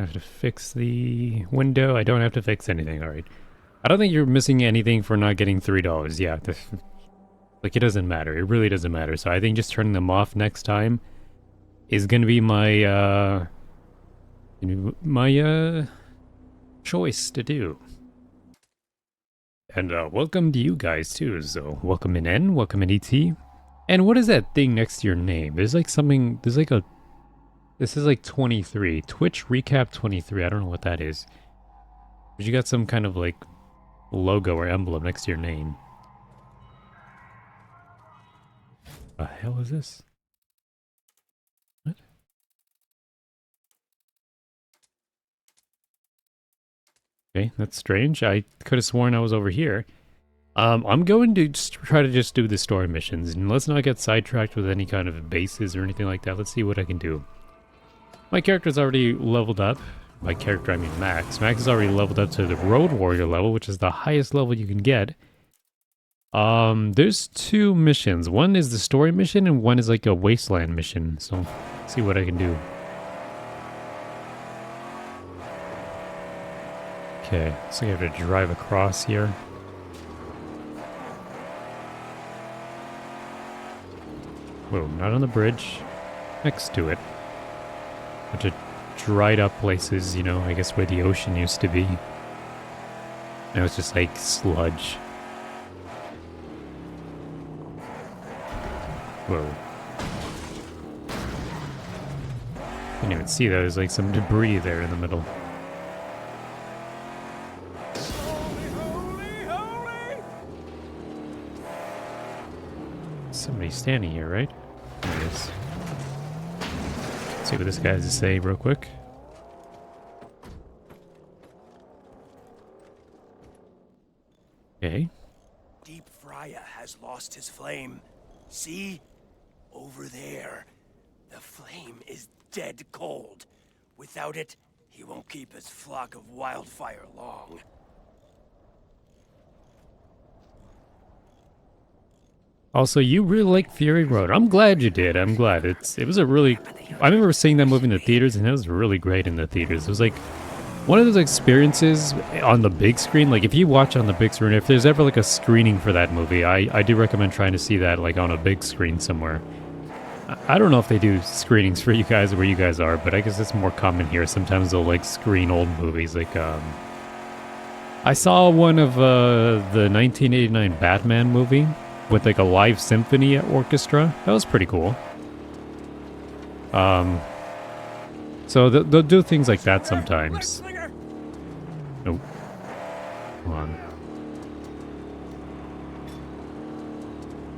I have to fix the window. I don't have to fix anything. All right. I don't think you're missing anything for not getting $3. Yeah. Like, it doesn't matter. It really doesn't matter. So I think just turning them off next time is going to be my choice to do. And welcome to you guys too. So welcome in N, welcome in ET. And what is that thing next to your name? There's like something, this is like 23. Twitch recap 23. I don't know what that is. But you got some kind of like logo or emblem next to your name. The hell is this? What? Okay, that's strange. I could have sworn I was over here. I'm going to try to just do the story missions, and let's not get sidetracked with any kind of bases or anything like that. Let's see what I can do. My character's already leveled up. By character, I mean Max. Max is already leveled up to the Road Warrior level, which is the highest level you can get. There's 2 missions. One is the story mission, and one is like a wasteland mission. So, let's see what I can do. Okay, so I have to drive across here. Whoa, not on the bridge. Next to it. Bunch of dried up places, you know, I guess where the ocean used to be. Now it's just like sludge. Whoa. Didn't even see that. There's like some debris there in the middle. Somebody's standing here, right? There it is. Let's see what this guy has to say real quick. Okay. Deep Fryer has lost his flame. See? Over there. The flame is dead cold. Without it, he won't keep his flock of wildfire long. Also, you really like Fury Road. I'm glad you did. I'm glad. It was a really... I remember seeing that movie in the theaters, and it was really great in the theaters. It was like one of those experiences on the big screen. Like, if you watch on the big screen, if there's ever like a screening for that movie, I do recommend trying to see that like on a big screen somewhere. I don't know if they do screenings for you guys where you guys are, but I guess it's more common here. Sometimes they'll like screen old movies. Like, I saw one of the 1989 Batman movie with like a live symphony orchestra. That was pretty cool. So they'll do things like that sometimes. Nope. Come on.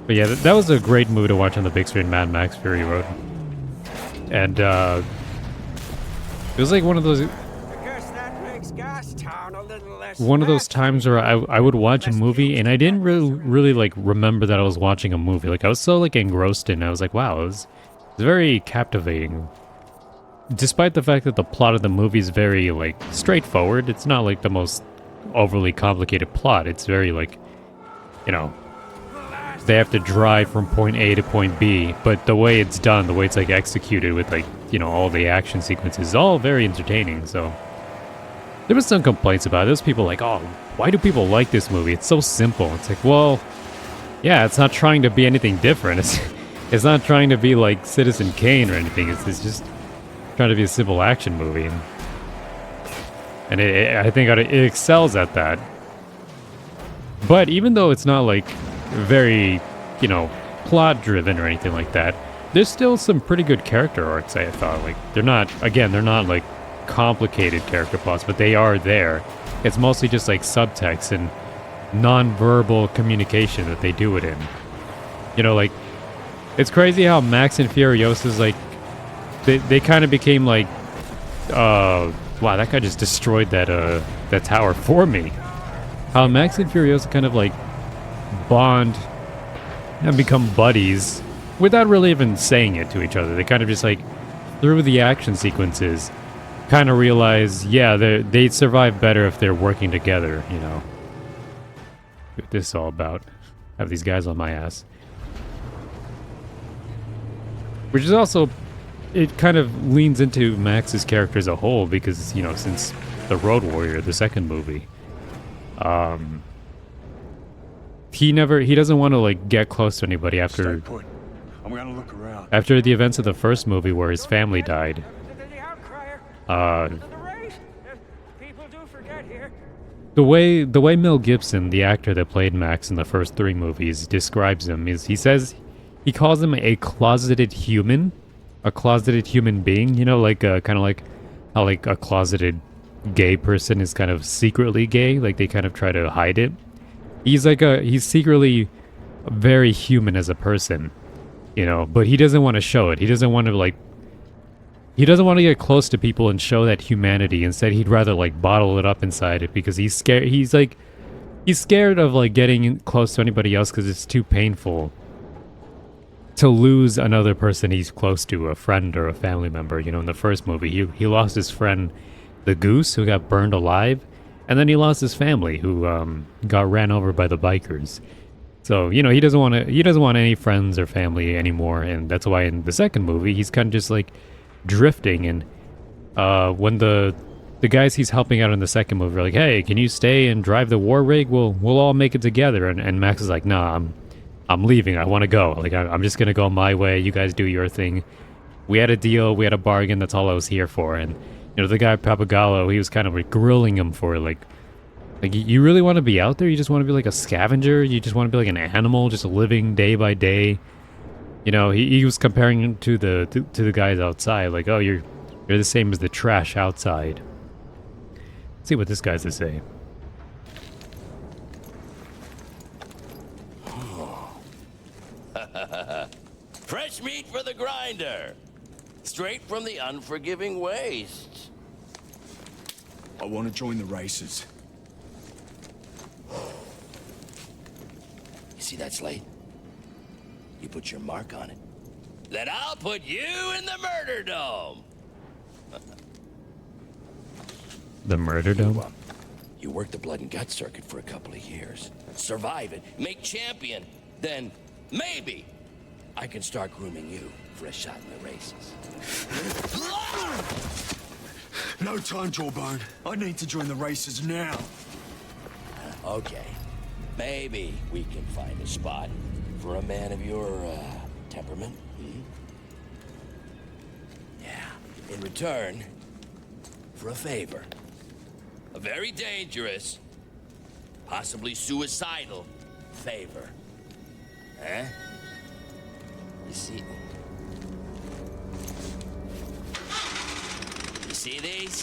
But yeah, that was a great movie to watch on the big screen, Mad Max Fury Road. And it was like one of those times where I would watch a movie and I didn't really like remember that I was watching a movie. Like I was so like engrossed in it. I was like, wow, it was very captivating. Despite the fact that the plot of the movie is very like straightforward, it's not like the most overly complicated plot. It's very like, you know, they have to drive from point A to point B, but the way it's done, the way it's like executed with like, you know, all the action sequences, is all very entertaining. So there was some complaints about it. There's people like, oh, why do people like this movie? It's so simple. It's like, well, yeah, it's not trying to be anything different. It's not trying to be like Citizen Kane or anything. It's just trying to be a simple action movie. And I think it excels at that. But even though it's not like very, you know, plot driven or anything like that, there's still some pretty good character arcs, I thought. Like, they're not like complicated character plots, but they are there. It's mostly just like subtext and non-verbal communication that they do it in. You know, like, it's crazy how Max and Furiosa's like, they kind of became like, wow, that guy just destroyed that tower for me. How Max and Furiosa kind of like bond and become buddies without really even saying it to each other. They kind of just like, through the action sequences, kind of realize, yeah, they survive better if they're working together, you know. What this is all about. Have these guys on my ass. Which is also it kind of leans into Max's character as a whole because, you know, since the Road Warrior, the second movie, he doesn't want to like get close to anybody after Stay put. I'm gonna look around. after the events of the first movie where his family died. People do forget here. The way Mel Gibson, the actor that played Max in the first 3 movies, describes him is he calls him a closeted human being. You know, like kind of like how like a closeted gay person is kind of secretly gay, like they kind of try to hide it. He's secretly very human as a person, you know, but he doesn't want to show it. He doesn't want to get close to people and show that humanity. Instead, he'd rather like bottle it up inside it because he's scared. He's scared of like getting close to anybody else because it's too painful to lose another person he's close to, a friend or a family member. You know, in the first movie, he lost his friend, the Goose, who got burned alive, and then he lost his family, who got ran over by the bikers. So, you know, he doesn't want any friends or family anymore, and that's why in the second movie he's kind of just like drifting. And when the guys he's helping out in the second movie are like, "Hey, can you stay and drive the war rig? We'll all make it together." And Max is like, "Nah, I'm leaving. I want to go. Like I'm just gonna go my way. You guys do your thing. We had a deal. We had a bargain. That's all I was here for." And you know, the guy Papagallo, he was kind of like grilling him for like you really want to be out there? You just want to be like a scavenger? You just want to be like an animal, just living day by day? You know, he was comparing him to the guys outside, like, "Oh, you're the same as the trash outside." Let's see what this guy's to say. Fresh meat for the grinder. Straight from the unforgiving waste. I want to join the races. You see that slate? You put your mark on it. Then I'll put you in the murder dome. The murder dome? You work the blood and gut circuit for a couple of years. Survive it, make champion. Then maybe I can start grooming you for a shot in the races. No time, Jawbone. I need to join the races now. Okay. Maybe we can find a spot for a man of your temperament. Hmm? Yeah. In return, for a favor. A very dangerous, possibly suicidal favor. Huh? You see... You see these?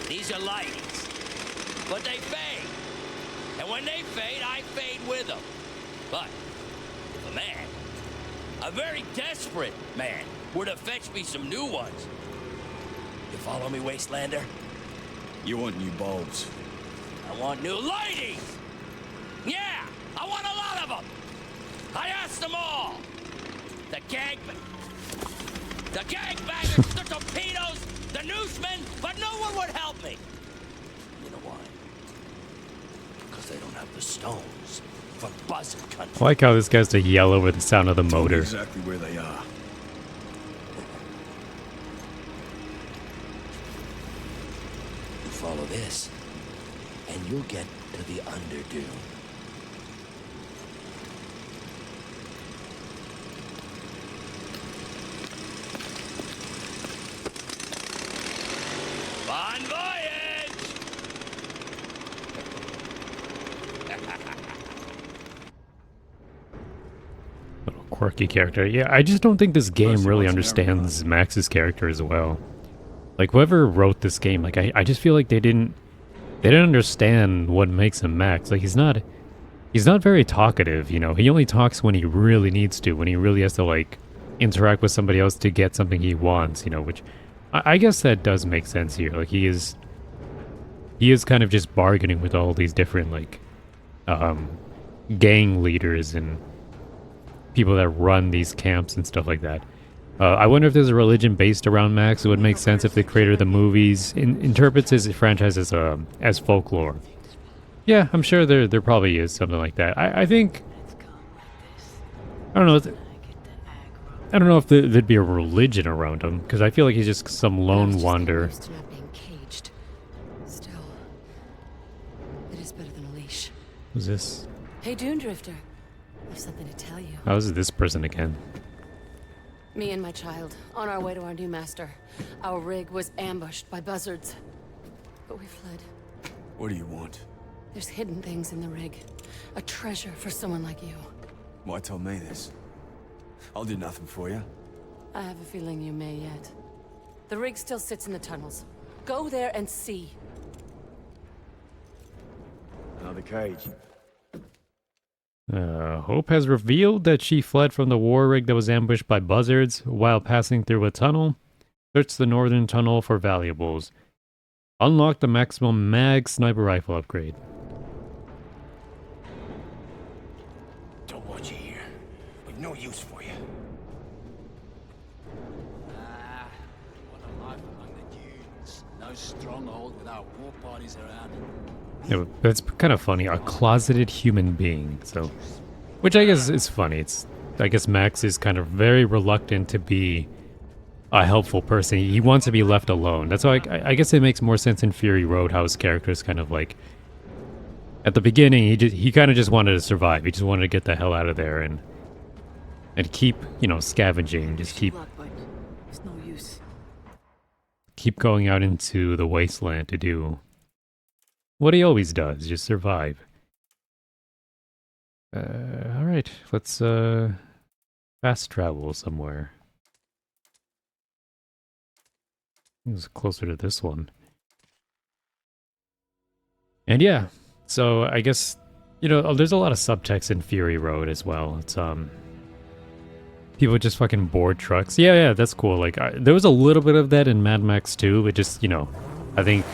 These are lighties. But they fade. And when they fade, I fade with them. But if a man, a very desperate man, were to fetch me some new ones, you follow me, Wastelander? You want new bulbs? I want new ladies! Yeah, I want a lot of them! I asked them all! The gangbangers, the torpedoes, the newsmen, but no one would help me! You know why? Because they don't have the stones for buzzing country. I like how this guy's to yell over the sound of the Tell me motor. exactly where they are. You follow this, and you'll get to the Underdune. Bon voyage! Little quirky character. Yeah, I just don't think this game really understands Max's character as well. Like, whoever wrote this game, like, I just feel like they didn't understand what makes him Max. Like, he's not very talkative, you know. He only talks when he really needs to, when he really has to, like, interact with somebody else to get something he wants, you know, which I guess that does make sense here. Like, he is kind of just bargaining with all these different, like, gang leaders and people that run these camps and stuff like that. I wonder if there's a religion based around Max. It would make sense if the creator of the movies interprets his franchise as folklore. Yeah, I'm sure there probably is something like that. I think, I don't know. I don't know if there'd be a religion around him, because I feel like he's just some I was lone just getting wanderer. used to not being caged. Still, it is better than a leash. Who's this? Hey, Dune Drifter. I've something to tell you. How is this person again? Me and my child, on our way to our new master. Our rig was ambushed by buzzards. But we fled. What do you want? There's hidden things in the rig. A treasure for someone like you. Why tell me this? I'll do nothing for you. I have a feeling you may yet. The rig still sits in the tunnels. Go there and see. Another cage. Hope has revealed that she fled from the war rig that was ambushed by buzzards while passing through a tunnel. Search the northern tunnel for valuables. Unlock the maximum mag sniper rifle upgrade. Don't want you here. We've no use for you. Ah, what a life among the dunes. No stronghold without war parties around. Yeah, but that's kind of funny. A closeted human being. So, which I guess is funny. I guess Max is kind of very reluctant to be a helpful person. He wants to be left alone. That's why I guess it makes more sense in Fury Road how his character is kind of like, at the beginning he kind of just wanted to survive. He just wanted to get the hell out of there and keep, you know, scavenging. Just keep It's no use. going out into the wasteland to do what he always does, just survive. Alright, let's fast travel somewhere. It's closer to this one. And yeah, so I guess, you know, there's a lot of subtext in Fury Road as well. It's, people just fucking board trucks. Yeah, that's cool. Like, there was a little bit of that in Mad Max 2, but just, you know, I think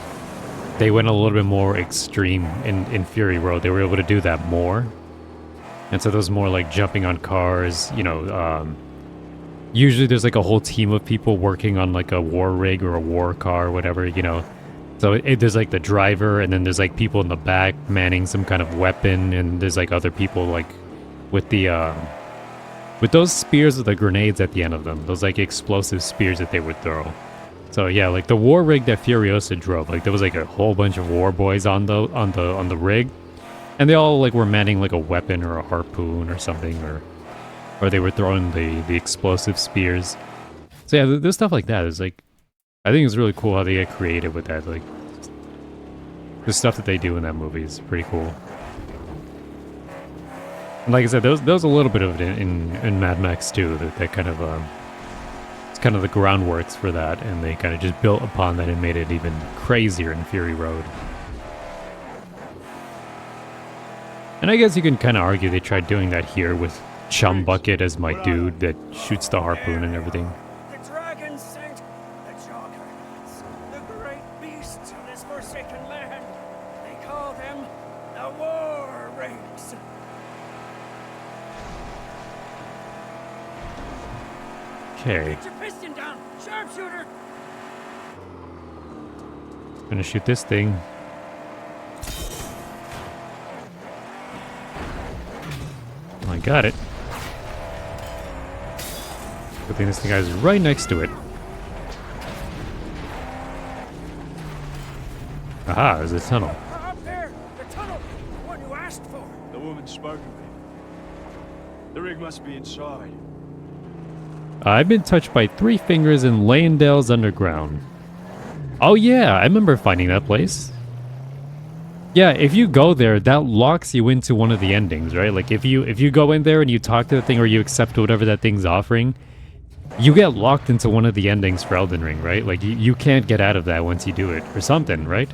they went a little bit more extreme in Fury Road. They were able to do that more. And so there was more like jumping on cars, you know, usually there's like a whole team of people working on like a war rig or a war car or whatever, you know. So there's like the driver, and then there's like people in the back manning some kind of weapon, and there's like other people like with the with those spears with the grenades at the end of them, those like explosive spears that they would throw. So yeah, like the war rig that Furiosa drove, like there was like a whole bunch of war boys on the rig, and they all like were manning like a weapon or a harpoon or something, or they were throwing the explosive spears. So yeah, there's stuff like that. It's like, I think it's really cool how they get creative with that. Like, the stuff that they do in that movie is pretty cool. And like I said, there was a little bit of it in Mad Max 2, that kind of it's kind of the groundworks for that, and they kind of just built upon that and made it even crazier in Fury Road. And I guess you can kind of argue they tried doing that here with Chum Bucket as my dude that shoots the harpoon and everything. The dragon sent the Joggers, the great beasts of this forsaken land. They call them the War Rigs. Okay, Get your piston down, sharpshooter! gonna shoot this thing. I got it. Good thing this thing is right next to it. Aha, there's a tunnel. Up there, the tunnel, the one you asked for. The woman spoke of it. The rig must be inside. I've been touched by 3 fingers in Leyendale's underground. Oh yeah, I remember finding that place. Yeah, if you go there, that locks you into one of the endings, right? Like if you go in there and you talk to the thing or you accept whatever that thing's offering, you get locked into one of the endings for Elden Ring, right? Like you can't get out of that once you do it or something, right?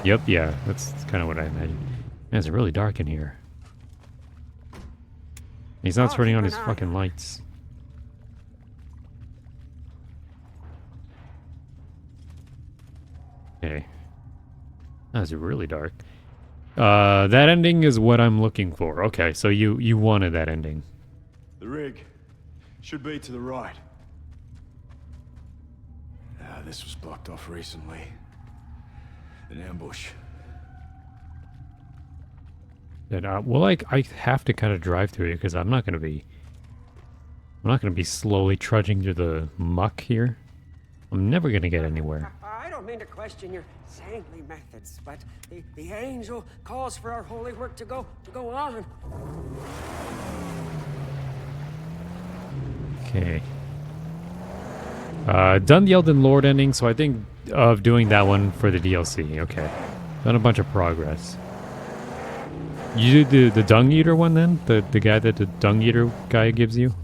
Yep, yeah, that's kind of what I imagine. Man, it's really dark in here. He's not turning on his fucking lights. Okay. That's really dark. That ending is what I'm looking for. Okay, so you wanted that ending. The rig should be to the right. This was blocked off recently. An ambush. Then, well, I have to kind of drive through it because I'm not going to be I'm not going to be slowly trudging through the muck here. I'm never going to get anywhere. I don't mean to question your saintly methods, but the angel calls for our holy work to go on. Okay. Done the Elden Lord ending, so I think of doing that one for the DLC. Okay. Done a bunch of progress. You did the Dung Eater one then? The guy that the Dung Eater guy gives you?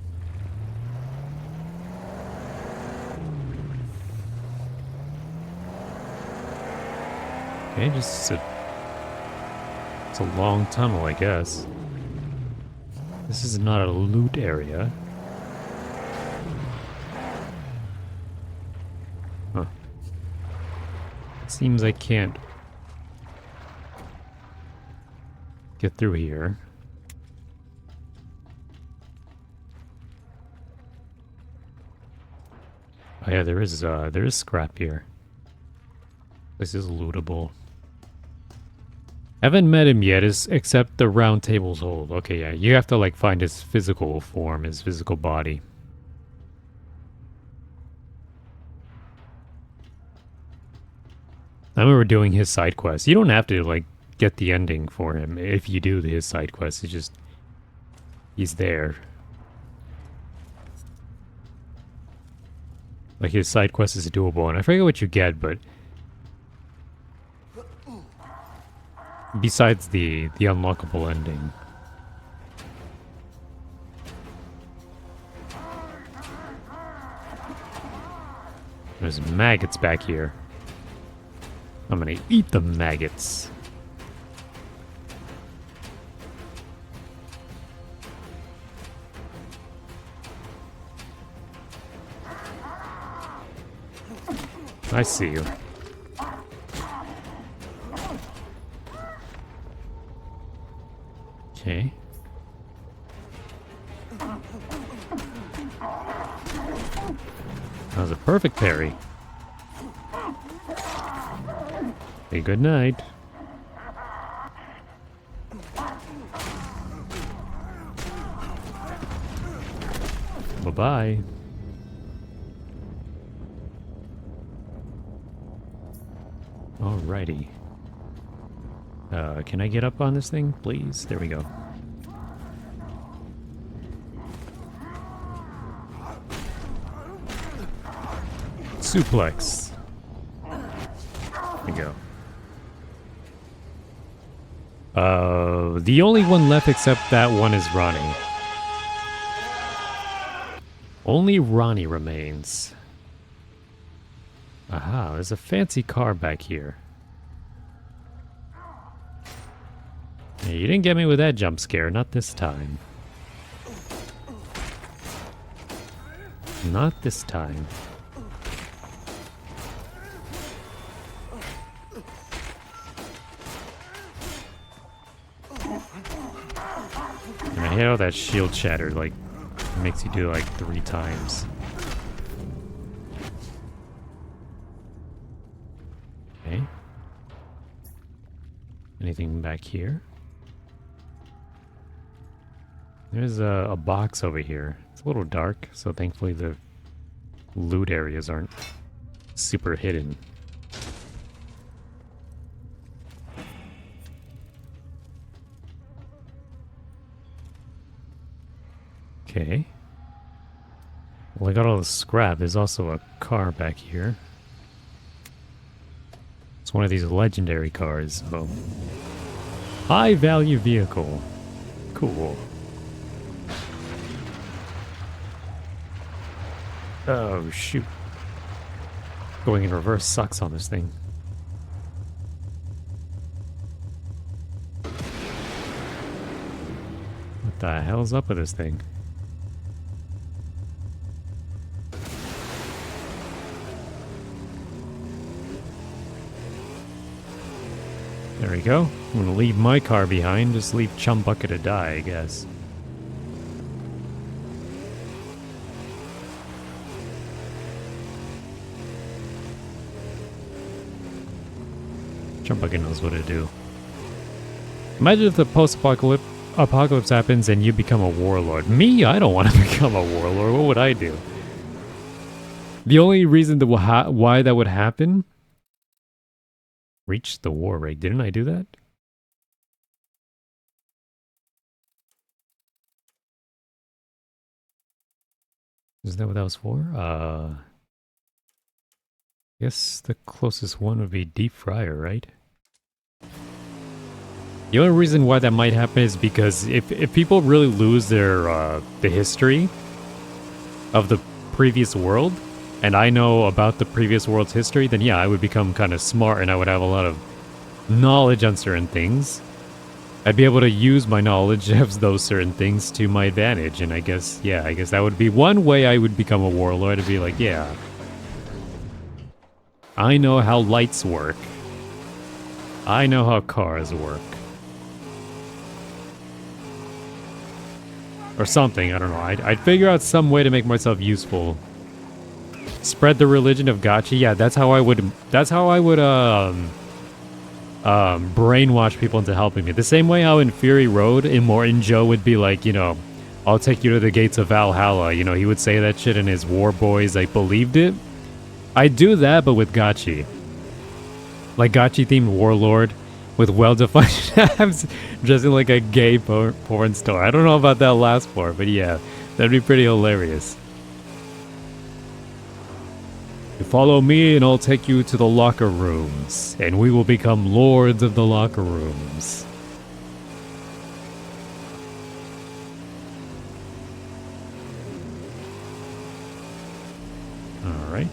Okay, it's a long tunnel, I guess. This is not a loot area. Huh. Seems I can't get through here. Oh yeah, there is scrap here. This is lootable. Haven't met him yet, except the round tables hold. Okay, yeah, you have to like find his physical form, his physical body. I remember doing his side quest. You don't have to like get the ending for him if you do his side quest. It's just he's there. Like his side quest is doable, and I forget what you get, but besides the unlockable ending. There's maggots back here. I'm gonna eat the maggots. I see you. Okay. That was a perfect parry. Hey, good night. Bye-bye. Alrighty. Can I get up on this thing, please? There we go. Suplex. There we go. The only one left except that one is Ronnie. Only Ronnie remains. Aha, there's a fancy car back here. Hey, you didn't get me with that jump scare, not this time. Not this time. And I hate how that shield shatter, like, makes you do it like 3 times. Okay. Anything back here? There's a box over here. It's a little dark, so thankfully the loot areas aren't super hidden. Okay. Well, I got all the scrap. There's also a car back here. It's one of these legendary cars. So. High value vehicle. Cool. Oh, shoot. Going in reverse sucks on this thing. What the hell's up with this thing? There we go. I'm gonna leave my car behind, just leave Chum Bucket to die, I guess. Chum Bucket knows what to do. Imagine if the post-apocalyptic apocalypse happens and you become a warlord. Me, I don't want to become a warlord. What would I do? The only reason why that would happen... Reach the war rate. Didn't I do that? Is that what that was for? Guess the closest one would be deep fryer, right? The only reason why that might happen is because if people really lose their the history of the previous world, and I know about the previous world's history, then yeah, I would become kind of smart and I would have a lot of knowledge on certain things. I'd be able to use my knowledge of those certain things to my advantage, and I guess that would be one way I would become a warlord, to be like, yeah, I know how lights work. I know how cars work. Or something, I don't know. I'd figure out some way to make myself useful. Spread the religion of Gachi. Yeah, that's how I would brainwash people into helping me. The same way how in Fury Road, in Joe would be like, you know, I'll take you to the gates of Valhalla. You know, he would say that shit and his war boys, like, believed it. I'd do that, but with Gachi. Like, Gachi-themed warlord with well-defined abs, dressing like a gay porn star. I don't know about that last part, but yeah, that'd be pretty hilarious. You follow me and I'll take you to the locker rooms, and we will become lords of the locker rooms. Alright.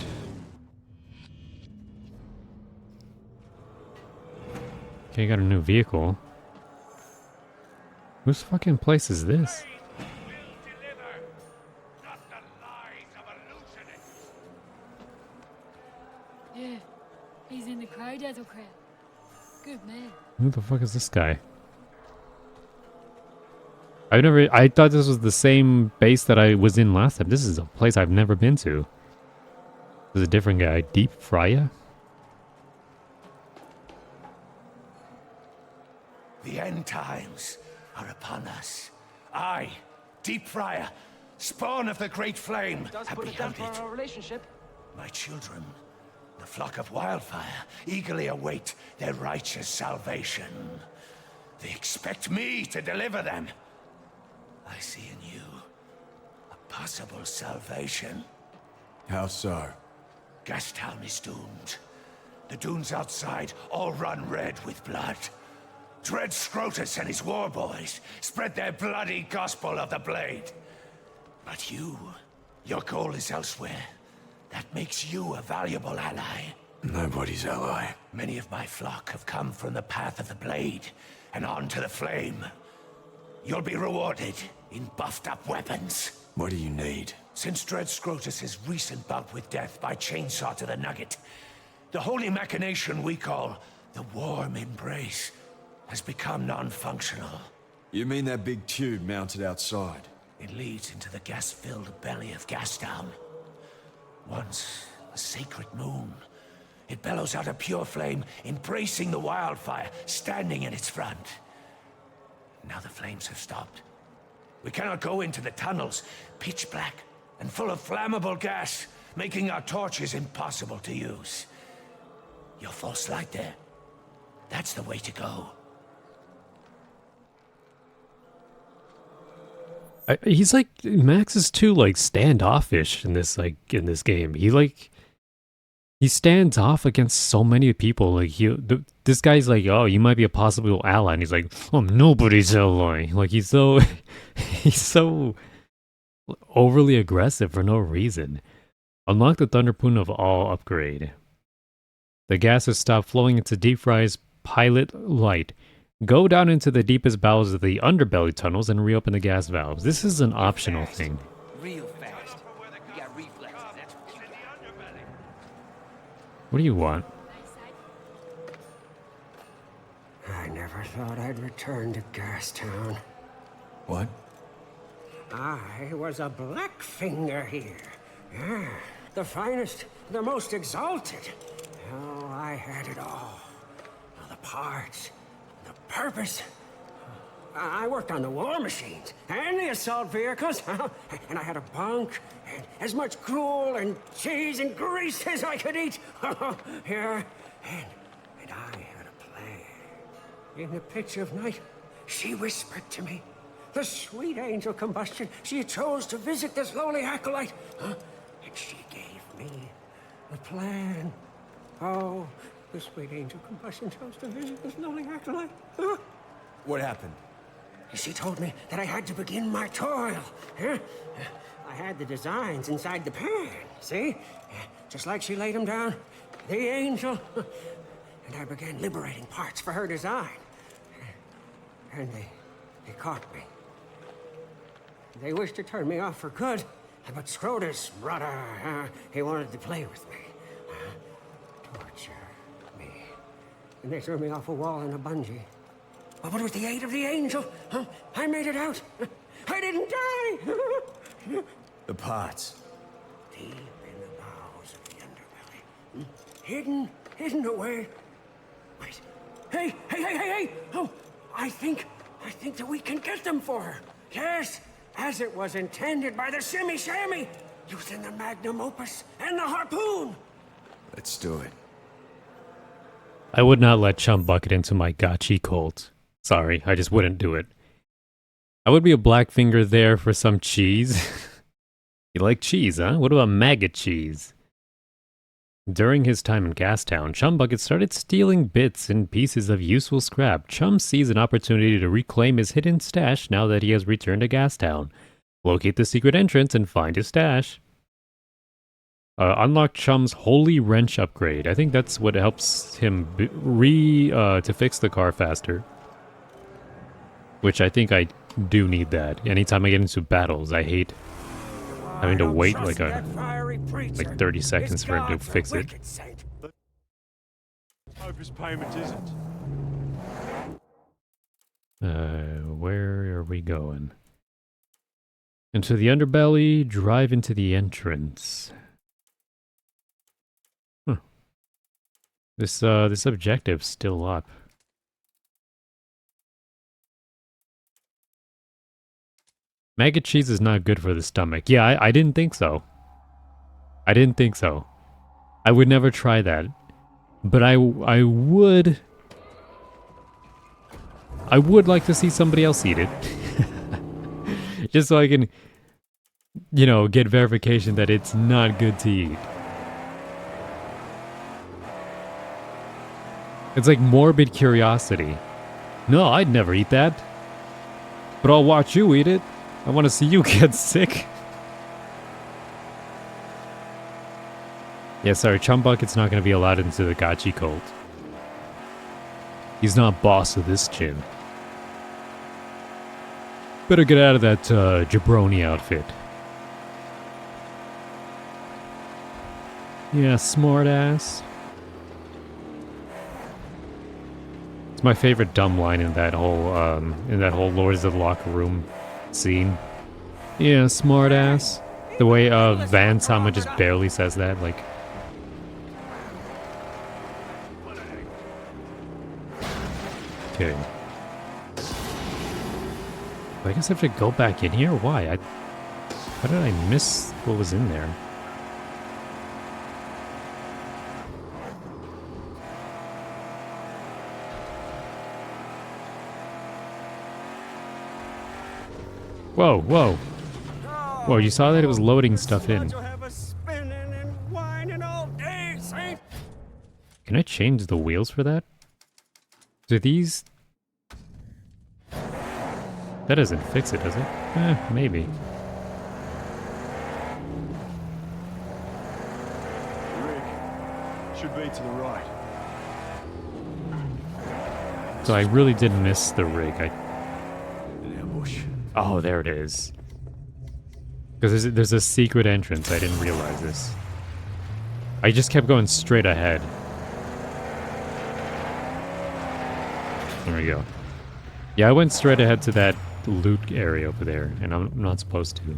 Okay, got a new vehicle. Whose fucking place is this? Yeah, he's in the Crowdazzle crowd. Good man. Who the fuck is this guy? I thought this was the same base that I was in last time. This is a place I've never been to. This is a different guy. Deep Fryer? The end times are upon us. I, Deep Fryer, spawn of the Great Flame, have beheld it. Our relationship. My children, the flock of wildfire, eagerly await their righteous salvation. They expect me to deliver them. I see in you a possible salvation. How so? Gastown is doomed. The dunes outside all run red with blood. Dread Scrotus and his war boys spread their bloody gospel of the blade. But you, your goal is elsewhere. That makes you a valuable ally. Nobody's ally. Many of my flock have come from the path of the blade and on to the flame. You'll be rewarded in buffed-up weapons. What do you need? Since Dread Scrotus' recent bout with death by chainsaw to the nugget, the holy machination we call the Warm Embrace has become non-functional. You mean that big tube mounted outside? It leads into the gas-filled belly of Gastown. Once a sacred moon, it bellows out a pure flame, embracing the wildfire, standing in its front. Now the flames have stopped. We cannot go into the tunnels, pitch black and full of flammable gas, making our torches impossible to use. Your false light there, that's the way to go. He's like, Max is too like standoffish in this game. He stands off against so many people. Like this guy's like, oh, you might be a possible ally, and he's like, I'm nobody's ally. Like he's so overly aggressive for no reason. Unlock the Thunderpoon of All upgrade. The gas has stopped flowing into Deep Fry's pilot light. Go down into the deepest bowels of the underbelly tunnels and reopen the gas valves. This is an optional thing. Real fast. You got reflexes, that's what you got. What do you want? I never thought I'd return to Gastown. What? I was a Blackfinger here. Yeah, the finest, the most exalted. Oh, I had it all. The parts, the purpose. I worked on the war machines and the assault vehicles, and I had a bunk and as much gruel and cheese and grease as I could eat. Yeah, and I had a plan. In the pitch of night, she whispered to me, the sweet angel combustion, she chose to visit this lowly acolyte, and she gave me the plan. Oh, the sweet angel combustion chose to visit this lowly acolyte. What happened? She told me that I had to begin my toil. Huh? I had the designs inside the pan, see? Just like she laid them down, the angel. And I began liberating parts for her design. And they caught me. They wished to turn me off for good, but Schroeder's brother, he wanted to play with me. Torture me. And they threw me off a wall in a bungee. But with the aid of the angel, I made it out. I didn't die. The pots. Deep in the bowels of the underbelly. Hidden away. Wait. Hey. Oh, I think that we can get them for her. Yes, as it was intended by the Shimmy Shammy. Using the magnum opus and the harpoon. Let's do it. I would not let Chum Bucket into my gotchi cult. Sorry, I just wouldn't do it. I would be a black finger there for some cheese. You like cheese, huh? What about maggot cheese? During his time in Gastown, Chum Bucket started stealing bits and pieces of useful scrap. Chum sees an opportunity to reclaim his hidden stash now that he has returned to Gastown. Locate the secret entrance and find his stash. Unlock Chum's Holy Wrench upgrade. I think that's what helps him to fix the car faster. Which I think I do need that. Anytime I get into battles, I hate having to wait like 30 seconds for him to fix it. Hope his payment isn't. Where are we going? Into the underbelly, drive into the entrance. Huh. This objective's still up. Maggot cheese is not good for the stomach. Yeah, I didn't think so. I didn't think so. I would never try that. But I would like to see somebody else eat it. Just so I can, get verification that it's not good to eat. It's like morbid curiosity. No, I'd never eat that. But I'll watch you eat it. I want to see you get sick. Yeah, sorry, Chum Bucket's not going to be allowed into the gotchi cult. He's not boss of this gym. Better get out of that jabroni outfit. Yeah, smartass. It's my favorite dumb line in that whole Lords of the Locker Room scene. Yeah, smartass. The way Van Sama just barely says that, like. Okay. I guess I have to go back in here? Why? How did I miss what was in there? Whoa, whoa. Whoa, you saw that it was loading stuff in. Can I change the wheels for that? Do these... That doesn't fix it, does it? Maybe. Rick, should be to the right. So I really did miss the rig. An ambush. Oh, there it is. Because there's a secret entrance. I didn't realize this. I just kept going straight ahead. There we go. Yeah, I went straight ahead to that loot area over there, and I'm not supposed to.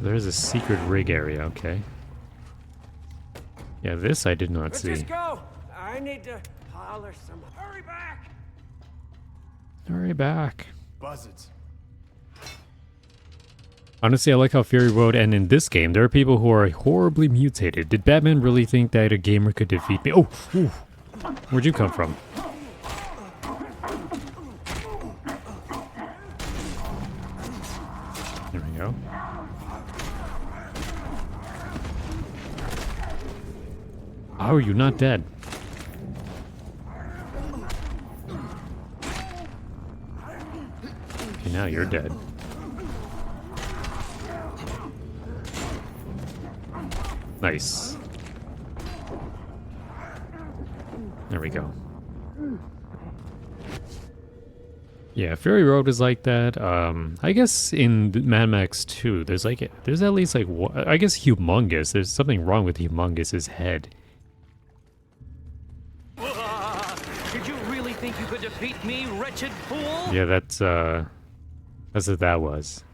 There's a secret rig area, okay. Yeah, this I did not Let's see. just go. I need to holler some. Hurry back! Hurry back. Buzzards. Honestly, I like how Fury Road, and in this game, there are people who are horribly mutated. Did Batman really think that a gamer could defeat me? Oh, ooh. Where'd you come from? There we go. How are you not dead? Okay, now you're dead. Nice. There we go. Yeah, Fury Road is like that. I guess in Mad Max 2, there's at least like, I guess Humongous. There's something wrong with Humongous's head. Did you really think you could defeat me, wretched fool? Yeah, that's what that was.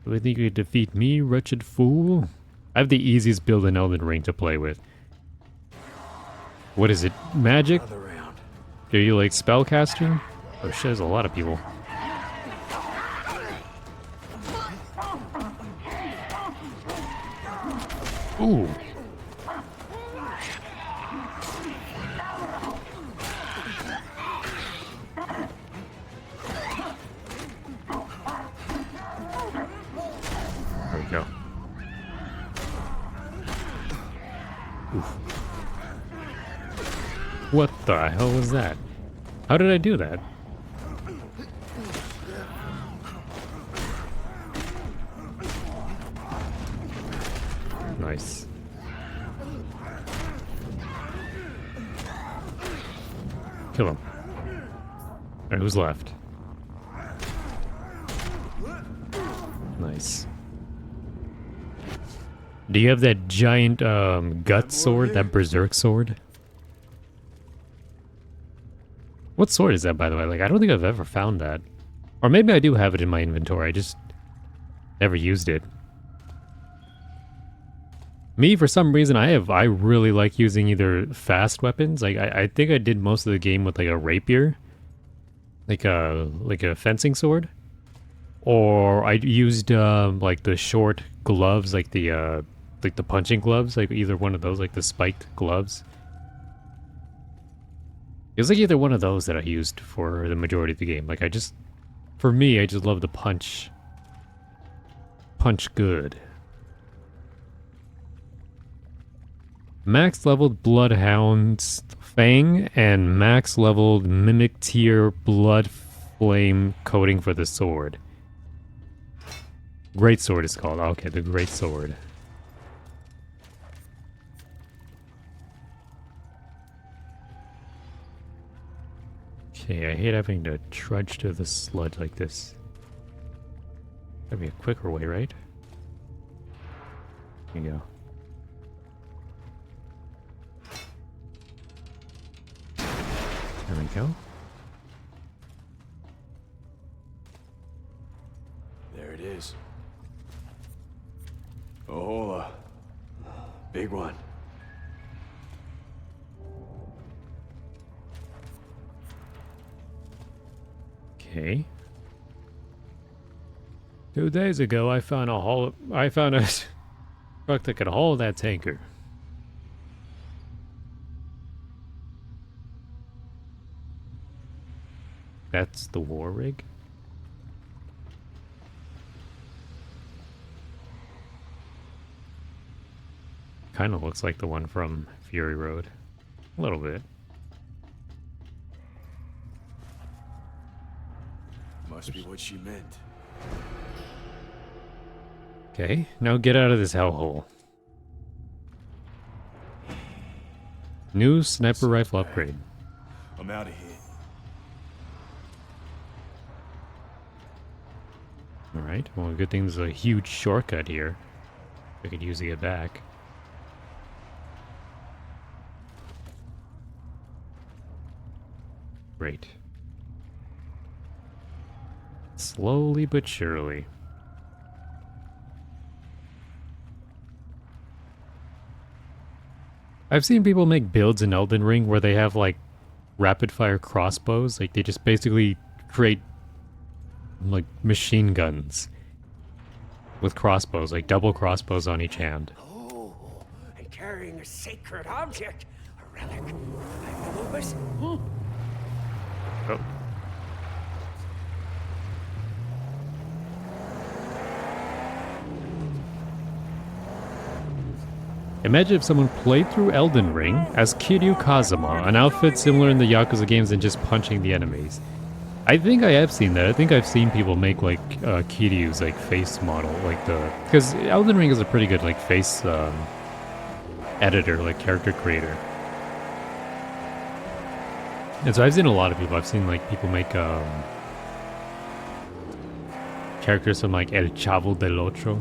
Really think you could defeat me, wretched fool? I have the easiest build in Elden Ring to play with. What is it? Magic? Are you like spellcaster? Oh shit, there's a lot of people. Ooh. There we go. Oof. What the hell was that? How did I do that? Nice. Kill him. Alright, who's left? Nice. Do you have that giant gut sword, that berserk sword? What sword is that, by the way? Like, I don't think I've ever found that. Or maybe I do have it in my inventory, I just never used it. Me, for some reason, I really like using either fast weapons. Like, I think I did most of the game with like a rapier. Like a fencing sword. Or I used like the short gloves, like the punching gloves, like either one of those, like the spiked gloves. It was like either one of those that I used for the majority of the game. Like for me, I just love to punch good. Max leveled Bloodhound's Fang and max leveled Mimic Tier Blood Flame coating for the sword. Great Sword is called. Okay, the Great Sword. Okay, I hate having to trudge to the sludge like this. That'd be a quicker way, right? Here you go. There we go. There it is. Oh, hola. Big one. Okay. 2 days ago, I found a truck that could haul that tanker. That's the war rig? Kind of looks like the one from Fury Road. A little bit. Must be what she meant. Okay, now get out of this hellhole. New sniper rifle upgrade. I'm out of here. Alright, well, good thing there's a huge shortcut here. I could use to get back. Great. Slowly but surely. I've seen people make builds in Elden Ring where they have like rapid fire crossbows. Like they just basically create like machine guns with crossbows, like double crossbows on each hand. Oh, and carrying a sacred object, a relic, like the lupus. Oh. Imagine if someone played through Elden Ring as Kiryu Kazuma, an outfit similar in the Yakuza games and just punching the enemies. I think I have seen that. I think I've seen people make like Kiryu's like face model, like because Elden Ring is a pretty good like face editor, like character creator. And so I've seen a lot of people. I've seen like people make characters from like El Chavo del Ocho.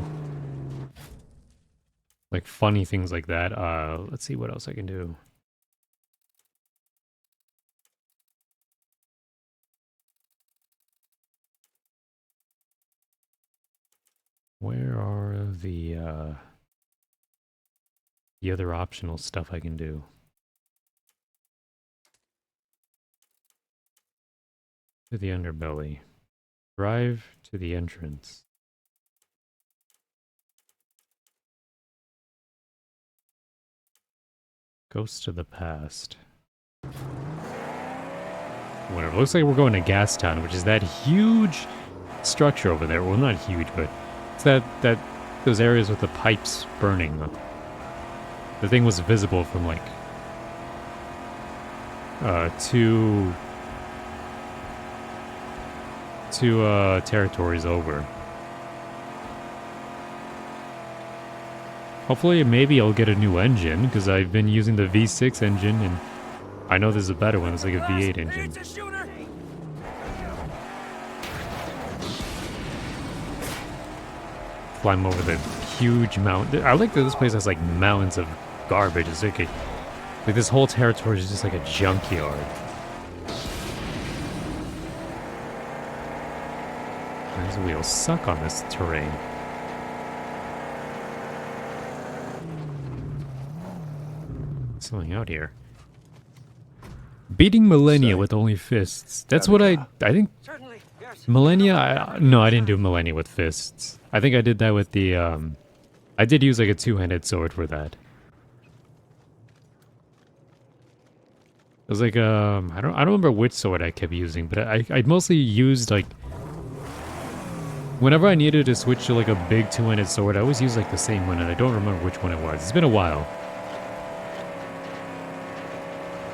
Like funny things like that. Let's see what else I can do. Where are the other optional stuff I can do? To the underbelly. Drive to the entrance. Ghost to the past. Whatever. Looks like we're going to Gastown, which is that huge structure over there. Well, not huge, but it's that those areas with the pipes burning. The thing was visible from like two territories over. Hopefully, maybe I'll get a new engine, because I've been using the V6 engine, and I know there's a better one. It's like a V8 engine. Climb over the huge mountain. I like that this place has like mountains of garbage. It's like this whole territory is just like a junkyard. These wheels suck on this terrain. Something out here. Beating Millennia with only fists. That's what I think. Millennia? No, I didn't do Millennia with fists. I think I did that with the, I did use like a two-handed sword for that. It was like, I don't remember which sword I kept using, but I mostly used like, whenever I needed to switch to like a big two-handed sword, I always used like the same one, and I don't remember which one it was. It's been a while.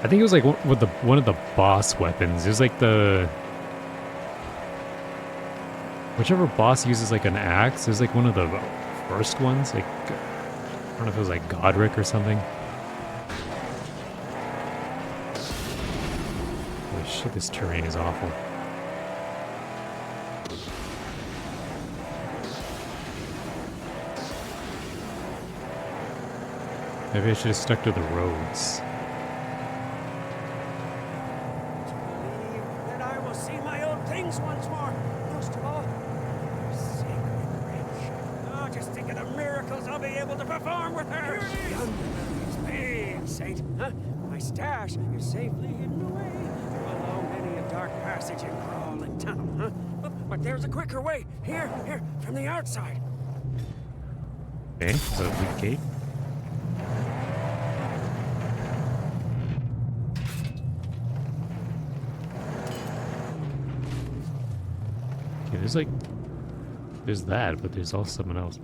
I think it was like one of the boss weapons. It was like whichever boss uses like an axe. It was like one of the first ones. Like I don't know if it was like Godric or something. Holy shit! This terrain is awful. Maybe I should have stuck to the roads. Once more, most of all, sacred wretch. Oh, just think of the miracles I'll be able to perform with her. Yonder big saint, huh? My stash is safely hidden away along many a dark passage and crawling tunnel, huh? But there's a quicker way. Here, from the outside. Okay, so the gate. There's that, but there's also someone else.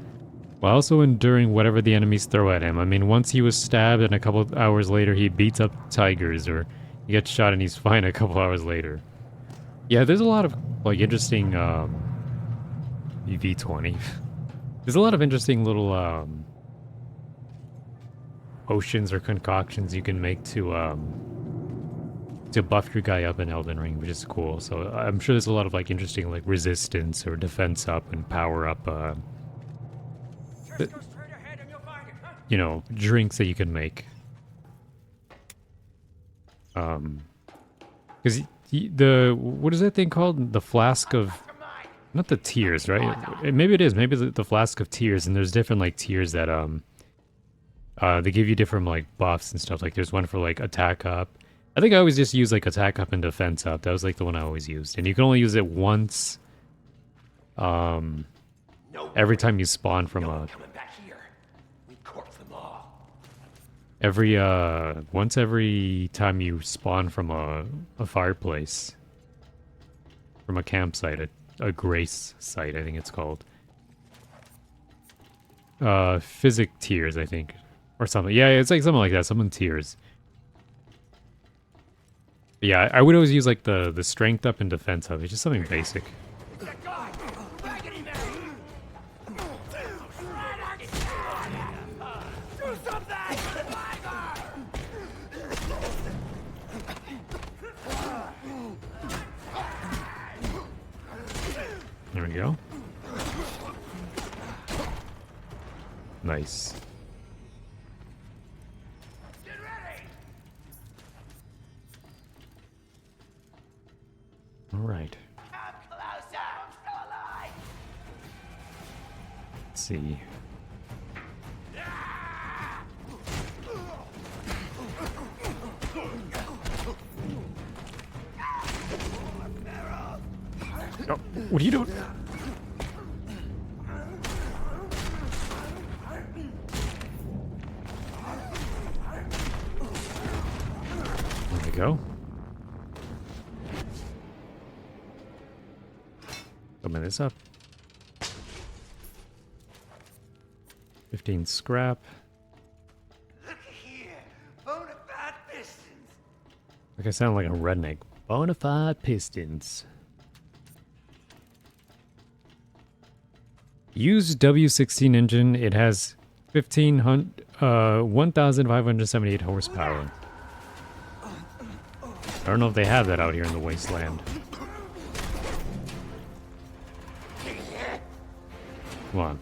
While also enduring whatever the enemies throw at him. I mean, once he was stabbed and a couple of hours later he beats up tigers, or he gets shot and he's fine a couple hours later. Yeah, there's a lot of, like, interesting, V20. There's a lot of interesting little, potions or concoctions you can make to buff your guy up in Elden Ring, which is cool. So I'm sure there's a lot of like interesting like resistance or defense up and power up you know, drinks that you can make. Because what is that thing called? The flask of, not the tears, right? Maybe it is. Maybe the flask of tears, and there's different like tears that They give you different like buffs and stuff. Like there's one for like attack up. I think I always just use like attack up and defense up. That was like the one I always used. And you can only use it once. Every time you spawn from a. Coming back here. We corked them all. Once every time you spawn from a fireplace. From a campsite, a grace site, I think it's called. Physic tears, I think. Or something. Yeah, it's like something like that. Someone tears. Yeah, I would always use like the strength up and defense up. It's just something basic. There we go. Nice. Get ready. All right. Come closer. I'm still alive. Let's see. Oh, what are you doing? There we go. Open this up. 15 scrap. Look here. Bonafide pistons. Like I sound like a redneck. Bonafide pistons. Use W16 engine. It has 1,578 horsepower. I don't know if they have that out here in the wasteland. Come on.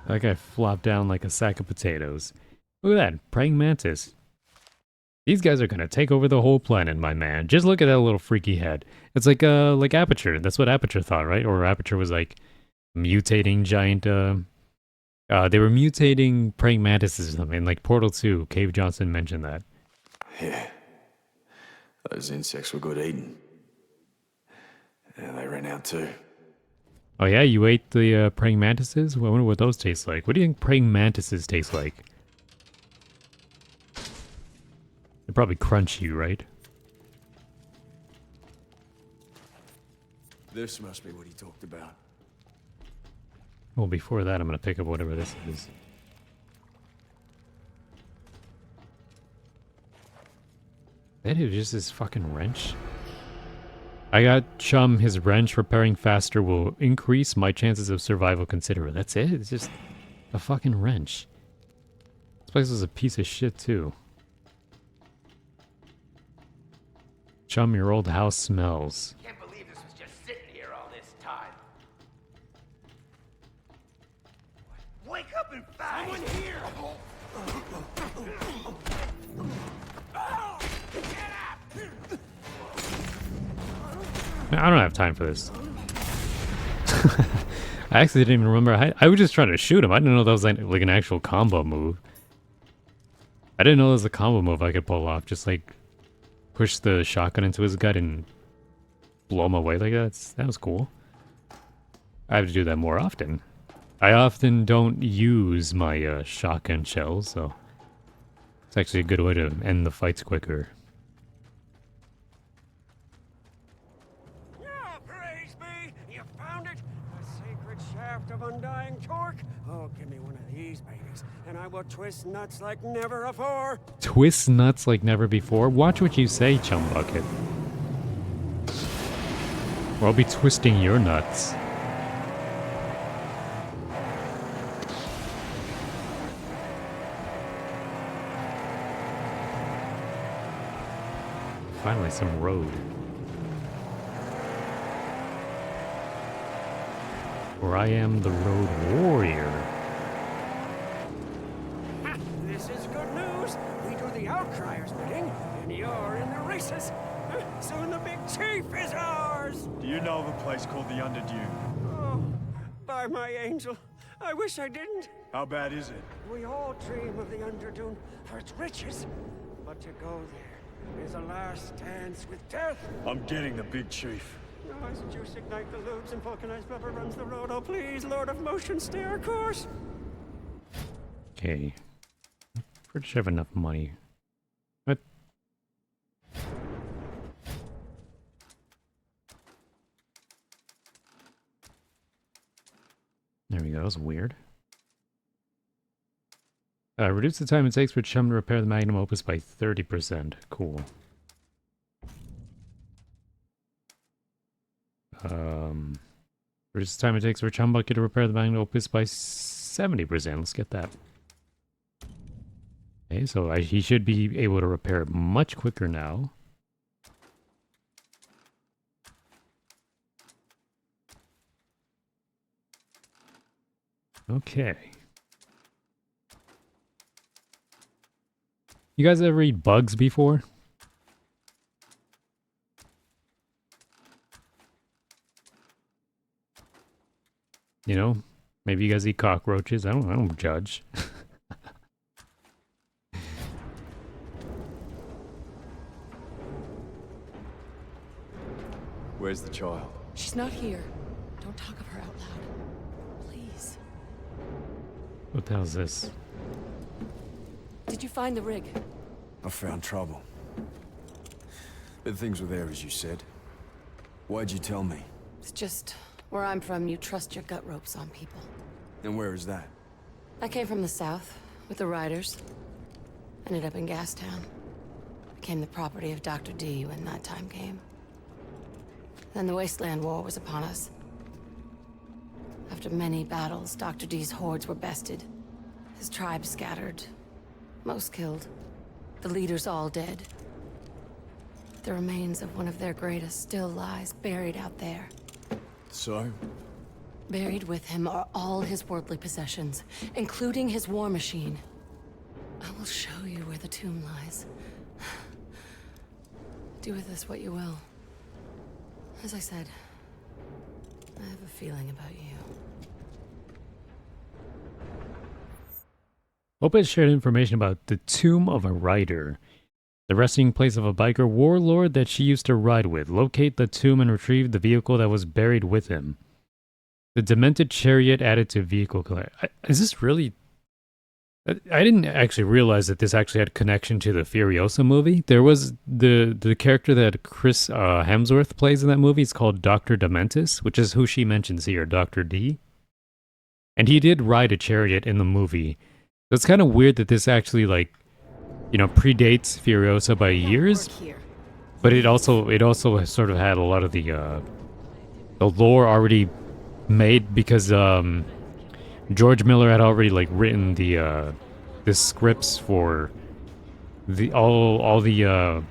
That guy flopped down like a sack of potatoes. Look at that, praying mantis. These guys are gonna take over the whole planet, my man. Just look at that little freaky head. It's like Aperture. That's what Aperture thought, right? Or Aperture was like mutating giant. They were mutating praying mantises or something. Like Portal 2, Cave Johnson mentioned that. Yeah. Those insects were good eating. And they ran out too. Oh yeah, you ate the praying mantises? Well, I wonder what those taste like. What do you think praying mantises taste like? They're probably crunchy, right? This must be what he talked about. Well, before that, I'm gonna pick up whatever this is. That is just his fucking wrench. I got Chum. His wrench repairing faster will increase my chances of survival considerably. That's it? It's just a fucking wrench. This place is a piece of shit, too. Chum, your old house smells. Can't believe this was just sitting here all this time. Wake up and fight! Someone here! I don't have time for this. I actually didn't even remember. I was just trying to shoot him. I didn't know that was like an actual combo move. I didn't know there was a combo move I could pull off. Just like push the shotgun into his gut and blow him away like that. That was cool. I have to do that more often. I often don't use my shotgun shells, so it's actually a good way to end the fights quicker. Praise be! You found it! The sacred shaft of undying torque! Oh, give me one of these babies, and I will twist nuts like never afore! Twist nuts like never before? Watch what you say, Chum Bucket. Or I'll be twisting your nuts. Finally, some road. For I am the road warrior. Ha! This is good news! We do the Outcriers bidding, and you're in the races! Soon the big chief is ours! Do you know of a place called the Underdew? Oh, by my angel, I wish I didn't. How bad is it? We all dream of the Underdune for its riches. But to go there is a last dance with death. I'm getting the big chief. No, as juice ignite the lubes and vulcanized rubber runs the road. Oh, please, Lord of Motion, stay our course. Okay. Pretty sure I have enough money. What? There we go. That was weird. Reduce the time it takes for Chum to repair the magnum opus by 30%. Cool. Reduce the time it takes for Chum Bucket to repair the magnum opus by 70%. Let's get that. Okay, so he should be able to repair it much quicker now. Okay. You guys ever eat bugs before? You know, maybe you guys eat cockroaches. I don't judge. Where's the child? She's not here. Don't talk of her out loud. Please. What the hell is this? Did you find the rig? I found trouble. But things were there, as you said. Why'd you tell me? It's just, where I'm from, you trust your gut ropes on people. And where is that? I came from the south, with the riders. Ended up in Gastown. Became the property of Dr. D when that time came. Then the Wasteland War was upon us. After many battles, Dr. D's hordes were bested. His tribe scattered. Most killed. The leaders all dead. The remains of one of their greatest still lies buried out there. So? Buried with him are all his worldly possessions, including his war machine. I will show you where the tomb lies. Do with this what you will. As I said, I have a feeling about you. Opus shared information about the tomb of a rider, the resting place of a biker warlord that she used to ride with. Locate the tomb and retrieve the vehicle that was buried with him. The demented chariot added to vehicle collection. Is this really... I didn't actually realize that this actually had connection to the Furiosa movie. There was the character that Chris Hemsworth plays in that movie. It's called Dr. Dementis, which is who she mentions here, Dr. D. And he did ride a chariot in the movie. So it's kind of weird that this actually, like, you know, predates Furiosa by years. But it also sort of had a lot of the lore already made because George Miller had already like written the scripts for all the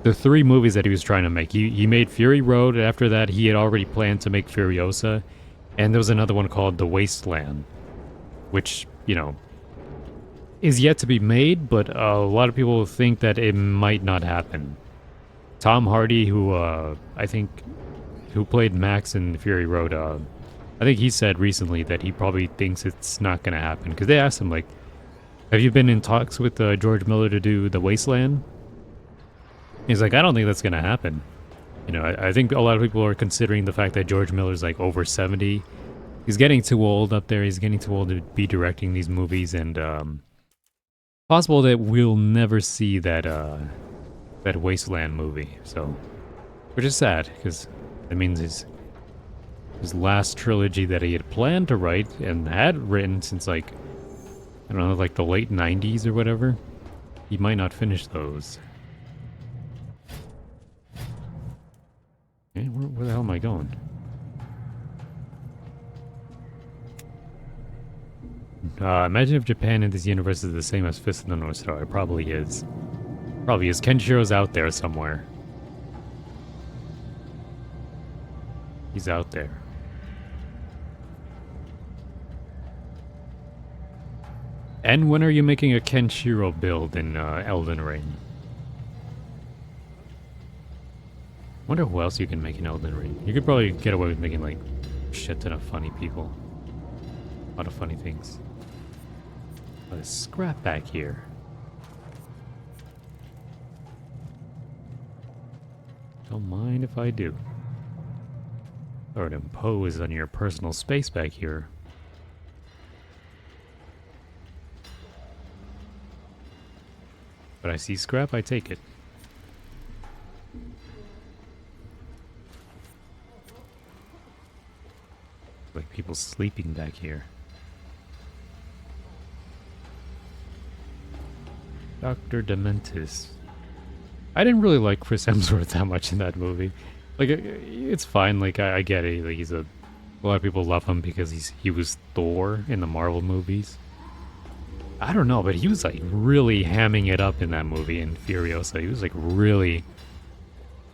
three movies that he was trying to make. He made Fury Road. After that, he had already planned to make Furiosa, and there was another one called The Wasteland, which, you know, is yet to be made, but a lot of people think that it might not happen. Tom Hardy, who I think who played Max in Fury Road, I think he said recently that he probably thinks it's not going to happen. Because they asked him, like, have you been in talks with George Miller to do The Wasteland? He's like, I don't think that's going to happen. You know, I think a lot of people are considering the fact that George Miller's like over 70. He's getting too old up there. He's getting too old to be directing these movies. And possible that we'll never see that Wasteland movie. So, which is sad, because that means his last trilogy that he had planned to write and had written since, like, I don't know, like the late 90s or whatever, he might not finish those. Okay, where the hell am I going? Imagine if Japan in this universe is the same as Fist of the North Star. It probably is. Probably is. Kenshiro's out there somewhere. He's out there. And when are you making a Kenshiro build in Elden Ring? Wonder who else you can make in Elden Ring. You could probably get away with making like a shit ton of funny people. lot of funny things. Oh, there's scrap back here. Don't mind if I do. Or to impose on your personal space back here. But I see scrap, I take it. Like people sleeping back here. Dr. Dementis. I didn't really like Chris Hemsworth that much in that movie. Like, it's fine. Like, I get it. Like, a lot of people love him because he was Thor in the Marvel movies. I don't know, but he was like really hamming it up in that movie in Furiosa. He was like really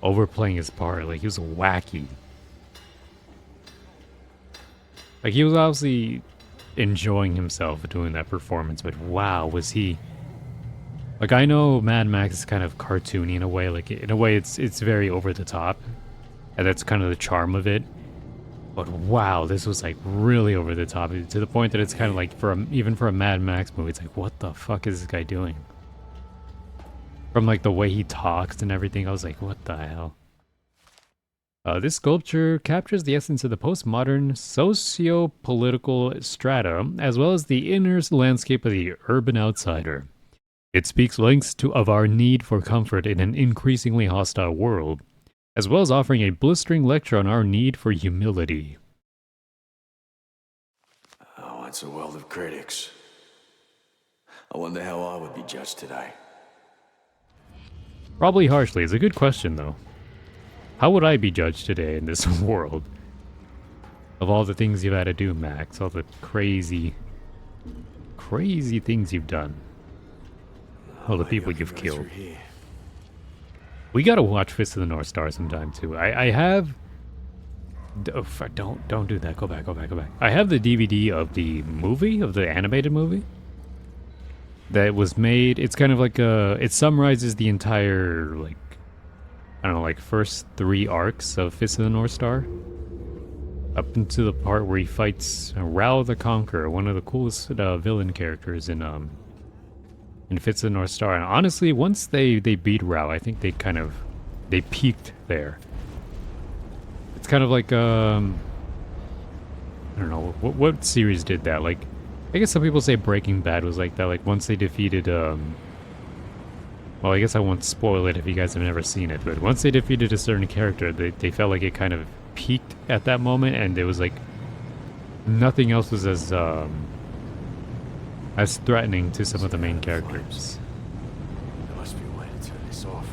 overplaying his part. Like, he was wacky. Like, he was obviously enjoying himself doing that performance, but wow, was he... Like, I know Mad Max is kind of cartoony in a way. Like, in a way, it's very over the top. And that's kind of the charm of it. But wow, this was like really over the top. To the point that it's kind of like, even for a Mad Max movie, it's like, what the fuck is this guy doing? From like the way he talks and everything, I was like, what the hell? This sculpture captures the essence of the postmodern socio-political strata, as well as the inner landscape of the urban outsider. It speaks lengths of our need for comfort in an increasingly hostile world, as well as offering a blistering lecture on our need for humility. Oh, it's a world of critics. I wonder how I would be judged today. Probably harshly. It's a good question, though. How would I be judged today in this world? Of all the things you've had to do, Max, all the crazy things you've done. All the people you've killed. We gotta watch Fist of the North Star sometime too. I have... Oh, fuck, don't do that. Go back. I have the DVD of the movie, of the animated movie. That was made... It's kind of like a... It summarizes the entire, like... I don't know, like first 3 arcs of Fist of the North Star. Up into the part where he fights Rao the Conqueror, one of the coolest villain characters in Fist of the North Star. And honestly, once they beat Rao, I think they peaked there. It's kind of like, I don't know, what series did that? Like, I guess some people say Breaking Bad was like that. Like, once they defeated, well, I guess I won't spoil it if you guys have never seen it, but once they defeated a certain character, they felt like it kind of peaked at that moment, and it was like, nothing else was as threatening to some of the main characters. There must be a way to turn this off.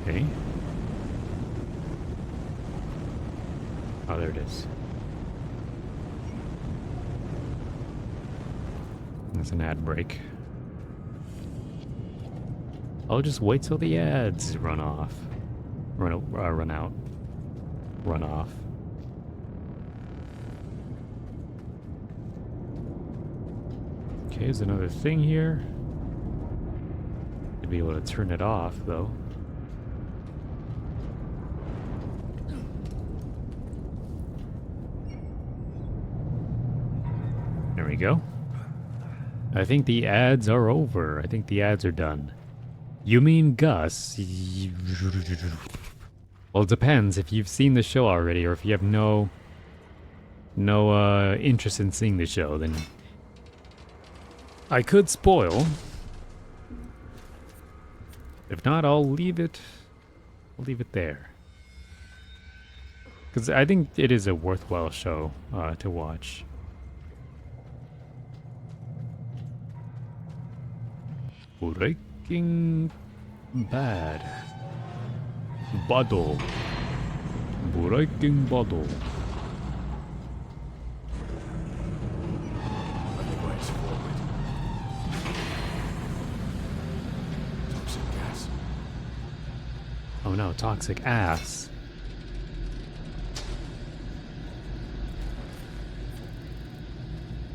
Okay. Oh, there it is. There's an ad break. I'll just wait till the ads run off. Run out. Run off. Okay, there's another thing here. To be able to turn it off, though. There we go. I think the ads are over. I think the ads are done. You mean Gus? Well, it depends if you've seen the show already, or if you have no interest in seeing the show, then I could spoil. If not, I'll leave it there. Because I think it is a worthwhile show to watch. Breaking Bad. Battle. Breaking Battle. Oh no, toxic ass.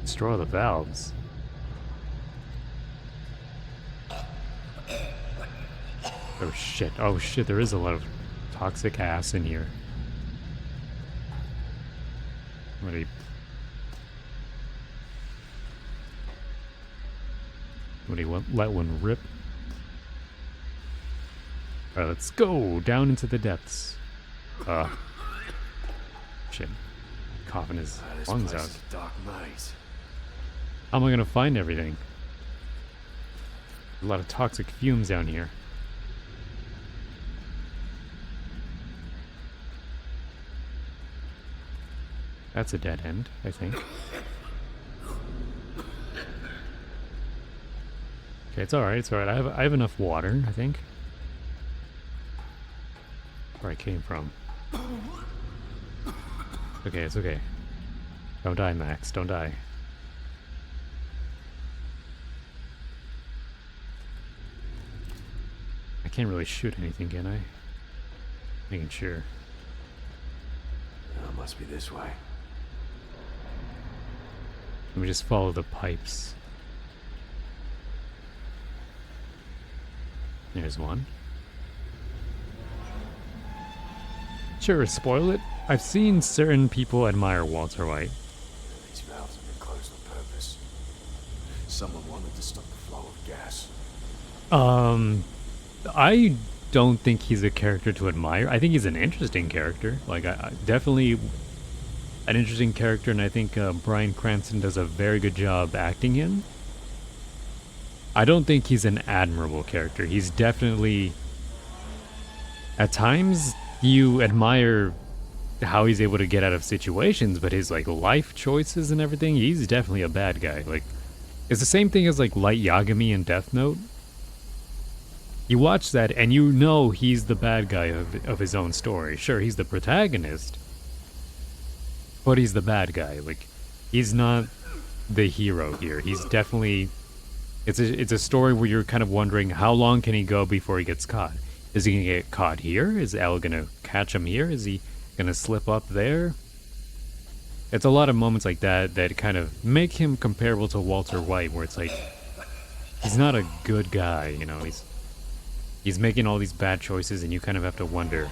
Destroy the valves. Oh shit, there is a lot of toxic ass in here. Would he let one rip? Alright, let's go down into the depths. Shit. Coughing his lungs out. Dark maze. How am I gonna find everything? A lot of toxic fumes down here. That's a dead end, I think. Okay, it's alright, it's alright. I have enough water, I think. Where I came from. Okay, it's okay. Don't die, Max. Don't die. I can't really shoot anything, can I? Making sure. Oh, must be this way. Let me just follow the pipes. There's one. Sure, spoil it. I've seen certain people admire Walter White. These valves have been closed on purpose. Someone wanted to stop the flow of gas. I don't think he's a character to admire. I think he's an interesting character. Like, I definitely an interesting character, and I think Bryan Cranston does a very good job acting him. I don't think he's an admirable character. He's definitely... At times, you admire how he's able to get out of situations, but his, like, life choices and everything, he's definitely a bad guy. Like, it's the same thing as, like, Light Yagami in Death Note. You watch that, and you know he's the bad guy of his own story. Sure, he's the protagonist, but he's the bad guy. Like, he's not the hero here. He's definitely... It's a story where you're kind of wondering how long can he go before he gets caught. Is he gonna get caught here? Is Elle gonna catch him here? Is he gonna slip up there? It's a lot of moments like that that kind of make him comparable to Walter White, where it's like he's not a good guy, you know. He's making all these bad choices, and you kind of have to wonder: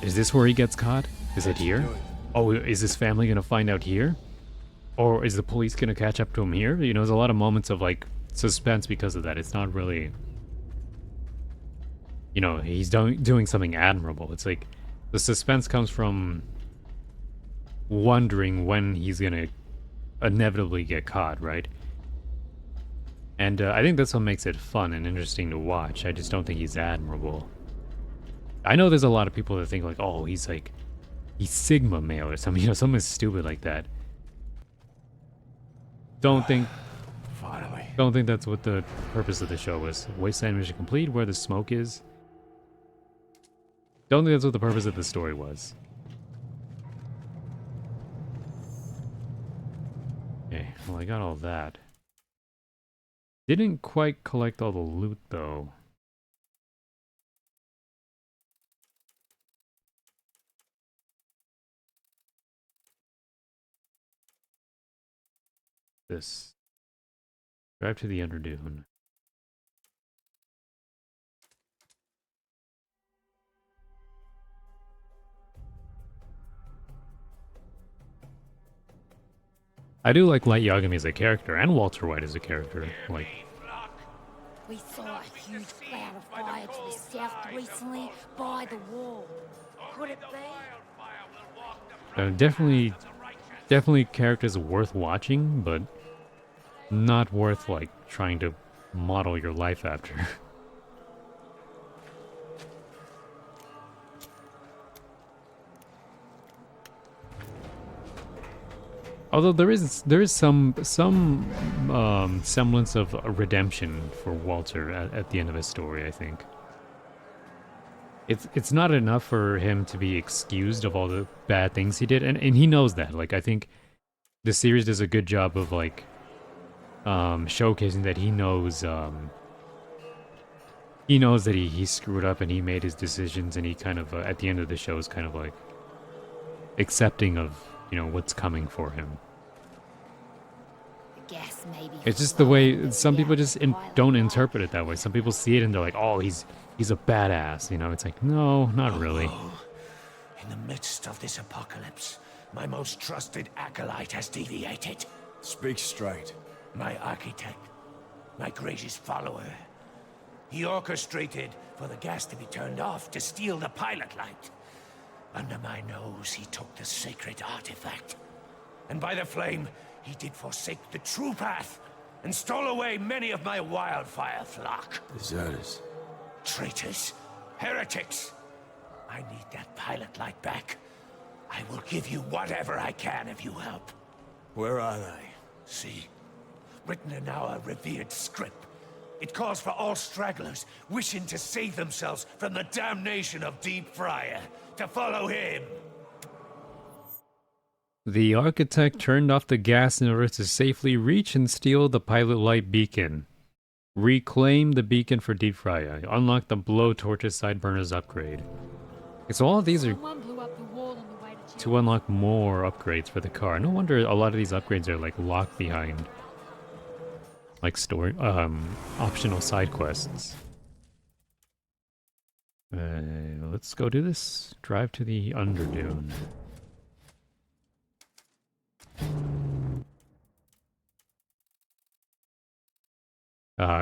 is this where he gets caught? Is it here? Oh, is his family gonna find out here? Or is the police gonna catch up to him here? You know, there's a lot of moments of like suspense because of that. It's not really, you know, he's doing something admirable. It's like the suspense comes from wondering when he's gonna inevitably get caught, right? And I think that's what makes it fun and interesting to watch. I just don't think he's admirable. I know there's a lot of people that think like, oh, he's Sigma male or something, you know, something stupid like that. Finally. Don't think that's what the purpose of the show was. Wasteland mission complete, where the smoke is. Don't think that's what the purpose of the story was. Okay, well, I got all that. Didn't quite collect all the loot, though. This. Drive to the Underdune. I do like Light Yagami as a character, and Walter White as a character. Like, We saw a huge cloud of fire to the south recently by the wall. Could it be? definitely characters worth watching, but not worth like trying to model your life after. Although there is some semblance of a redemption for Walter at the end of his story, I think. It's not enough for him to be excused of all the bad things he did, and he knows that. Like, I think the series does a good job of like showcasing that he knows that he screwed up and he made his decisions, and he kind of at the end of the show is kind of like accepting of, you know, what's coming for him. It's just the way some people just don't interpret it that way. Some people see it and they're like, oh, he's a badass, you know. It's like, no, not really. In the midst of this apocalypse, My most trusted acolyte has deviated. Speak straight. My architect, my greatest follower. He orchestrated for the gas to be turned off to steal the pilot light. Under my nose, he took the sacred artifact. And by the flame, he did forsake the true path and stole away many of my wildfire flock. Deserters. Traitors, heretics. I need that pilot light back. I will give you whatever I can if you help. Where are they? See, written in our revered script. It calls for all stragglers wishing to save themselves from the damnation of Deep Friar to follow him. The architect turned off the gas in order to safely reach and steal the pilot light beacon. Reclaim the beacon for Deep Friar. Unlock the blowtorch's sideburners upgrade. Okay, so all of these are Someone blew up the wall on the way to to unlock more upgrades for the car. No wonder a lot of these upgrades are like locked behind like story optional side quests. Let's go do this. Drive to the Underdune.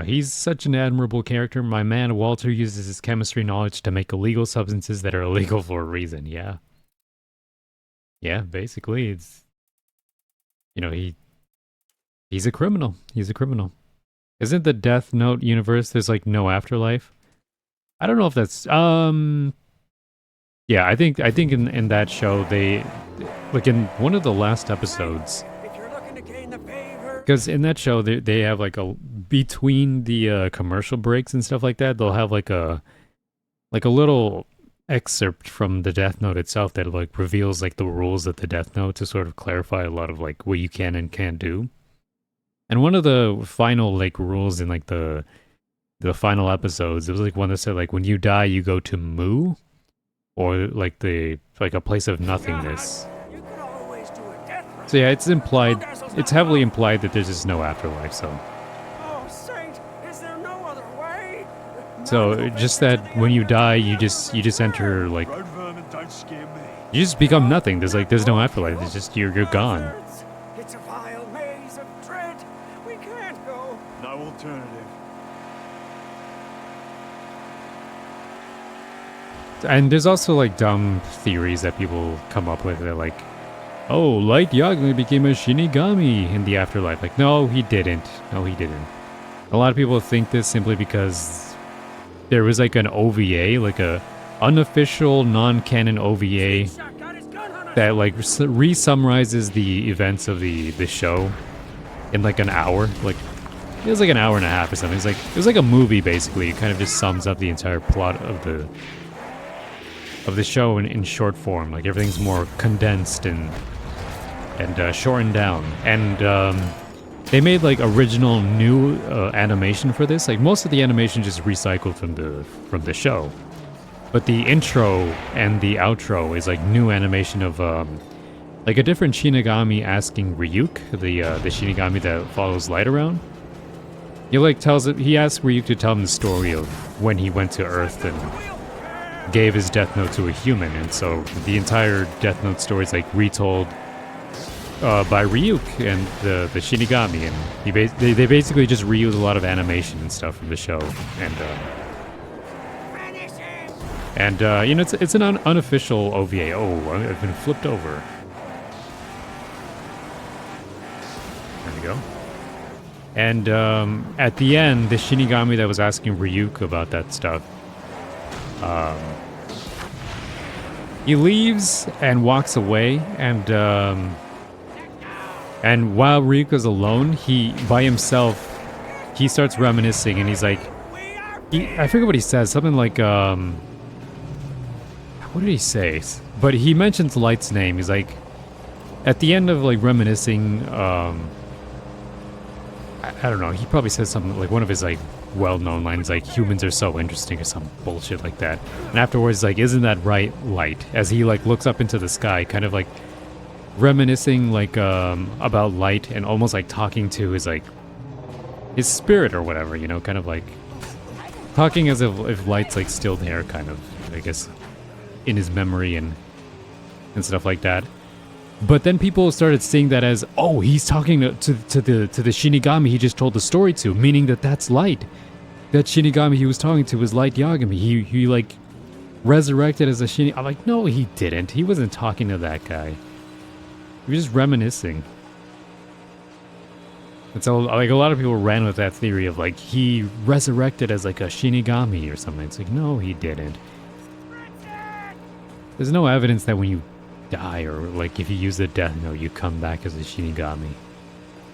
He's such an admirable character. My man Walter uses his chemistry knowledge to make illegal substances that are illegal for a reason. Yeah. Yeah, basically it's, you know, he's a criminal. He's a criminal. Isn't the Death Note universe there's like no afterlife? I don't know if that's yeah, I think in that show they like in one of the last episodes, because in that show they have like a between the commercial breaks and stuff like that, they'll have like a little excerpt from the Death Note itself that like reveals like the rules of the Death Note to sort of clarify a lot of like what you can and can't do. And one of the final like rules in like the final episodes, it was like one that said like when you die you go to Mu, or like a place of nothingness. So yeah, it's implied, it's heavily implied that there's just no afterlife. So just that when you die, you just enter like you just become nothing. There's no afterlife. It's just you're gone. It's a vile maze of dread. We can't go. No alternative. And there's also like dumb theories that people come up with. They're like, oh, Light Yagami became a Shinigami in the afterlife. Like, no, he didn't. No, he didn't. A lot of people think this simply because there was like an OVA, like a unofficial non-canon OVA that like re-summarizes the events of the show in like an hour. Like it was like an hour and a half or something. It was like a movie basically. It kind of just sums up the entire plot of the show in short form. Like everything's more condensed and shortened down. And they made like original new animation for this. Like most of the animation just recycled from the show, but the intro and the outro is like new animation of like a different Shinigami asking Ryuk, the Shinigami that follows Light around. He asks Ryuk to tell him the story of when he went to Earth and gave his Death Note to a human, and so the entire Death Note story is like retold by Ryuk and the Shinigami, and they basically just reuse a lot of animation and stuff from the show, and you know, it's an unofficial OVA. Oh, I've been flipped over. There we go. And at the end, the Shinigami that was asking Ryuk about that stuff, he leaves and walks away, and while Ryuko's alone, by himself, he starts reminiscing, and he's like, I forget what he says, something like, what did he say? But he mentions Light's name. He's like, at the end of like reminiscing, I don't know, he probably says something like one of his like well-known lines, like humans are so interesting or some bullshit like that. And afterwards, like, isn't that right, Light? As he like looks up into the sky, kind of like reminiscing like about Light and almost like talking to his like his spirit or whatever, you know, kind of like talking as if Light's like still there, kind of, I guess, in his memory and stuff like that. But then people started seeing that as, oh, he's talking to the Shinigami he just told the story to, meaning that that's Light. That Shinigami he was talking to was Light Yagami. He like resurrected as a Shinigami. I'm like, no, he didn't. He wasn't talking to that guy. He was just reminiscing. And so, like, a lot of people ran with that theory of, like, he resurrected as, like, a Shinigami or something. It's like, no, he didn't. There's no evidence that when you die or, like, if you use the Death Note, you come back as a Shinigami.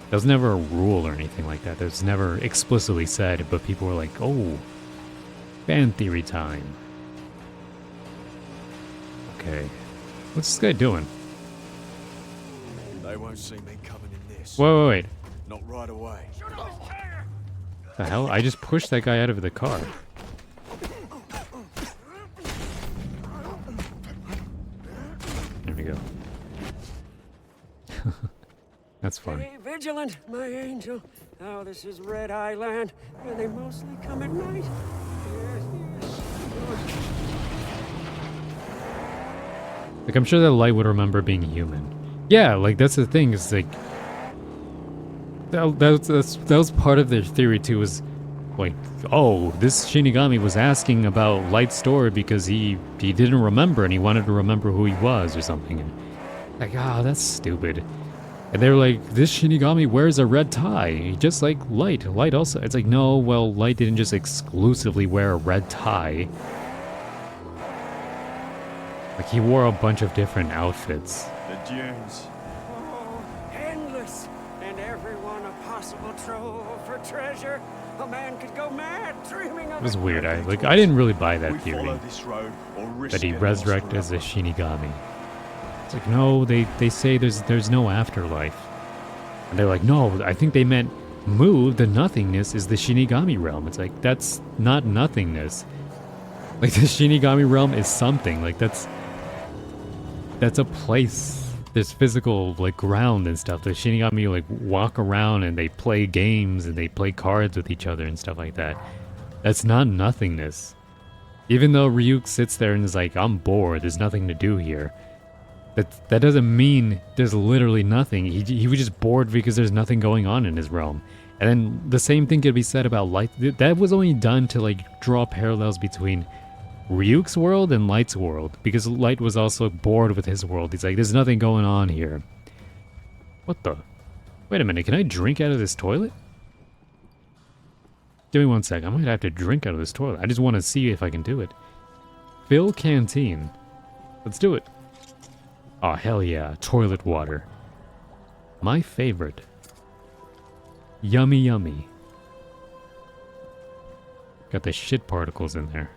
That was never a rule or anything like that. That was never explicitly said, but people were like, oh, fan theory time. Okay. What's this guy doing? They won't see me coming in this. Wait. Not right away. The hell? I just pushed that guy out of the car. There we go. That's funny. Stay vigilant, my angel. Oh, this is Red Eye Land, where they mostly come at night. Yes. Like, I'm sure that Light would remember being human. Yeah, like, that's the thing, is like... That was part of their theory, too, was... Like, oh, this Shinigami was asking about Light's story because he didn't remember and he wanted to remember who he was or something. And like, ah, that's stupid. And they were like, this Shinigami wears a red tie, just like Light. Light also... It's like, no, well, Light didn't just exclusively wear a red tie. Like, he wore a bunch of different outfits. The dunes. Oh, endless. And everyone a possible trove for treasure. A man could go mad dreaming of It was weird. I didn't really buy that We theory. follow this road or risk That he getting lost resurrected as a forever. Shinigami. It's like, no, they say there's no afterlife. And they're like, no, I think they meant move, the nothingness is the Shinigami realm. It's like, that's not nothingness. Like, the Shinigami realm is something. Like, that's a place. There's physical, like, ground and stuff. The Shinigami, like, walk around and they play games and they play cards with each other and stuff like that. That's not nothingness. Even though Ryuk sits there and is like, I'm bored, there's nothing to do here. That doesn't mean there's literally nothing. He was just bored because there's nothing going on in his realm. And then the same thing could be said about Light. That was only done to, like, draw parallels between Ryuk's world and Light's world, because Light was also bored with his world. He's like, there's nothing going on here. What the? Wait a minute, can I drink out of this toilet? Give me one sec, I might have to drink out of this toilet. I just want to see if I can do it. Fill canteen. Let's do it. Oh, hell yeah, toilet water. My favorite. Yummy yummy. Got the shit particles in there.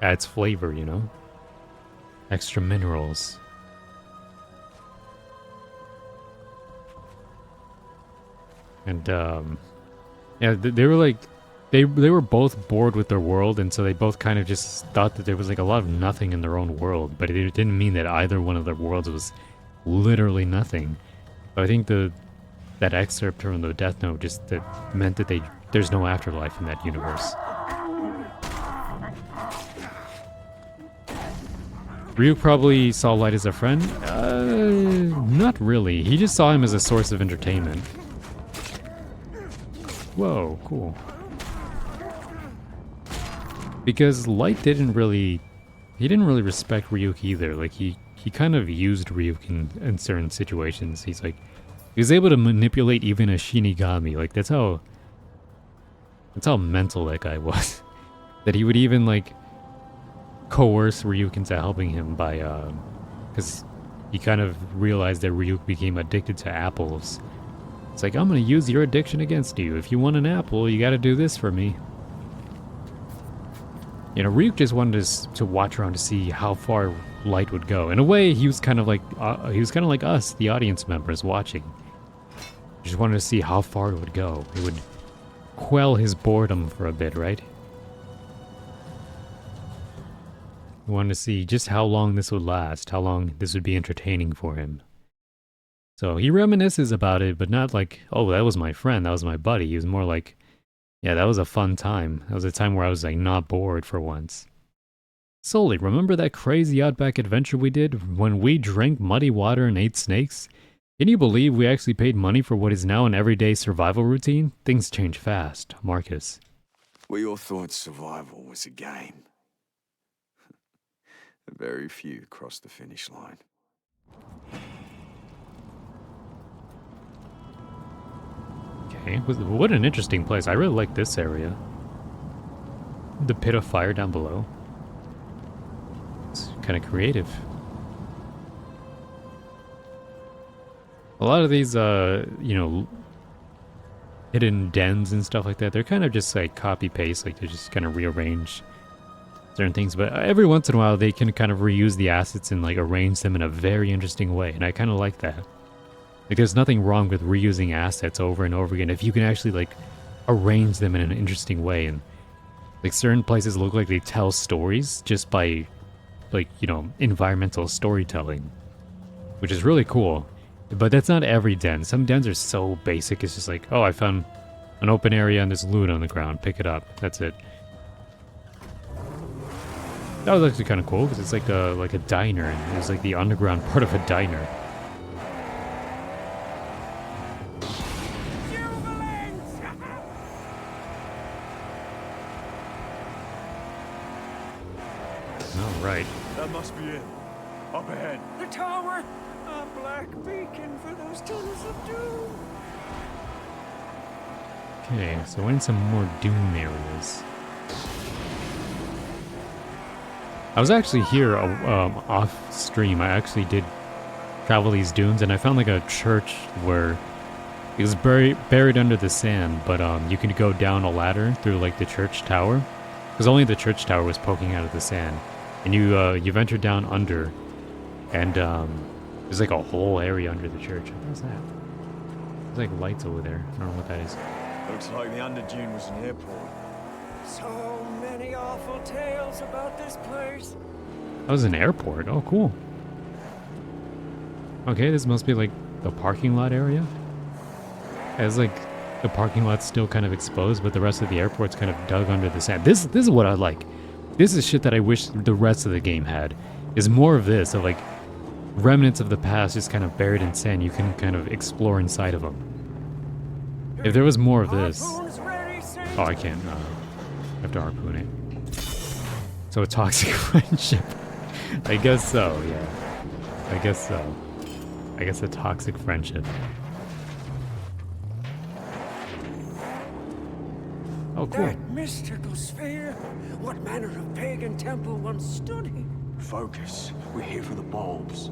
Adds flavor, you know? Extra minerals. And, yeah, they were like, they were both bored with their world, and so they both kind of just thought that there was like a lot of nothing in their own world, but it didn't mean that either one of their worlds was literally nothing. But I think that excerpt from the Death Note just meant that there's no afterlife in that universe. Ryuk probably saw Light as a friend? Not really. He just saw him as a source of entertainment. Whoa, cool. Because Light didn't really respect Ryuk either. Like, he kind of used Ryuk in certain situations. He was able to manipulate even a Shinigami. Like, that's how mental that guy was. That he would even, like, coerce Ryuk into helping him by, because he kind of realized that Ryuk became addicted to apples. It's like, I'm gonna use your addiction against you. If you want an apple, you gotta do this for me. You know, Ryuk just wanted to watch around to see how far Light would go. In a way, he was kind of like us, the audience members watching. He just wanted to see how far it would go. It would quell his boredom for a bit, right? He wanted to see just how long this would last, how long this would be entertaining for him. So he reminisces about it, but not like, oh, that was my friend, that was my buddy. He was more like, yeah, that was a fun time. That was a time where I was like not bored for once. Sully, remember that crazy outback adventure we did when we drank muddy water and ate snakes? Can you believe we actually paid money for what is now an everyday survival routine? Things change fast, Marcus. We all thought survival was a game. Very few crossed the finish line. Okay, what an interesting place. I really like this area. The pit of fire down below. It's kind of creative. A lot of these, you know, hidden dens and stuff like that, they're kind of just like copy-paste, like they just kind of rearrange certain things. But every once in a while, they can kind of reuse the assets and like arrange them in a very interesting way. And I kind of like that. Like there's nothing wrong with reusing assets over and over again if you can actually like arrange them in an interesting way. And like certain places look like they tell stories just by like, you know, environmental storytelling, which is really cool. But that's not every den. Some dens are so basic, it's just like, oh, I found an open area and there's loot on the ground, pick it up, that's it. That was actually kind of cool because it's like a diner, and it was like the underground part of a diner. All right. That must be it. Up ahead. The tower! A black beacon for those tunnels of doom! Okay, so we're in some more Doom areas. I was actually here off stream. I actually did travel these dunes, and I found like a church where it was buried under the sand, but you can go down a ladder through like the church tower, because only the church tower was poking out of the sand, and you venture down under, and there's like a whole area under the church. What's that? There's like lights over there. I don't know what that is. Looks like the Underdune was an airport. So many awful tales about this place. That was an airport. Oh, cool. Okay, this must be like the parking lot area. As like the parking lot's still kind of exposed, but the rest of the airport's kind of dug under the sand. This is what I like. This is shit that I wish the rest of the game had. Is more of this, of like remnants of the past just kind of buried in sand. You can kind of explore inside of them. If there was more of this... Oh, I can't. I have to harpoon it. So a toxic friendship. I guess so, yeah. I guess so. I guess a toxic friendship. Oh, cool. That mystical sphere! What manner of pagan temple once stood here? Focus. We're here for the bulbs.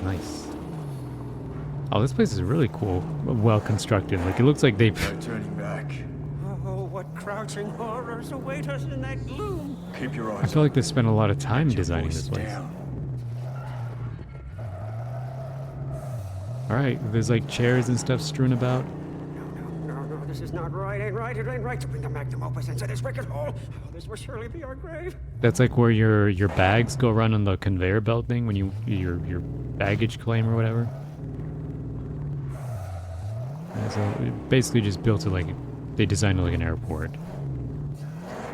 Nice. Oh, this place is really cool. Well constructed. Like, it looks like they... No turning back. Oh, what crouching horrors await us in that gloom! Keep your eyes I feel like they spent a lot of time designing this place. Alright, there's like chairs and stuff strewn about. No, this is not right. Ain't right. It ain't right to bring the magnum opus into this wicked hole. Oh, this will surely be our grave. That's like where your bags go around on the conveyor belt thing when your baggage claim or whatever. And so it basically just built it like they designed it like an airport.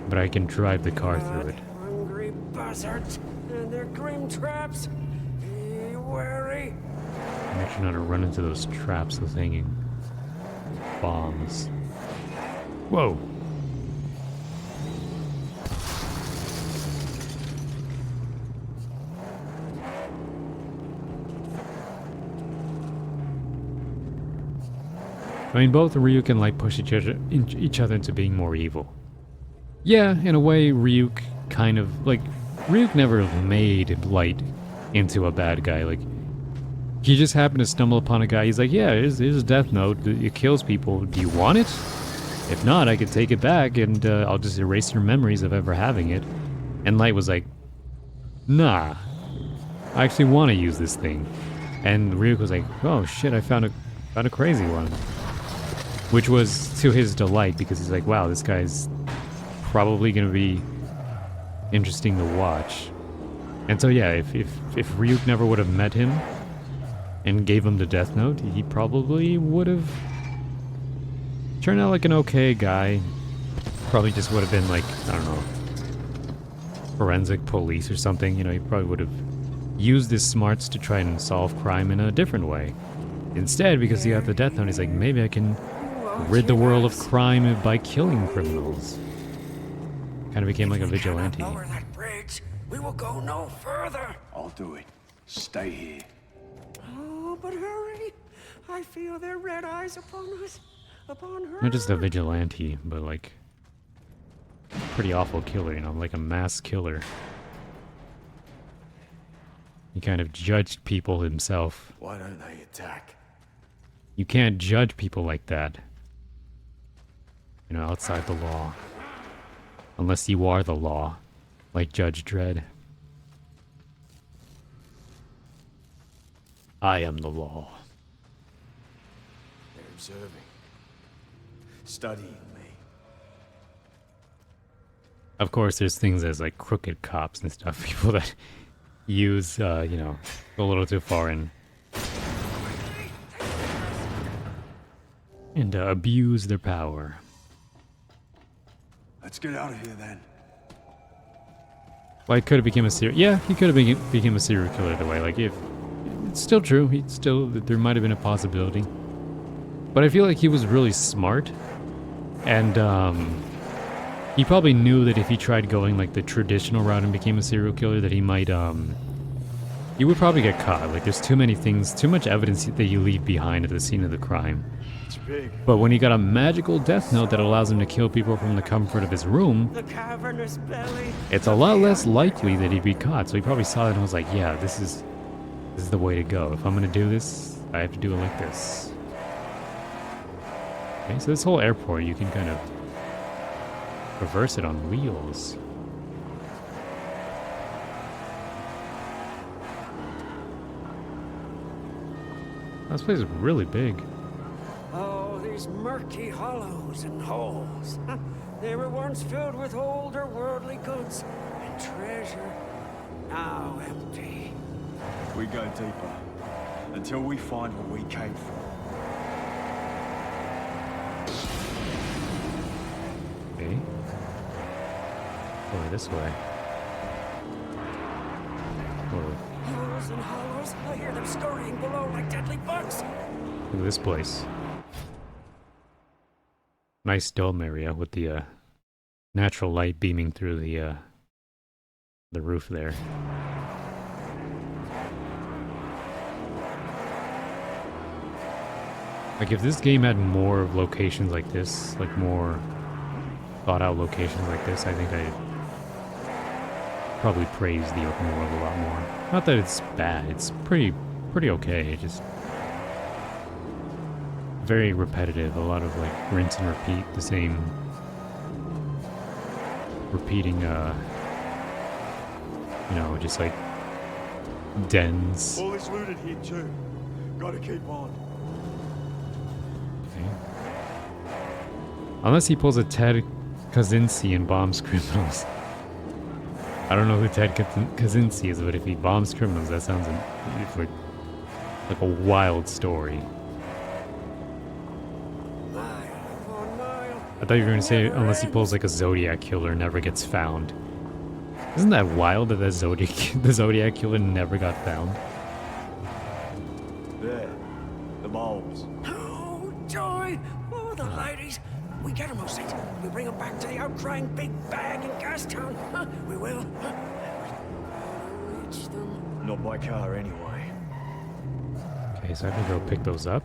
But I can drive the car through it. Hungry buzzards and their grim traps. Be wary. Make sure not to run into those traps, those hanging bombs. Whoa! I mean, both Ryuk and Light push each other into being more evil. Yeah, in a way, Ryuk kind of, like, Ryuk never made Light into a bad guy. Like, he just happened to stumble upon a guy. He's like, yeah, here's a death note. It kills people. Do you want it? If not, I could take it back and I'll just erase your memories of ever having it. And Light was like, nah, I actually want to use this thing. And Ryuk was like, oh shit, I found a crazy one. Which was to his delight because he's like, wow, this guy's probably going to be interesting to watch. And so yeah, if Ryuk never would have met him and gave him the death note, he probably would have turned out like an okay guy. probably just would have been like, I don't know, forensic police or something. You know, he probably would have used his smarts to try and solve crime in a different way. Instead, because he got the death note, he's like, maybe I can rid the world of crime by killing criminals. Kind of became like a vigilante. Lower that bridge. We will go no further. I'll do it. Stay here. Oh, but hurry. I feel their red eyes upon us. Upon her. Not just a vigilante, but like pretty awful killer, you know, like a mass killer. He kind of judged people himself. Why don't they attack? You can't judge people like that. You know, outside the law. Unless you are the law, like Judge Dredd. I am the law. They're observing. Studying me. Of course, there's things as like crooked cops and stuff. People that use, you know, go a little too far and abuse their power. Let's get out of here then. Well, he could have become a serial. Yeah, he could have become a serial killer either way. Like, if it's still true, there might have been a possibility. But I feel like he was really smart, and he probably knew that if he tried going like the traditional route and became a serial killer, that he might he would probably get caught. Like, there's too many things, too much evidence that you leave behind at the scene of the crime. It's big. But when he got a magical death note that allows him to kill people from the comfort of his room, The cavernous belly. it's a lot less likely that he'd be caught. So he probably saw it and was like, yeah, this is the way to go. If I'm gonna do this, I have to do it like this. Okay, so this whole airport, you can kind of reverse it on wheels. This place is really big. Oh, these murky hollows and holes. They were once filled with older worldly goods and treasure, now empty. We go deeper. Until we find what we came for. Okay. Over this way. Whoa. Holes and hollows. I hear them scurrying below like deadly bugs. Look at this place. Nice dome area with the natural light beaming through the roof there. Like, if this game had more locations like this, like more thought out locations like this, I think I'd probably praise the open world a lot more. Not that it's bad, it's pretty okay, just very repetitive, a lot of like rinse and repeat, the same repeating, you know, just like dens. All is looted here too. Gotta keep on. Okay. Unless he pulls a Ted Kaczynski and bombs criminals. I don't know who Ted Kaczynski is, but if he bombs criminals, that sounds like a wild story. I thought you were going to say, unless he pulls like a Zodiac killer and never gets found. Isn't that wild that the Zodiac killer never got found? There. The bulbs. Oh, joy! Oh, the ladies. We get them, Osage. We bring them back to the outcrying big bag in Gastown. Huh? We will. Huh? Reach them. Not by car anyway. Okay, so I have to go pick those up.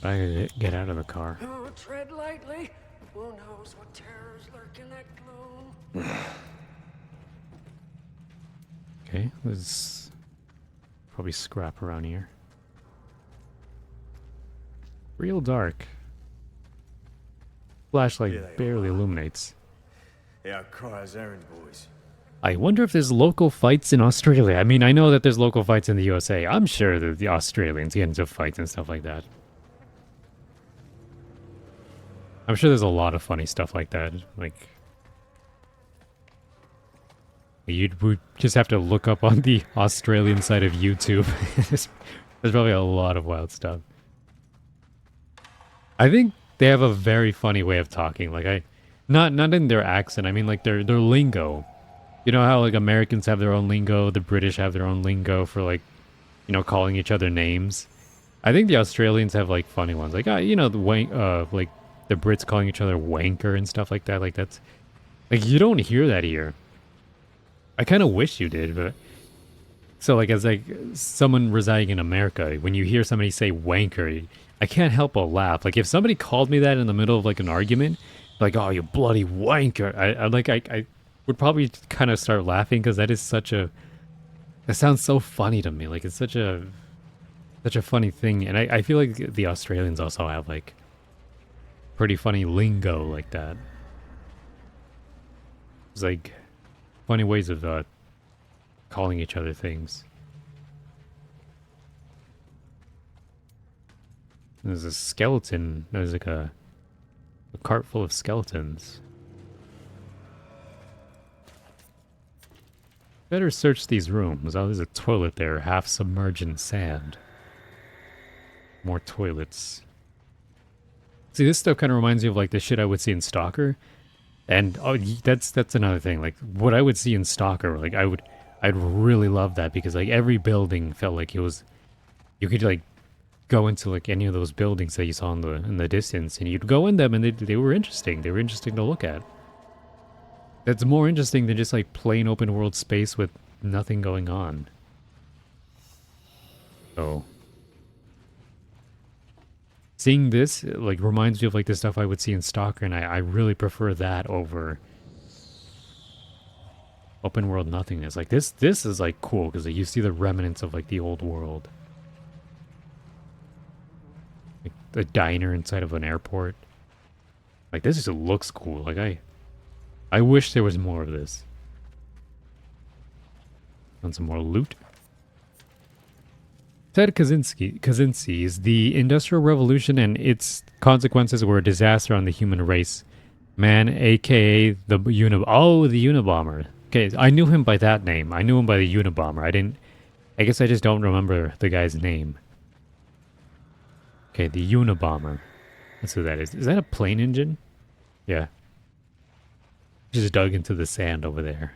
I gotta get out of the car. Oh, tread lightly. Who knows what terrors lurk in that gloom? Okay, there's probably scrap around here. Real dark. Flashlight barely illuminates. The Outcryers errand boys. I wonder if there's local fights in Australia. I mean, I know that there's local fights in the USA. I'm sure that the Australians get into fights and stuff like that. I'm sure there's a lot of funny stuff like that. Like, would just have to look up on the Australian side of YouTube. There's probably a lot of wild stuff. I think they have a very funny way of talking. Like, Not in their accent. I mean like their lingo. You know how like Americans have their own lingo, the British have their own lingo for like, you know, calling each other names. I think the Australians have like funny ones. Like you know, the like the Brits calling each other wanker and stuff like that. Like that's like you don't hear that here. I kind of wish you did, but so like as like someone residing in America, when you hear somebody say wanker, I can't help but laugh. Like if somebody called me that in the middle of like an argument, like oh you bloody wanker, I would probably kind of start laughing because that is such a that sounds so funny to me. Like it's such a funny thing, and I feel like the Australians also have like pretty funny lingo like that. It's like funny ways of calling each other things. There's a skeleton. There's like a cart full of skeletons. Better search these rooms. Oh, there's a toilet there, half submerged in sand. More toilets. See, this stuff kind of reminds me of like the shit I would see in Stalker. And oh, that's another thing. Like what I would see in Stalker, like I'd really love that because like every building felt like it was, you could like go into like any of those buildings that you saw in the distance, and you'd go in them, and they were interesting. They were interesting to look at. That's more interesting than just like plain open world space with nothing going on. So seeing this like reminds me of like the stuff I would see in Stalker, and I really prefer that over open world nothingness. Like this is like cool because like, you see the remnants of like the old world. Like a diner inside of an airport. Like this just looks cool. Like I wish there was more of this. Want some more loot? Ted Kaczynski's The Industrial Revolution and Its Consequences Were a Disaster on the Human Race. Man, aka the Unabomber. Okay, I knew him by that name. I knew him by the Unabomber. I guess I just don't remember the guy's name. Okay, the Unabomber. That's who that is. Is that a plane engine? Yeah. Just dug into the sand over there.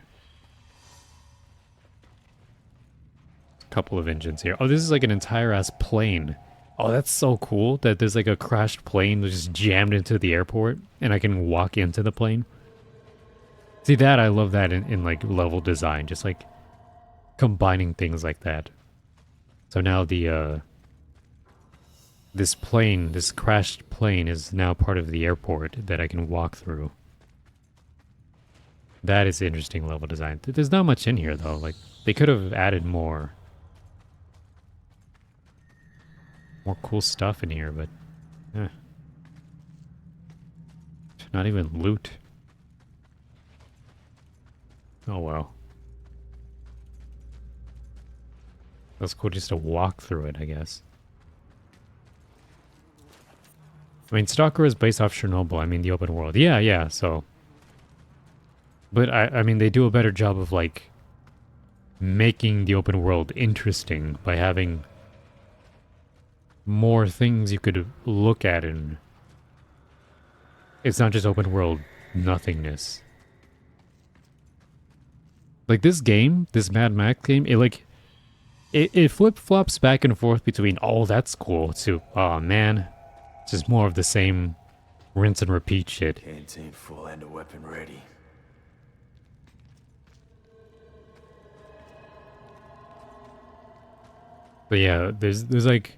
Couple of engines here. Oh, this is like an entire ass plane. Oh, that's so cool that there's like a crashed plane that just jammed into the airport and I can walk into the plane. See that? I love that in like level design, just like combining things like that. So now the this crashed plane is now part of the airport that I can walk through. That is interesting level design. There's not much in here though. Like they could have added more cool stuff in here, but not even loot. Oh well. That's cool just to walk through it, I guess. I mean, Stalker is based off Chernobyl. I mean, the open world. Yeah, so. But I mean, they do a better job of like making the open world interesting by having more things you could look at, and it's not just open world nothingness. Like this game, this Mad Max game, it flip-flops back and forth between, oh, that's cool, to, oh man, it's just more of the same rinse and repeat shit. Canteen full and a weapon ready. But yeah, there's like,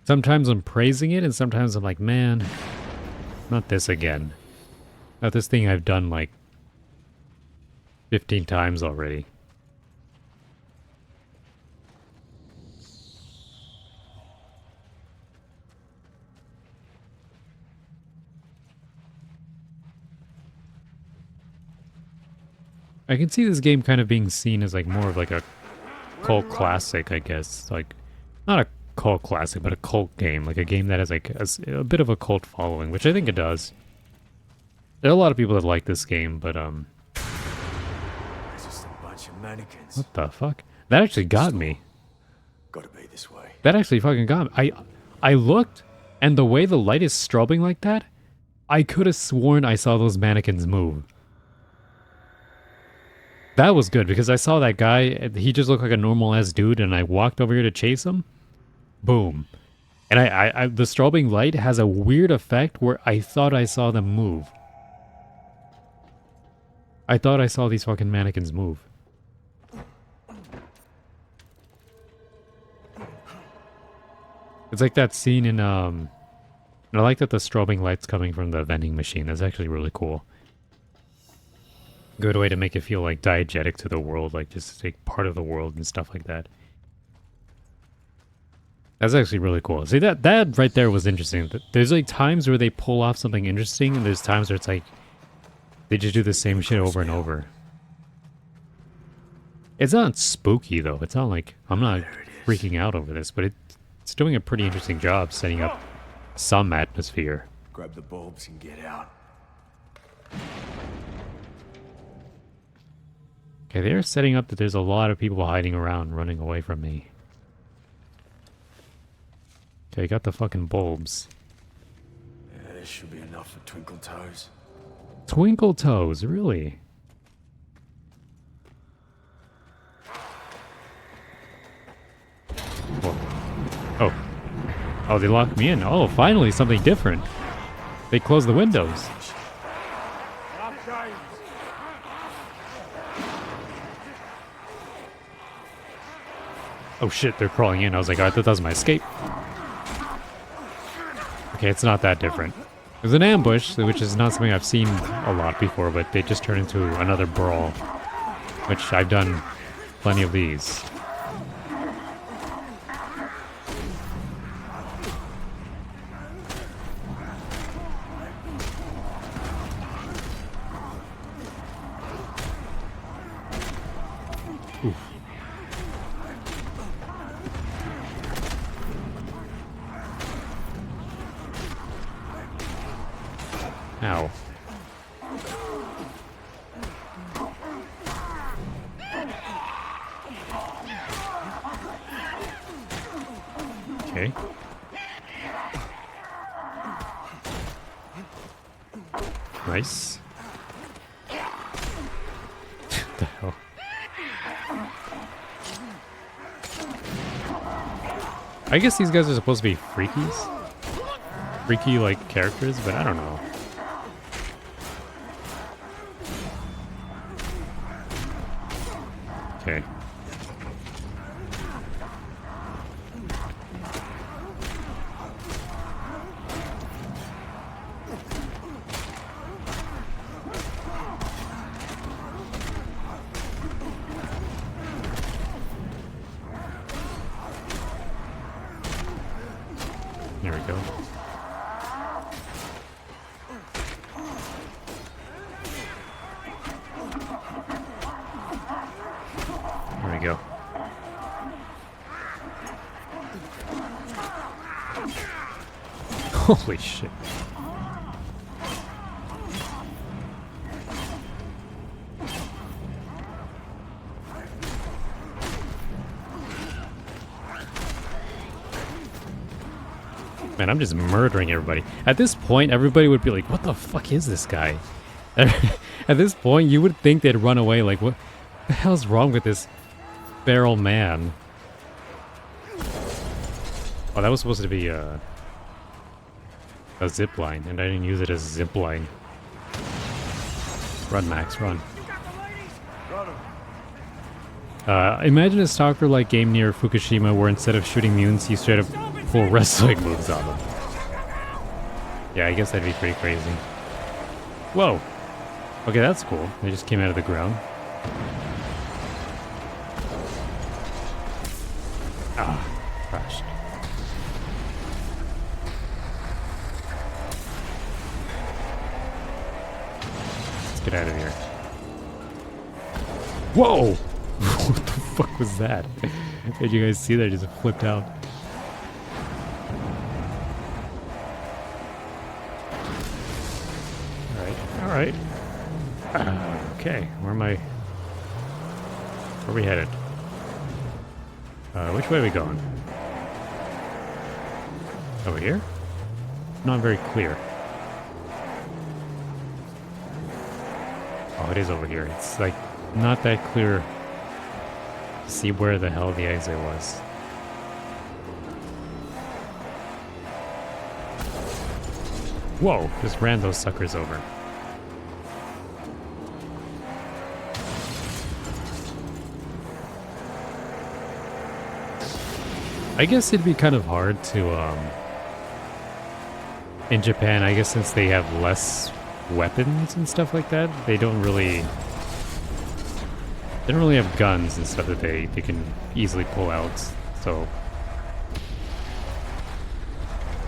sometimes I'm praising it, and sometimes I'm like, man, not this again. Not this thing I've done like 15 times already. I can see this game kind of being seen as like more of like a cult classic, I guess. Like, not a cult classic, but a cult game. Like a game that has like a bit of a cult following, which I think it does. There are a lot of people that like this game, but It's just a bunch of mannequins. what the fuck? That actually got me. Gotta be this way. That actually fucking got me. I looked, and the way the light is strobing like that, I could have sworn I saw those mannequins move. That was good because I saw that guy. He just looked like a normal ass dude, and I walked over here to chase him. Boom. And the strobing light has a weird effect where I thought I saw them move. I thought I saw these fucking mannequins move. It's like that scene in, and I like that the strobing light's coming from the vending machine. That's actually really cool. Good way to make it feel like diegetic to the world, like just like part of the world and stuff like that. That's actually really cool. See, that right there was interesting. There's like times where they pull off something interesting, and there's times where it's like they just do the same shit over and over. It's not spooky though. It's not like I'm not freaking out over this, but it's doing a pretty interesting job setting up some atmosphere. Grab the bulbs and get out. Okay, they're setting up that there's a lot of people hiding around, running away from me. Okay, got the fucking bulbs. Yeah, this should be enough for Twinkle Toes. Twinkle Toes, really? Whoa. Oh. Oh, they locked me in. Oh, finally something different. They closed the windows. Oh shit, they're crawling in. I was like, I thought that was my escape. Okay, it's not that different. There's an ambush, which is not something I've seen a lot before, but they just turn into another brawl, which I've done plenty of these. Oof. Ow. Okay. Nice. What the hell? I guess these guys are supposed to be freakies. Freaky, like, characters, but I don't know. Okay. There we go. There we go. Holy shit. Man, I'm just murdering everybody. At this point, everybody would be like, what the fuck is this guy? At this point, you would think they'd run away like, what the hell's wrong with this feral man? Oh, that was supposed to be a zip line, and I didn't use it as a zip line. Run, Max, run. Imagine a stalker-like game near Fukushima where instead of shooting mutants, you straight up pull wrestling moves on them. Yeah, I guess that'd be pretty crazy. Whoa. Okay, that's cool. They just came out of the ground. Ah, crashed. Let's get out of here. Whoa! What the fuck was that? Did you guys see that? I just flipped out. Alright. Okay, where am I? Where are we headed? Which way are we going? Over here? Not very clear. it is over here. It's like not that clear to see where the hell the exit was. Whoa, just ran those suckers over. I guess it'd be kind of hard to, in Japan, I guess since they have less weapons and stuff like that, they don't really have guns and stuff that they can easily pull out, so...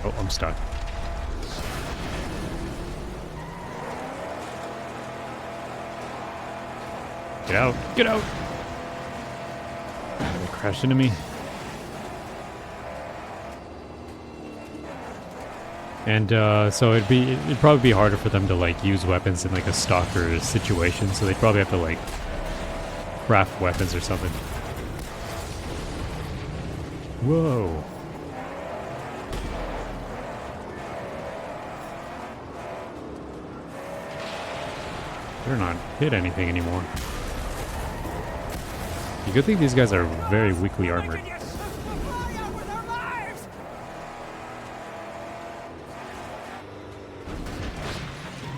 Oh, I'm stuck. Get out! Get out! They crashed into me. And so it'd probably be harder for them to like use weapons in like a stalker situation, so they'd probably have to like craft weapons or something. Whoa. They're not hit anything anymore. You could think these guys are very weakly armored.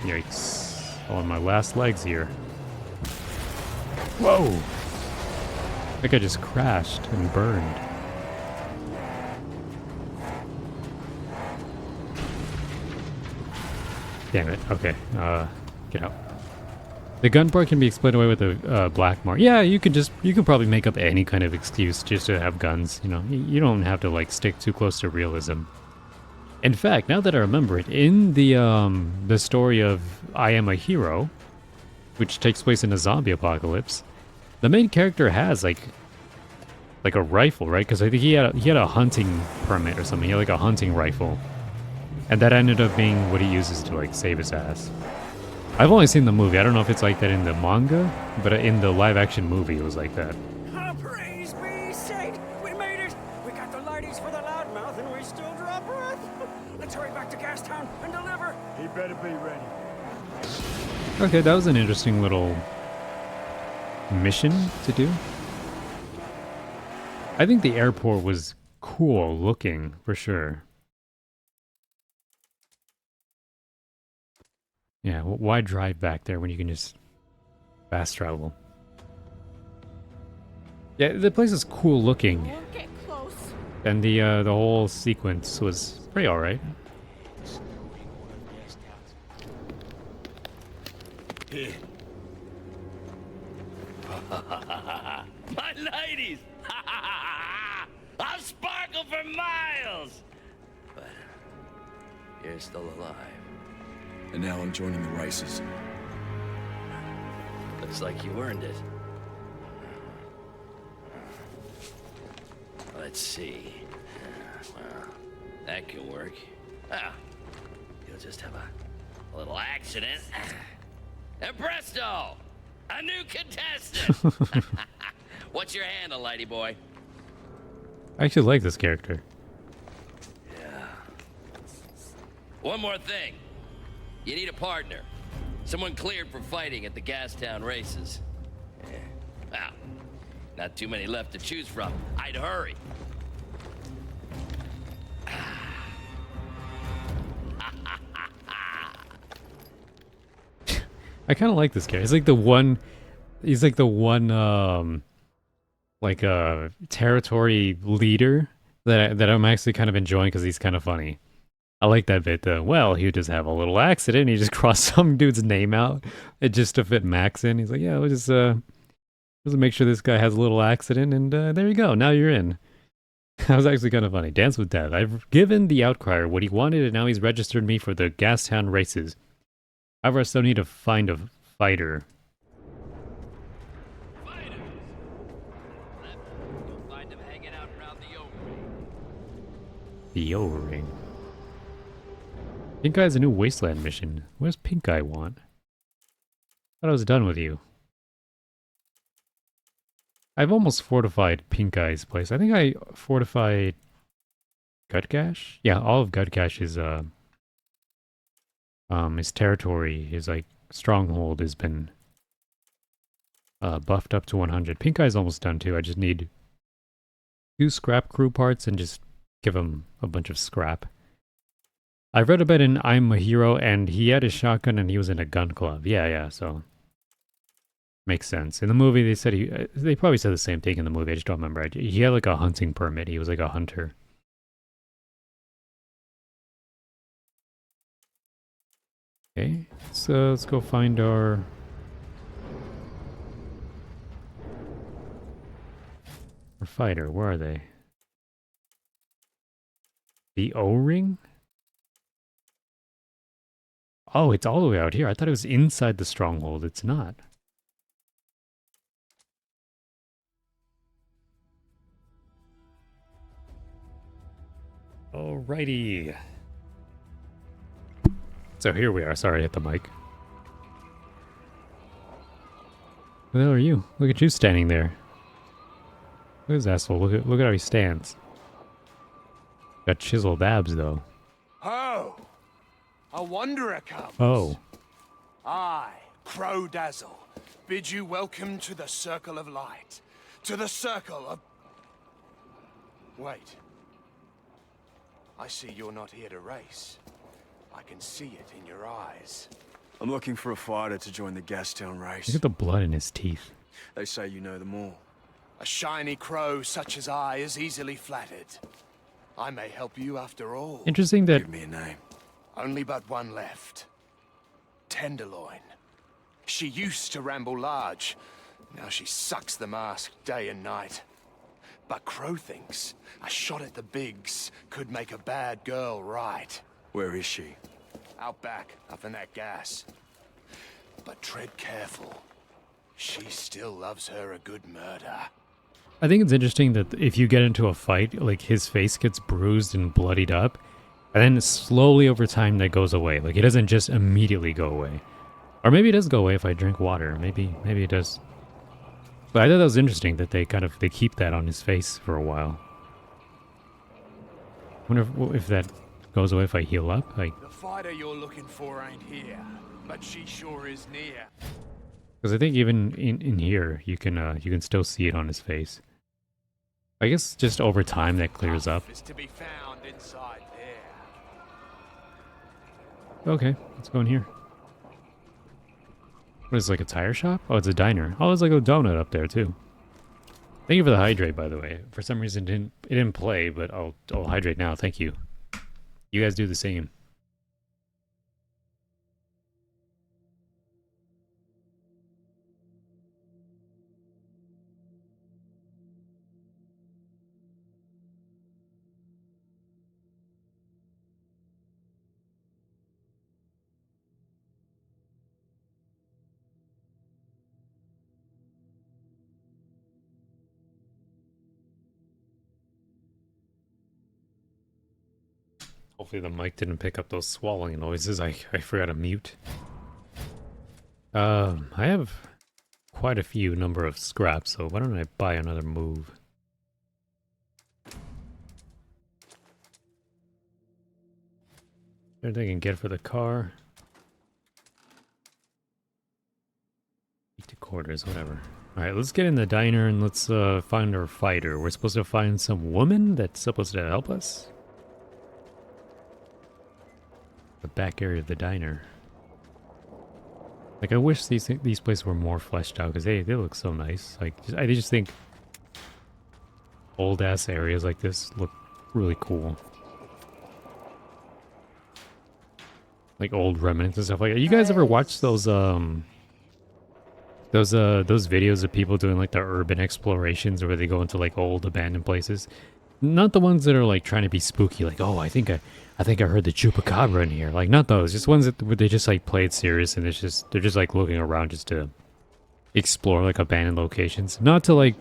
Yikes. On my last legs here. Whoa! I think I just crashed and burned. Damn it. Okay. Get out. The gun part can be explained away with a black mark. Yeah, you can probably make up any kind of excuse just to have guns. You know, you don't have to like stick too close to realism. In fact, now that I remember it, in the story of I Am a Hero, which takes place in a zombie apocalypse, the main character has like a rifle, right? Because I think he had a hunting permit or something. He had like a hunting rifle, and that ended up being what he uses to like save his ass. I've only seen the movie. I don't know if it's like that in the manga, but in the live-action movie, it was like that. Oh, praise be saint! We made it! We got the lighties for the loudmouth, and we still draw breath. Let's hurry back to Gastown and deliver. He better be ready. Okay, that was an interesting little mission to do. I think the airport was cool looking, for sure. Yeah, why drive back there when you can just fast travel? Yeah, the place is cool looking. Get close. And the whole sequence was pretty alright. My ladies! I'll sparkle for miles! But you're still alive. And now I'm joining the races. Looks like you earned it. Let's see. Well, that can work. Ah, you'll just have a little accident. And presto! A new contestant! What's your handle, lady boy? I actually like this character. Yeah. One more thing. You need a partner. Someone cleared for fighting at the Gastown races. Yeah. Well, not too many left to choose from. I'd hurry. I kind of like this guy. He's like the one territory leader that I'm actually kind of enjoying because he's kind of funny. I like that bit. Well, he would just have a little accident. He just crossed some dude's name out just to fit Max in. He's like, yeah, we'll just make sure this guy has a little accident, and there you go. Now you're in. That was actually kind of funny. Dance with Death. I've given the Outcrier what he wanted, and now he's registered me for the Gastown races. However, I still need to find a fighter. You'll find him hanging out around the O-ring. The O-ring. Pink Eye has a new Wasteland mission. What does Pink Eye want? I thought I was done with you. I've almost fortified Pink Eye's place. I think I fortified Gutgash? Yeah, all of Gutgash is his territory, his like stronghold has been buffed up to 100. Pink Eye's almost done too. I just need 2 scrap crew parts and just give him a bunch of scrap. I read about in I'm a Hero, and he had a shotgun and he was in a gun club. Yeah, so makes sense. In the movie, they said they probably said the same thing in the movie. I just don't remember. He had like a hunting permit. He was like a hunter. Okay, so let's go find our fighter. Where are they? The O-ring? Oh, it's all the way out here. I thought it was inside the stronghold. It's not. Alrighty. So here we are. Sorry, I hit the mic. Who the hell are you? Look at you standing there. Look at this asshole. Look at how he stands. Got chiseled abs, though. Oh! A wanderer comes. Oh. I, Crow Dazzle, bid you welcome to the Circle of Light. To the Circle of... Wait. I see you're not here to race. I can see it in your eyes. I'm looking for a fighter to join the Gastown race. Look at the blood in his teeth. They say you know them all. A shiny crow such as I is easily flattered. I may help you after all. Interesting that... Give me a name. Only but one left. Tenderloin. She used to ramble large. Now she sucks the mask day and night. But Crow thinks a shot at the bigs could make a bad girl right. Where is she? Out back, up in that gas. But tread careful. She still loves her a good murder. I think it's interesting that if you get into a fight, like his face gets bruised and bloodied up, and then slowly over time that goes away. Like it doesn't just immediately go away. Or maybe it does go away if I drink water. Maybe it does. But I thought that was interesting that they keep that on his face for a while. Wonder if that goes away if I heal up. Like, The fighter you're looking for ain't here, but she sure is near. because I think even in here you can still see it on his face. I guess just over time that clears up. Is to be found inside there. Okay, let's go in here. What is it, like a tire shop? Oh, it's a diner. Oh, there's like a donut up there too. Thank you for the hydrate, by the way. For some reason it didn't play, but I'll hydrate now. Thank you. You guys do the same. Hopefully the mic didn't pick up those swallowing noises. I forgot to mute. I have quite a few number of scraps, so why don't I buy another move? Everything I can get for the car. 80 quarters, whatever. Alright, let's get in the diner and let's find our fighter. We're supposed to find some woman that's supposed to help us. The back area of the diner. Like, I wish these places were more fleshed out because they look so nice. Like, I just think old ass areas like this look really cool. Like old remnants and stuff like that. You guys ever watch those videos of people doing like the urban explorations where they go into like old abandoned places? Not the ones that are like trying to be spooky, like, oh, I think I heard the chupacabra in here. Like, not those. Just ones where they just like play it serious and they're just like looking around just to explore like abandoned locations. Not to like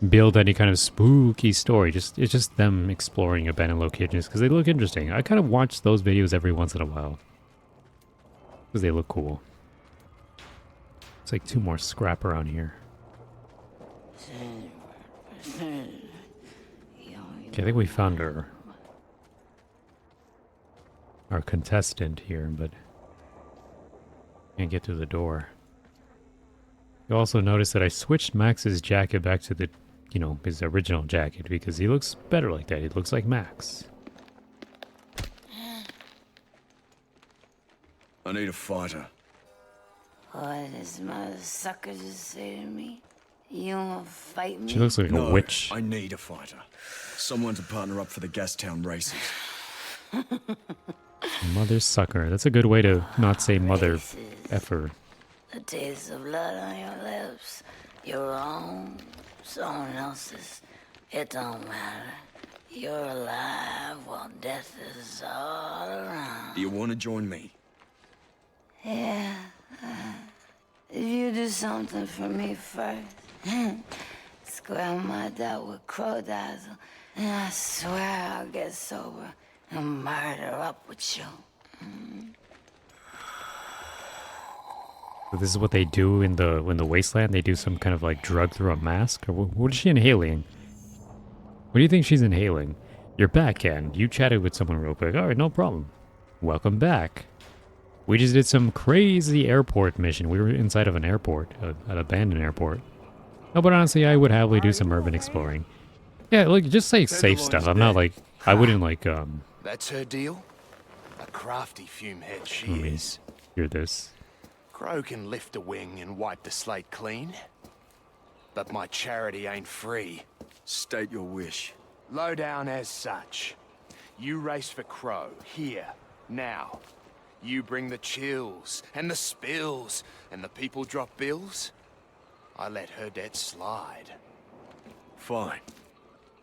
build any kind of spooky story. It's just them exploring abandoned locations because they look interesting. I kind of watch those videos every once in a while because they look cool. It's like 2 more scrap around here. Okay, I think we found our contestant here, but can't get through the door. You also notice that I switched Max's jacket back to the, you know, his original jacket because he looks better like that. He looks like Max. I need a fighter. What does my sucker just say to me? You wanna fight me? She looks like a witch. I need a fighter. Someone to partner up for the Gastown races. Mother sucker. That's a good way to not say mother effer. The taste of blood on your lips. Your own, someone else's. It don't matter. You're alive while death is all around. Do you want to join me? Yeah. If you do something for me first, square my doubt with Crow Dazzle, and I swear I'll get sober and murder up with you. So this is what they do in the wasteland. They do some kind of like drug through a mask, or what is she inhaling? What do you think she's inhaling? You're back, Ken. You chatted with someone real quick. All right, no problem. Welcome back. We just did some crazy airport mission. We were inside of an airport, an abandoned airport. No, but honestly, I would happily do some urban exploring. Yeah, look, just say safe stuff. I'm not like, I wouldn't like, That's her deal? A crafty fume head she let me is. hear this. Crow can lift a wing and wipe the slate clean. But my charity ain't free. State your wish. Low down as such. You race for Crow, here, now. You bring the chills, and the spills, and the people drop bills. I let her debt slide. Fine.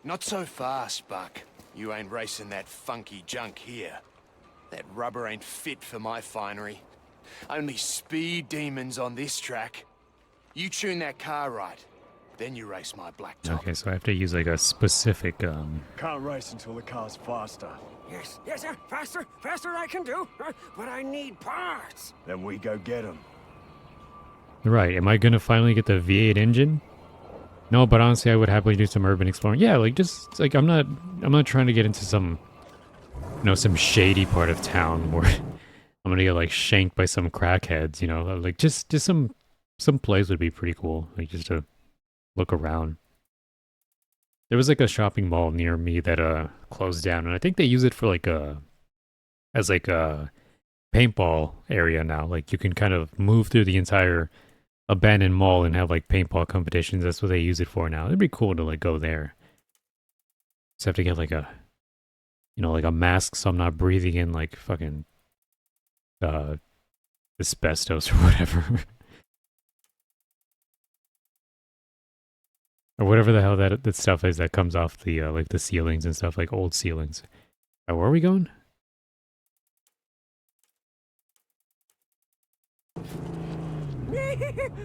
Not so fast, Buck. You ain't racing that funky junk here. That rubber ain't fit for my finery. Only speed demons on this track. You tune that car right, then you race my blacktop. Okay, so I have to use like a specific, Can't race until the car's faster. Yes, sir. Faster I can do. But I need parts. Then we go get them. right, am I gonna finally get the V8 engine? No, but honestly, I would happily do some urban exploring. Yeah, like just like I'm not trying to get into some, you know, some shady part of town where I'm gonna get like shanked by some crackheads. You know, like just some place would be pretty cool, like just to look around. There was like a shopping mall near me that closed down, and I think they use it for like as like a paintball area now. Like you can kind of move through the entire abandoned mall and have like paintball competitions. That's what they use it for now. It'd be cool to like go there. Just have to get like a, you know, like a mask so I'm not breathing in like fucking asbestos or whatever. Or whatever the hell that stuff is that comes off the like the ceilings and stuff, like old ceilings. Where are we going?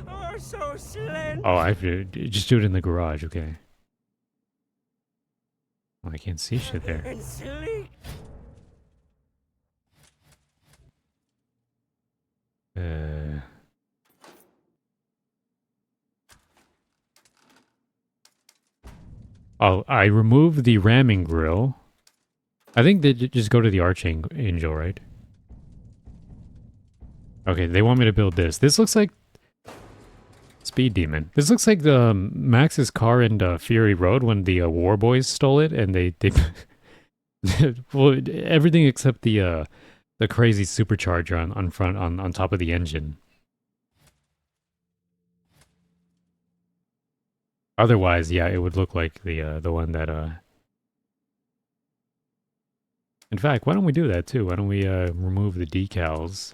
Oh, so slim. Oh, I have to just do it in the garage. Okay. Oh, I can't see shit there. And sleek. Oh, I removed the ramming grill. I think they just go to the Archangel, right? Okay, they want me to build this. This looks like Speed Demon. This looks like the Max's car in Fury Road when the War Boys stole it, and they well, everything except the crazy supercharger on front on top of the engine. Otherwise, yeah, it would look like the one that In fact, why don't we do that too? Why don't we remove the decals?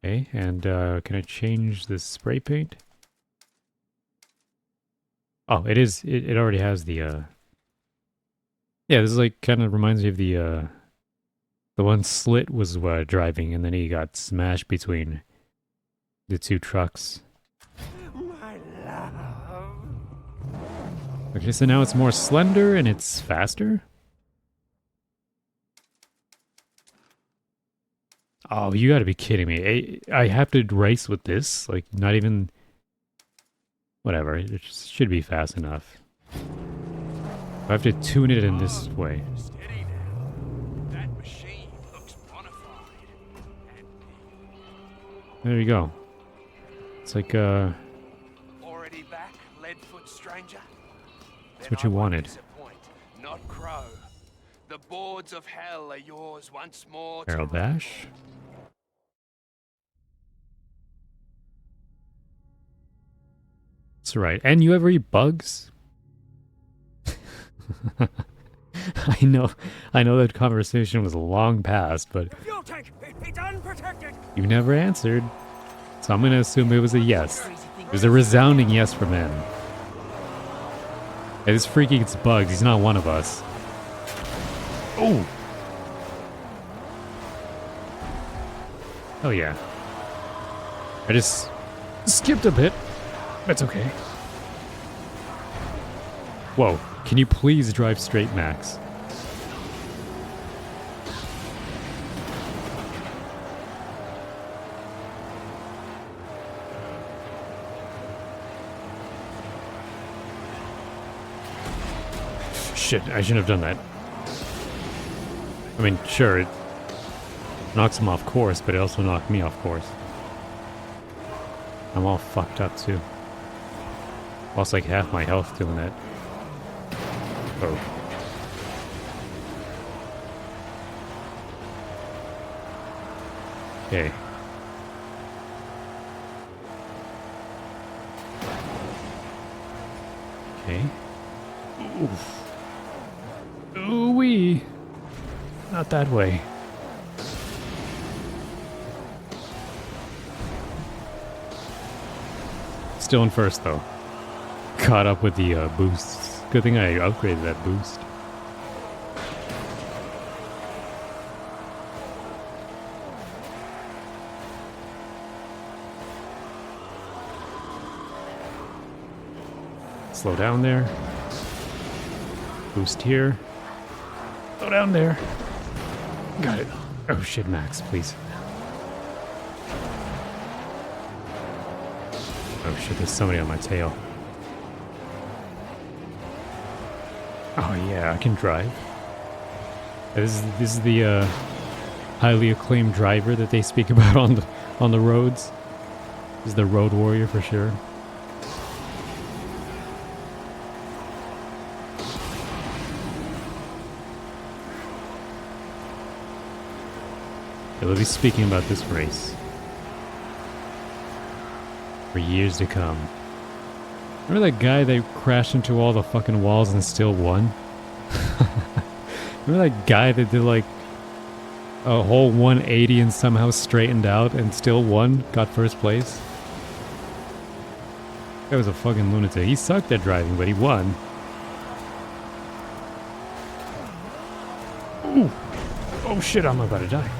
Okay, and can I change the spray paint? Oh, it is. It already has the. Yeah, this is like kind of reminds me of the one Slit was driving, and then he got smashed between the two trucks. My love. Okay, so now it's more slender and it's faster. Oh, you gotta be kidding me. I have to race with this? Like, not even... Whatever, it should be fast enough. I have to tune it in this way. Steady now. That machine looks bona fide. There you go. It's like, Already back, lead-foot stranger? it's what you wanted. Disappoint, not crow. The boards of hell are yours once more. Barrel bash. That's right. And you ever eat bugs? I know that conversation was long past, but Fuel tank, it's unprotected. you never answered. So I'm gonna assume it was a yes. It was a resounding yes from him. Hey, this freak eats bugs. He's not one of us. Oh! Oh yeah. I just skipped a bit. That's okay. Whoa. Can you please drive straight, Max? Shit, I shouldn't have done that. I mean, sure, it knocks him off course, but it also knocked me off course. I'm all fucked up, too. Lost like half my health doing that. Oh. Okay. Okay. Oof. Ooh-wee. Not that way. Still in first, though. Caught up with the boosts. Good thing I upgraded that boost. Slow down there. Boost here. Slow down there. Got it. Oh shit, Max, please. Oh shit, there's somebody on my tail. Oh yeah, I can drive. This is the highly acclaimed driver that they speak about on the roads. This is the road warrior for sure. They'll be speaking about this race for years to come. Remember that guy that crashed into all the fucking walls and still won? Remember that guy that did like a whole 180 and somehow straightened out and still won? Got first place? That was a fucking lunatic. He sucked at driving, but he won. Ooh. Oh shit, I'm about to die.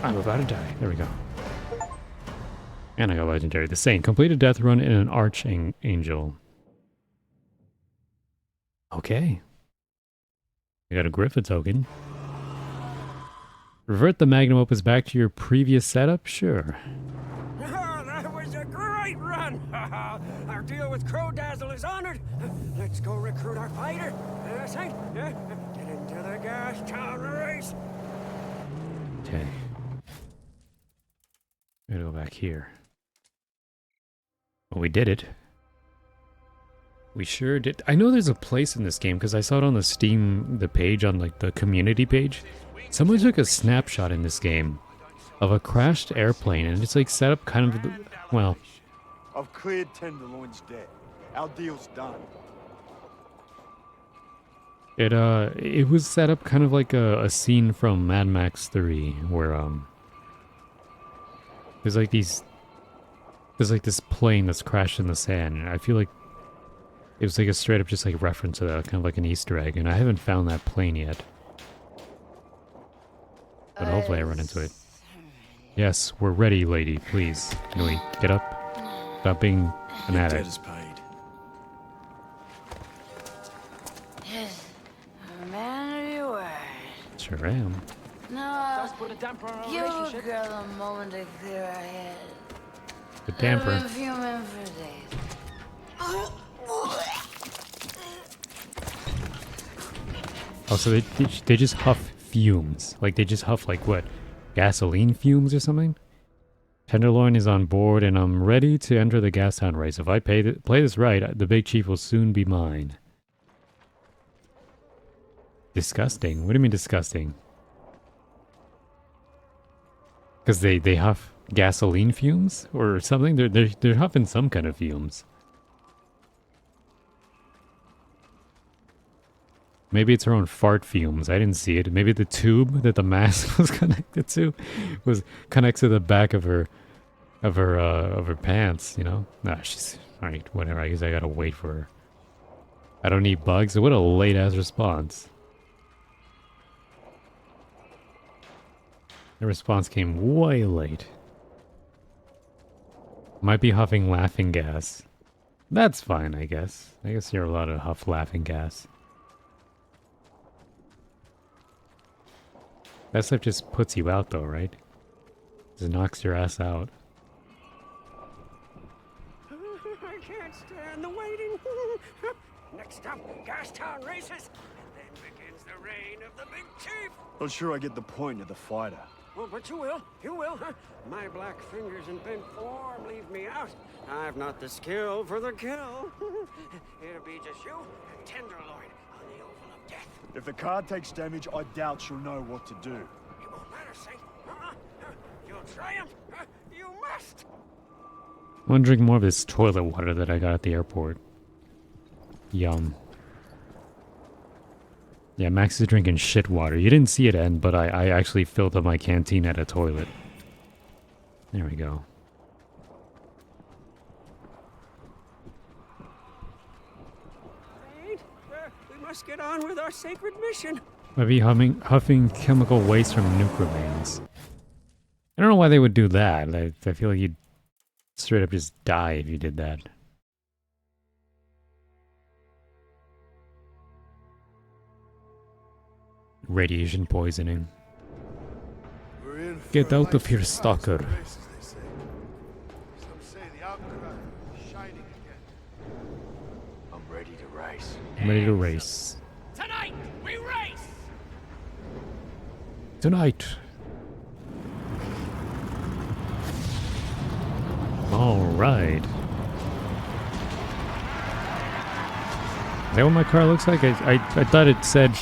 I'm about to die. There we go. And I got legendary. The Saint. Complete a death run in an Archangel. Okay. I got a Griffith token. Revert the Magnum Opus back to your previous setup? Sure. Oh, that was a great run. Our deal with Crow Dazzle is honored. Let's go recruit our fighter. Saint, get into the gas town race. Okay. I'm gonna go back here. Well, we did it. We sure did. I know there's a place in this game because I saw it on the Steam, the page on like the community page. Someone took a snapshot in this game of a crashed airplane and it's like set up kind of, well. I've cleared Tenderloin's debt. Our deal's done. It was set up kind of like a scene from Mad Max 3 where there's like this plane that's crashed in the sand, and I feel like it was like a straight up just like reference to that, kind of like an Easter egg, and I haven't found that plane yet. But hopefully I run into it. Yes, we're ready, lady, please. Can we get up? Stop being an Debt addict. is paid. Yes, a man of your word. Sure am. No, Put a damper on our give a relationship. girl a moment to clear her head. The damper. I've been fuming for days. Oh, so they just huff fumes. Like they just huff like what? gasoline fumes or something? Tenderloin is on board and I'm ready to enter the Gastown race. If I play this right, the Big Chief will soon be mine. Disgusting? What do you mean disgusting? Because they huff gasoline fumes or something? They're huffing some kind of fumes. Maybe it's her own fart fumes. I didn't see it. Maybe the tube that the mask was connected to was connected to the back of her pants, you know? Nah, she's alright, whatever. I guess I gotta wait for her. I don't need bugs. What a late ass response. The response came way late. Might be huffing laughing gas. That's fine, I guess. I guess you're allowed to huff laughing gas. That stuff just puts you out though, right? Just knocks your ass out. I can't stand the waiting. Next up, Gastown races, and then begins the reign of the Big Chief. Not sure I get the point of the fighter. Oh, but you will, huh? My black fingers and bent form leave me out. I've not the skill for the kill. It'll be just you and Tenderloin on the Oval of Death. If the card takes damage, I doubt she'll know what to do. It won't matter, Saint. You'll triumph. You must. I want to drink more of this toilet water that I got at the airport. Yum. Yeah, Max is drinking shit water. You didn't see it end, but I actually filled up my canteen at a toilet. There we go. Saint, we must get on with our sacred mission. Might be huffing chemical waste from nuke remains. I don't know why they would do that. I feel like you'd straight up just die if you did that. Radiation poisoning. Get out of here, stalker. I'm ready to race. I'm ready to race. Tonight, we race! Tonight. All right. Is that what my car looks like? I thought it said...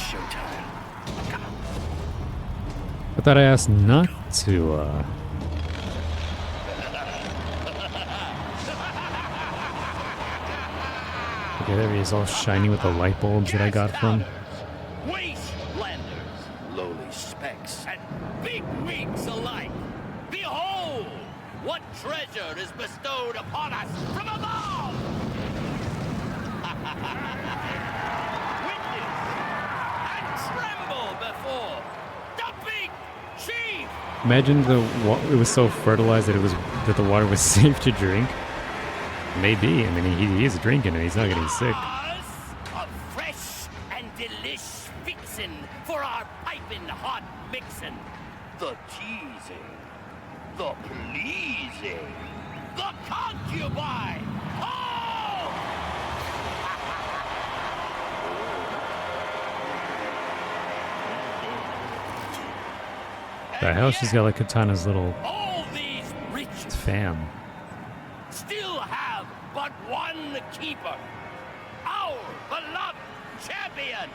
I thought I asked not to, Okay, there he is, all shiny with the light bulbs that I got from... Wastelanders, lowly specks, and bigwigs alike. Behold, what treasure is bestowed upon us from above! Witness and tremble before the Big Chief! Imagine it was so fertilized that the water was safe to drink. Maybe. I mean, he is drinking it. He's not getting sick. A fresh and delish fixin' for our piping hot mixin'. The teasing, the pleasing, the concubine. Oh! The hell? She's got like Katana's little All these riches fam. still have but one keeper. Our beloved champion,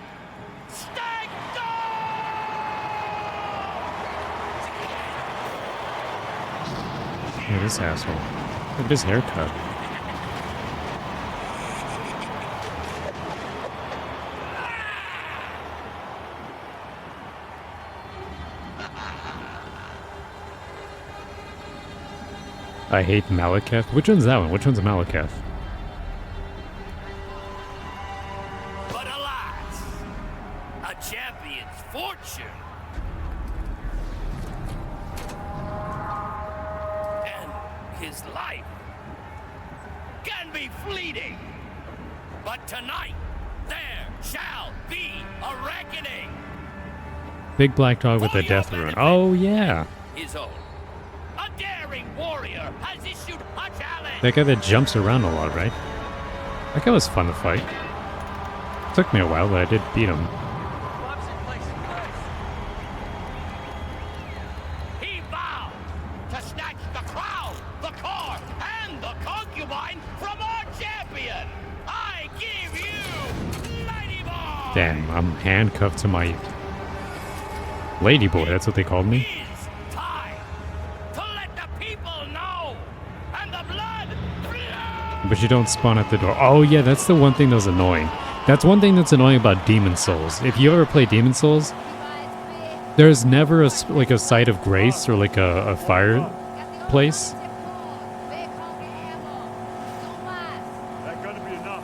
Stag Look at this asshole. Look at this haircut. I hate Malekith. Which one's that one? Which one's Malekith? But alas, a champion's fortune and his life can be fleeting. But tonight, there shall be a reckoning. Big black dog with the death rune. Oh, yeah. His own. A daring warrior has issued a challenge. That guy that jumps around a lot, right? That guy was fun to fight. Took me a while, but I did beat him. He Damn, I'm handcuffed to my ladyboy. That's what they called me. It's time to let the people know, and the blood flow. But you don't spawn at the door. Oh yeah, that's the one thing that was annoying. That's one thing that's annoying about Demon Souls. If you ever play Demon Souls, there's never a like a site of grace or like a fireplace. That gonna be enough.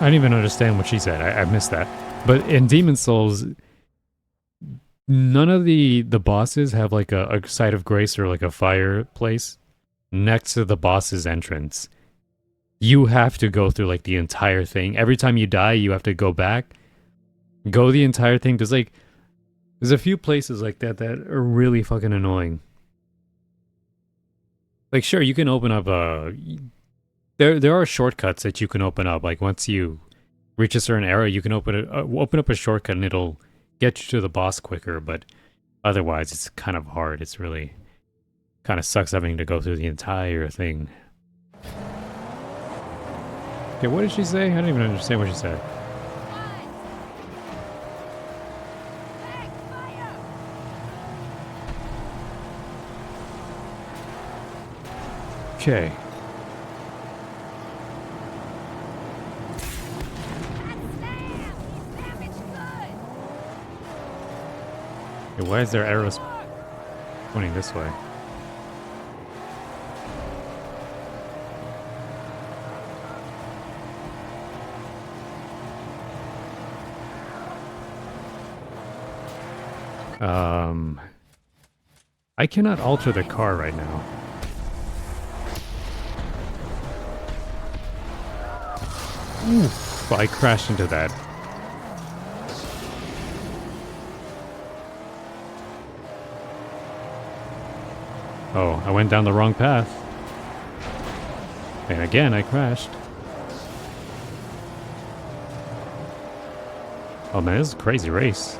I don't even understand what she said. I missed that. But in Demon Souls, none of the bosses have like a site of grace or like a fireplace next to the boss's entrance. You have to go through like the entire thing. Every time you die, you have to go back, go the entire thing. There's a few places like that that are really fucking annoying. Like, sure, you can open up there are shortcuts that you can open up. Like once you reach a certain area, you can open up a shortcut and it'll get you to the boss quicker. But otherwise, it's kind of hard. It's really kind of sucks having to go through the entire thing. Okay, what did she say? I don't even understand what she said. Okay. Okay, why is there arrows pointing this way? I cannot alter the car right now. Oof, I crashed into that. Oh, I went down the wrong path. And again, I crashed. Oh man, this is a crazy race.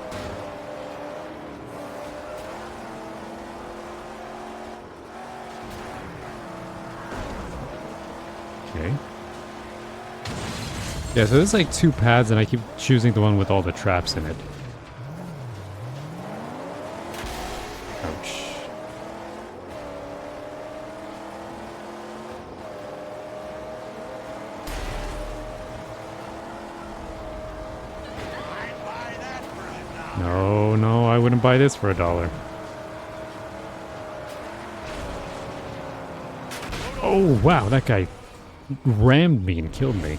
Okay. Yeah, so there's like two paths and I keep choosing the one with all the traps in it. Ouch. No, I wouldn't buy this for $1. Oh, wow, that guy rammed me and killed me.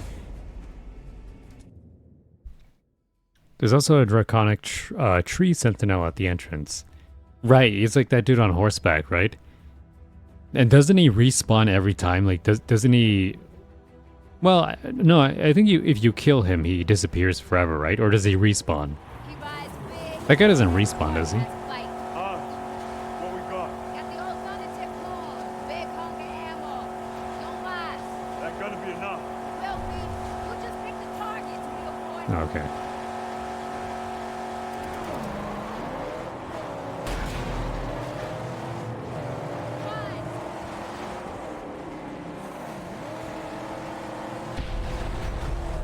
There's also a draconic tree sentinel at the entrance. Right, he's like that dude on horseback, right? And doesn't he respawn every time? Like, doesn't he... Well, no, I think if you kill him, he disappears forever, right? Or does he respawn? That guy doesn't respawn, does he? What we got? That gonna be enough. Okay.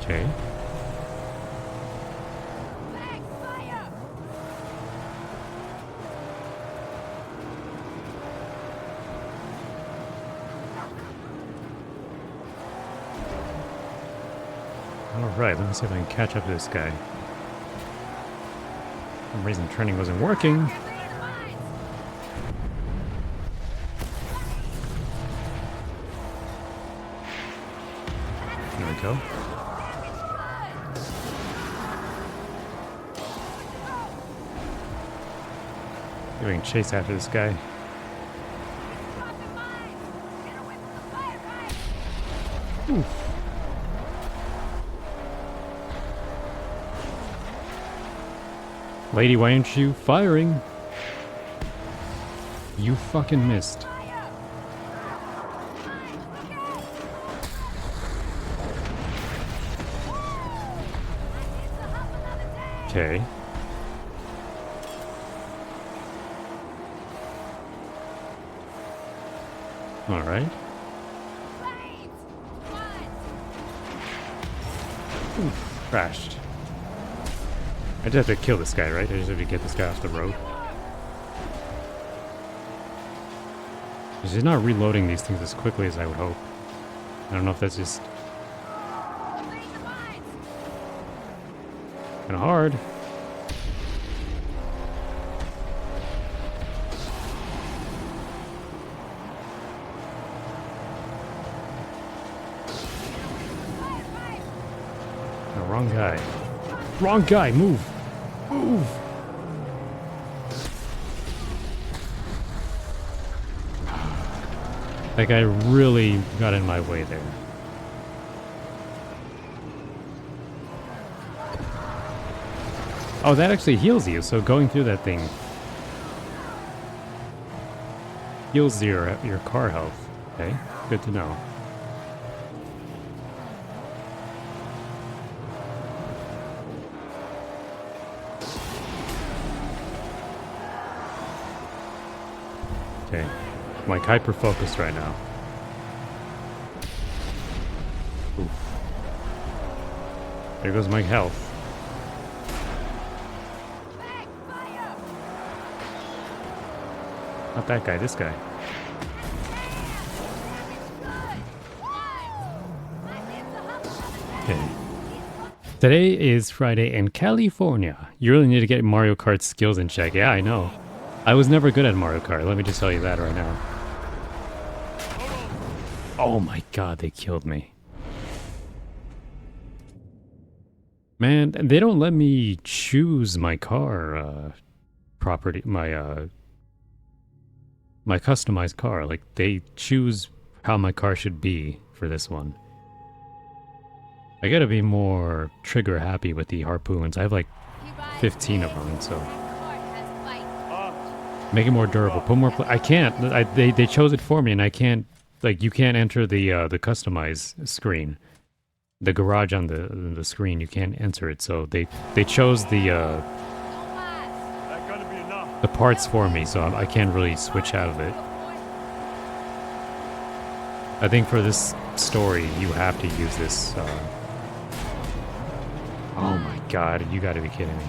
Okay. Alright, let me see if I can catch up to this guy. For some reason turning wasn't working. There we go. See if we can chase after this guy. Oof. Lady, why aren't you firing? You fucking missed. Okay. All right. Crashed. I just have to kill this guy, right? I just have to get this guy off the road. He's not reloading these things as quickly as I would hope. I don't know if that's just kind of hard. No, wrong guy. Wrong guy, move! Move! That guy really got in my way there. Oh, that actually heals you, so going through that thing heals your car health. Okay, good to know. Okay, I'm like hyper-focused right now. Oof. There goes my health. Not that guy, this guy. Okay. Today is Friday in California. You really need to get Mario Kart skills in check. Yeah, I know. I was never good at Mario Kart. Let me just tell you that right now. Oh my god, they killed me. Man, they don't let me choose my car property, my customized car. Like, they choose how my car should be for this one. I gotta be more trigger happy with the harpoons. I have like 15 of them, so make it more durable. Put more. I can't. They chose it for me, and I can't. Like, you can't enter the customize screen, the garage on the screen. You can't enter it. So they chose the parts for me, so I can't really switch out of it. I think for this story, you have to use this. Oh my god, you gotta be kidding me.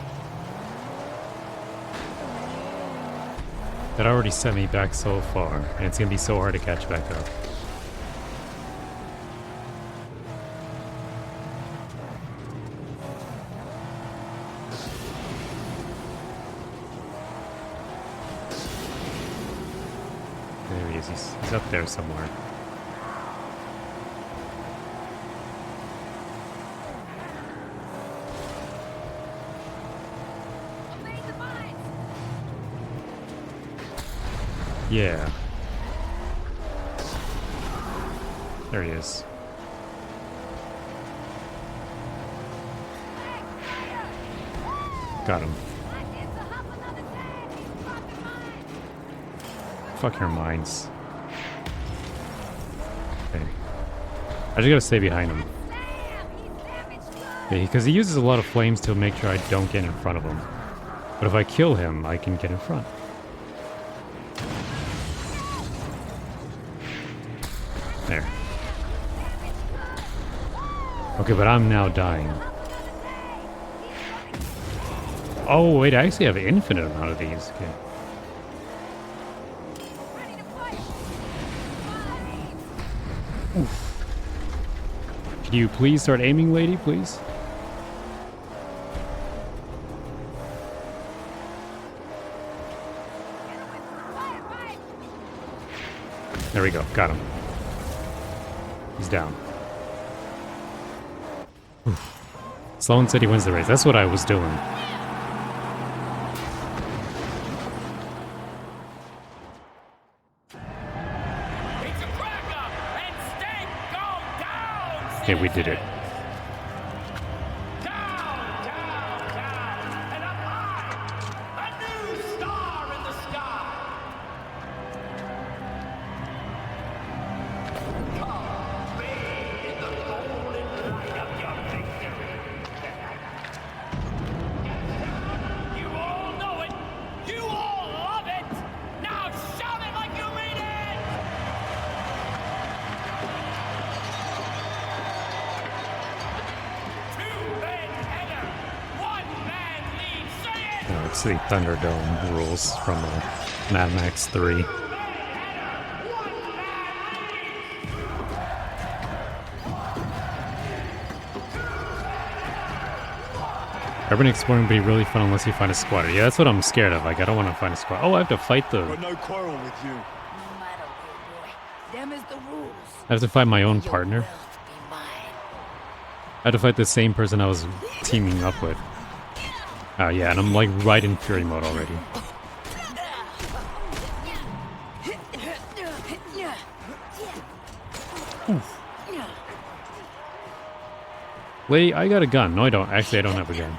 That already sent me back so far, and it's gonna be so hard to catch back up. There he is, he's up there somewhere. Yeah. There he is. Got him. Fuck your mines. Okay. I just gotta stay behind him. Yeah, because he uses a lot of flames to make sure I don't get in front of him. But if I kill him, I can get in front. There. Okay, but I'm now dying. Oh, wait, I actually have an infinite amount of these. Okay. Oof. Could you please start aiming, lady, please? There we go, got him. He's down. Oof. Sloan said he wins the race. That's what I was doing. Okay, we did it. it's the Thunderdome rules from Mad Max 3. Urban exploring would be really fun unless you find a squatter. Yeah, that's what I'm scared of. Like, I don't want to find a squatter. Oh, I have to fight the... Got no quarrel with you. No matter, little boy. Them is the rules. I have to fight my own partner. Your wealth be mine. I have to fight the same person I was teaming up with. Oh, yeah, and I'm like right in fury mode already. Lady, I got a gun. No, I don't. Actually, I don't have a gun.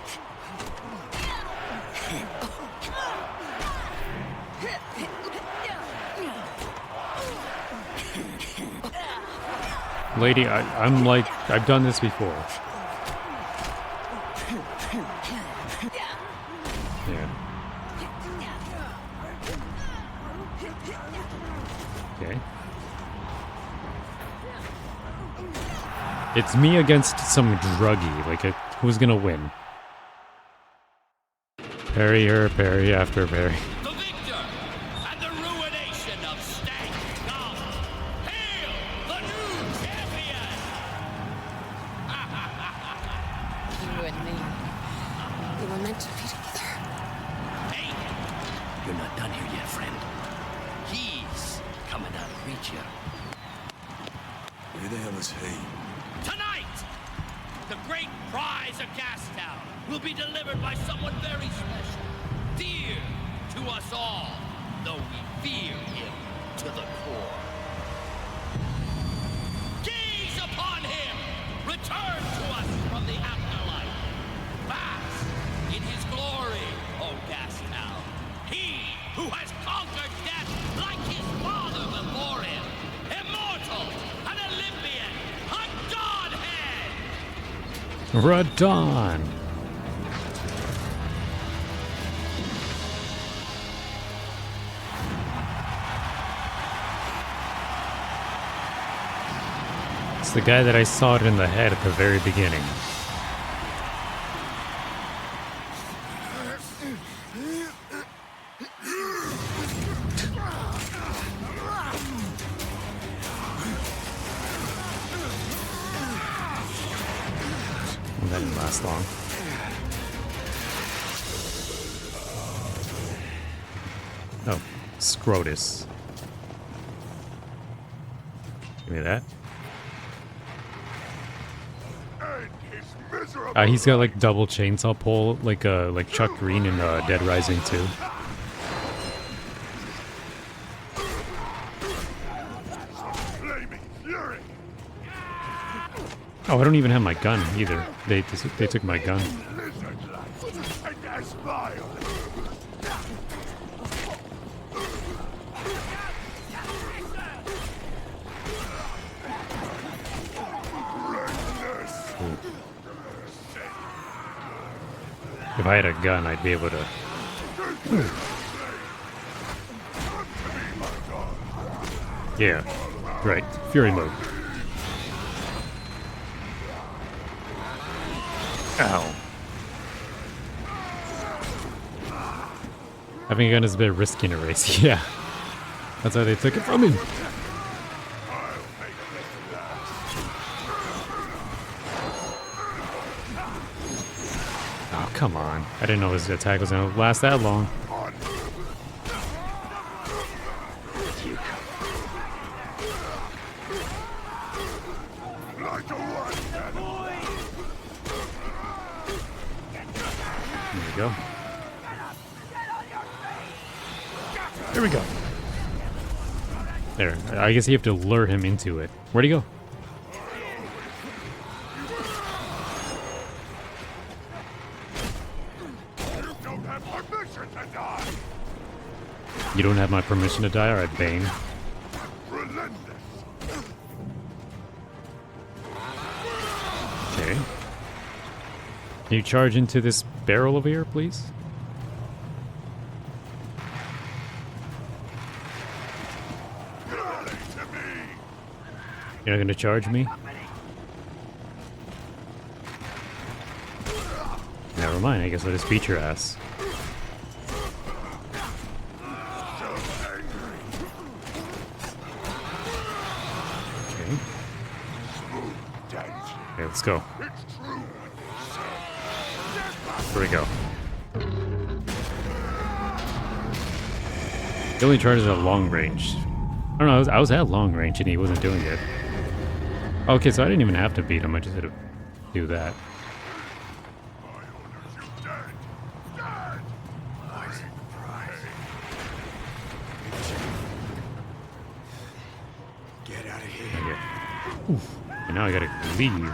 Lady, I'm like, I've done this before. Yeah. Okay. It's me against some druggie. Like, who's gonna win? Parry her, parry after parry. The victor and the ruination of Stank Gum. Hail the new champion! You and me. We were meant to be together. Hey, you're not done here yet, friend. He's coming out to reach you. Where the hell is he? Tonight, the great prize of Gastown will be delivered by someone very special, dear to us all, though we fear him to the core. Gaze upon him, return to us from the afterlife. Bask in his glory, O Gastown. He who has conquered death like his father before him, immortal, an Olympian, a godhead! Radon! It's the guy that I saw it in the head at the very beginning. That didn't last long. Oh, Scrotus. Give me that. He's got like double chainsaw pole, like Chuck Green in Dead Rising 2. Oh, I don't even have my gun either. They took my gun. If I had a gun, I'd be able to... Yeah, right. Fury mode. Ow. Having a gun is a bit risky in a race. Yeah. That's why they took it from him. Oh, come on. I didn't know his attack was going to last that long. There we go. There we go. There. I guess you have to lure him into it. Where'd he go? You don't have my permission to die? Alright, Bane. Okay. Can you charge into this barrel over here, please? You're not gonna charge me? Never mind, I guess I'll just beat your ass. Let's go. Here we go. He only charges at long range. I don't know, I was at long range and he wasn't doing it. Okay, so I didn't even have to beat him, I just had to do that. Get out of here. Oof. And now I gotta leave.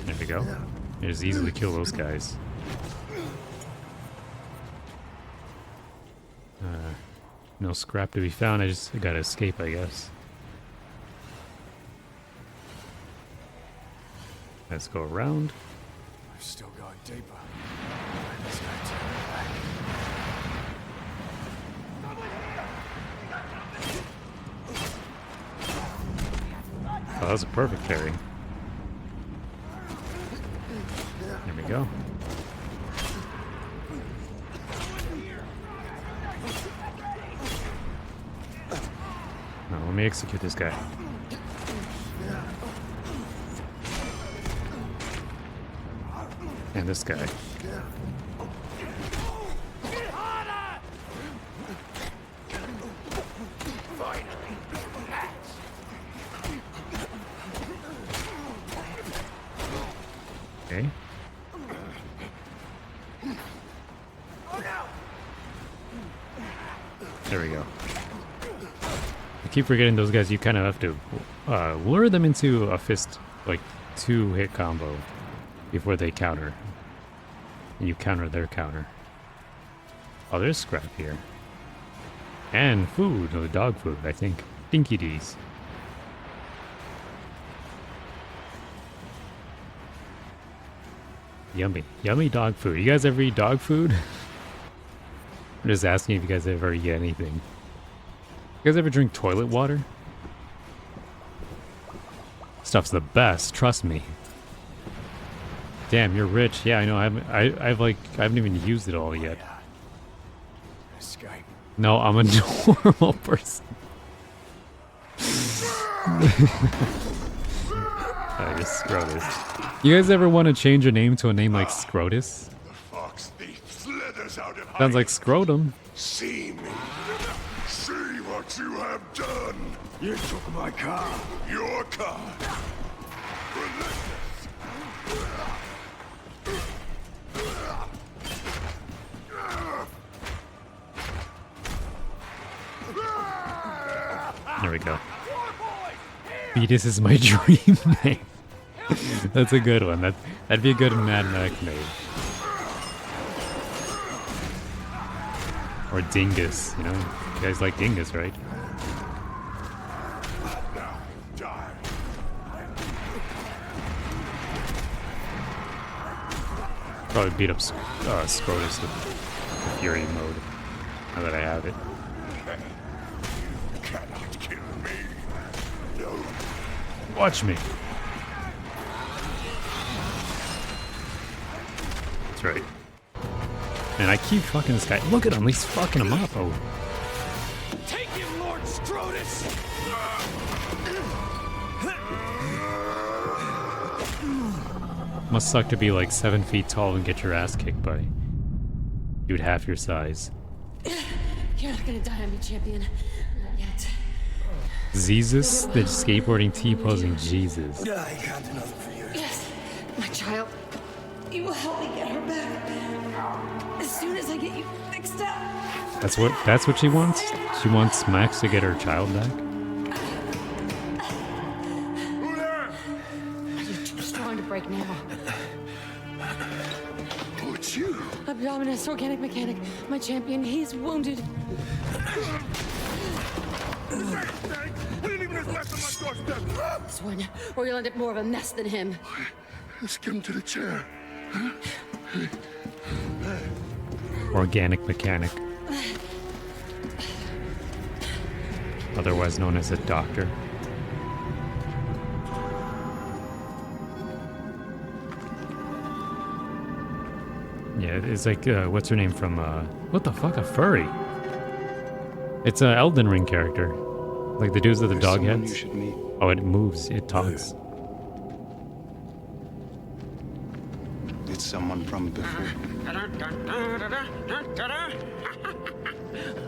There we go. Just easily kill those guys. No scrap to be found. I just gotta escape, I guess. Let's go around. We're still going deeper. There's no turning back. Oh, that was a perfect carry. There we go. Now, let me execute this guy. And this guy. Okay. There we go. I keep forgetting those guys, you kind of have to lure them into a fist, like 2-hit combo before they counter. And you counter their counter. Oh, there's scrap here. And food, or dog food, I think. Dinky D's. Yummy. Yummy dog food. You guys ever eat dog food? I'm just asking if you guys ever eat anything. You guys ever drink toilet water? Stuff's the best, trust me. Damn, you're rich. Yeah, I know. I haven't even used it all yet. Escape. No, I'm a normal person. I just Scrotus. You guys ever want to change your name to a name like Scrotus? The fox thief slithers out of Sounds like Scrotum. See me. See what you have done. You took my car. Your car. Relentless. There we go. Beatus is my dream name. That's a good one. That'd be a good Mad Max name. Or Dingus, you know? You guys like Dingus, right? Probably beat up Scrotus with Fury mode. Now that I have it. Cannot kill me. No. Watch me. That's right. And I keep fucking this guy. Look at him, he's fucking him up. Oh. Take him, Lord Scrotus! Must suck to be like 7 feet tall and get your ass kicked by dude half your size. You're not gonna die on me, champion. Not yet. Jesus, the skateboarding T-posing Jesus. I got another for you. Yes, my child. You will help me get her back. As soon as I get you fixed up. That's what she wants? She wants Max to get her child back? You're too strong to break now. Who's you? Abdominus, organic mechanic. My champion, he's wounded. We didn't even respect my doorstep. This one, or you'll end up more of a mess than him. Let's get him to the chair. Organic mechanic. Otherwise known as a doctor. Yeah, it's like, what's her name from, what the fuck, a furry? It's an Elden Ring character. Like the dudes with the There's dog someone heads? you should meet. Oh, it moves. It talks. It's someone from before.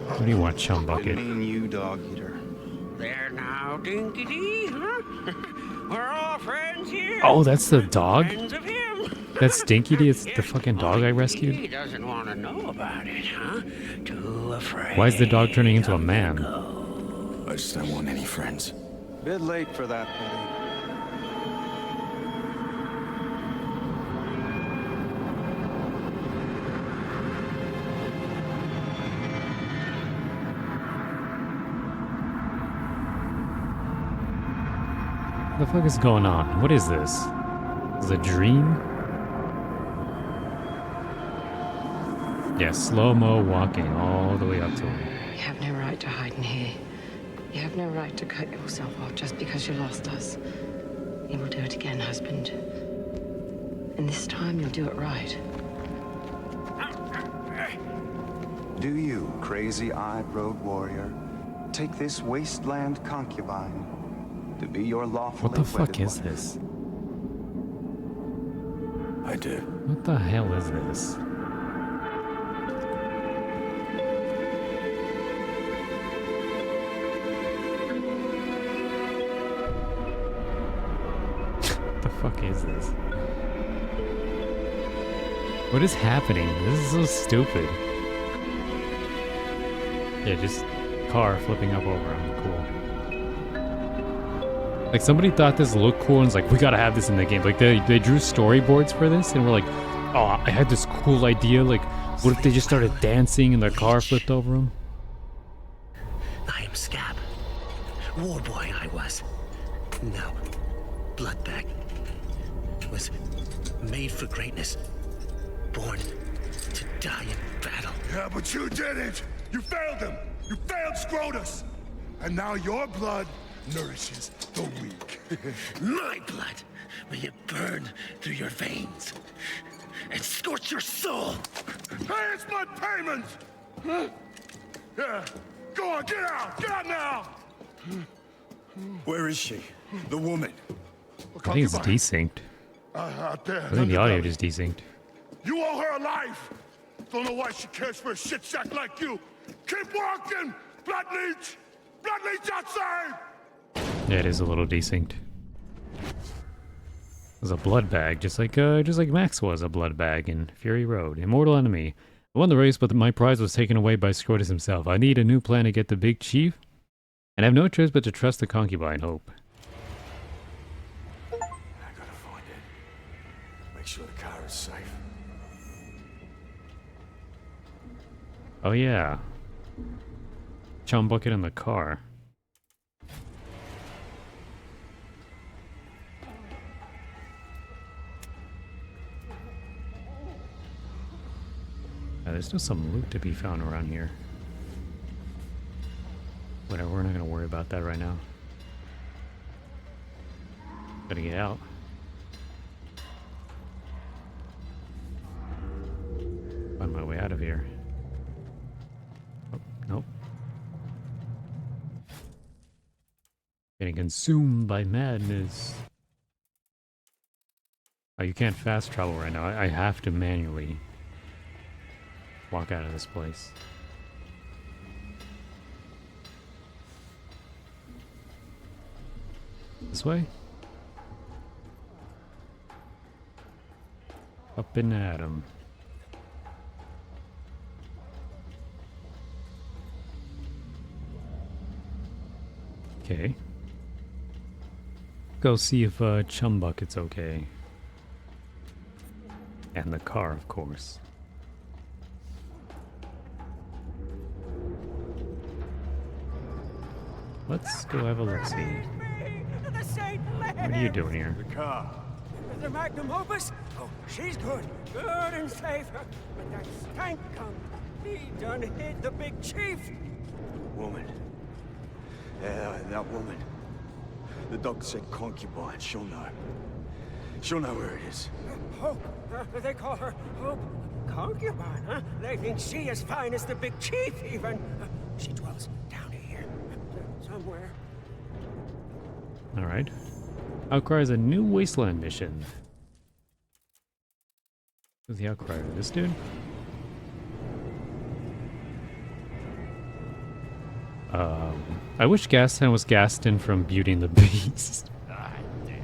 What do you want, Chum Me Bucket? and you, dog eater. There now, Dinky-Dee, huh? We're all friends here. Oh, that's the dog? Friends of him. That's Stinky D? It's the fucking dog I rescued? He doesn't want to know about it, huh? Too afraid. Why is the dog turning into a man? I just don't want any friends. Bit late for that, buddy. What the fuck is going on? What is this? Is it a dream? Yeah, slow-mo walking all the way up to him. You have no right to hide in here. You have no right to cut yourself off just because you lost us. You will do it again, husband. And this time you'll do it right. Do you, crazy-eyed road warrior, take this wasteland concubine to be your lawfully What the fuck wedded is wife? this? I do. What the hell is this? What the fuck is this? What is happening? This is so stupid. Yeah, just car flipping up over him. Cool. Like somebody thought this looked cool and was like, we gotta have this in the game. Like they drew storyboards for this and we're like, oh, I had this cool idea. Like, what if they just started dancing and their car flipped over them? I am Scab. War boy I was. No. Bloodbag. Was made for greatness. Born to die in battle. Yeah, but you didn't! You failed him! You failed Scrotus! And now your blood nourishes the weak. My blood may it burn through your veins and scorch your soul. Hey, it's my payment! Huh? Yeah, go on, get out! Get out now! Where is she? The woman? I think it's desynced. Out there. I think the audio just desynced. You owe her a life! Don't know why she cares for a shit sack like you! Keep walking! Blood leech! Blood leech outside! Yeah, it is a little desynced. It was a blood bag, just like Max was a blood bag in Fury Road. Immortal enemy. I won the race, but my prize was taken away by Scrotus himself. I need a new plan to get the big chief, and I have no choice but to trust the concubine, Hope. I gotta find it. Make sure the car is safe. Oh yeah. Chum Bucket in the car. There's still some loot to be found around here. Whatever, we're not gonna worry about that right now. Gotta get out. Find my way out of here. Oh, nope. Getting consumed by madness. Oh, you can't fast travel right now. I have to manually walk out of this place. This way? Up and at 'em. Okay. Go see if Chum Bucket's okay. And the car, of course. Let's go have a look-see. What are you doing here? The car. The magnum opus? Oh, she's good. Good and safe. But that stank come. He done hid the big chief. Woman. Yeah, that woman. The doctor said concubine. She'll know. She'll know where it is. Hope. They call her Hope. Concubine, huh? They think she as fine as the big chief, even. She dwells down here. Somewhere. Alright. Outcry is a new wasteland mission. Who's the Outcrier? This dude? I wish Gaston was Gaston from Beauty and the Beast. Ah, damn.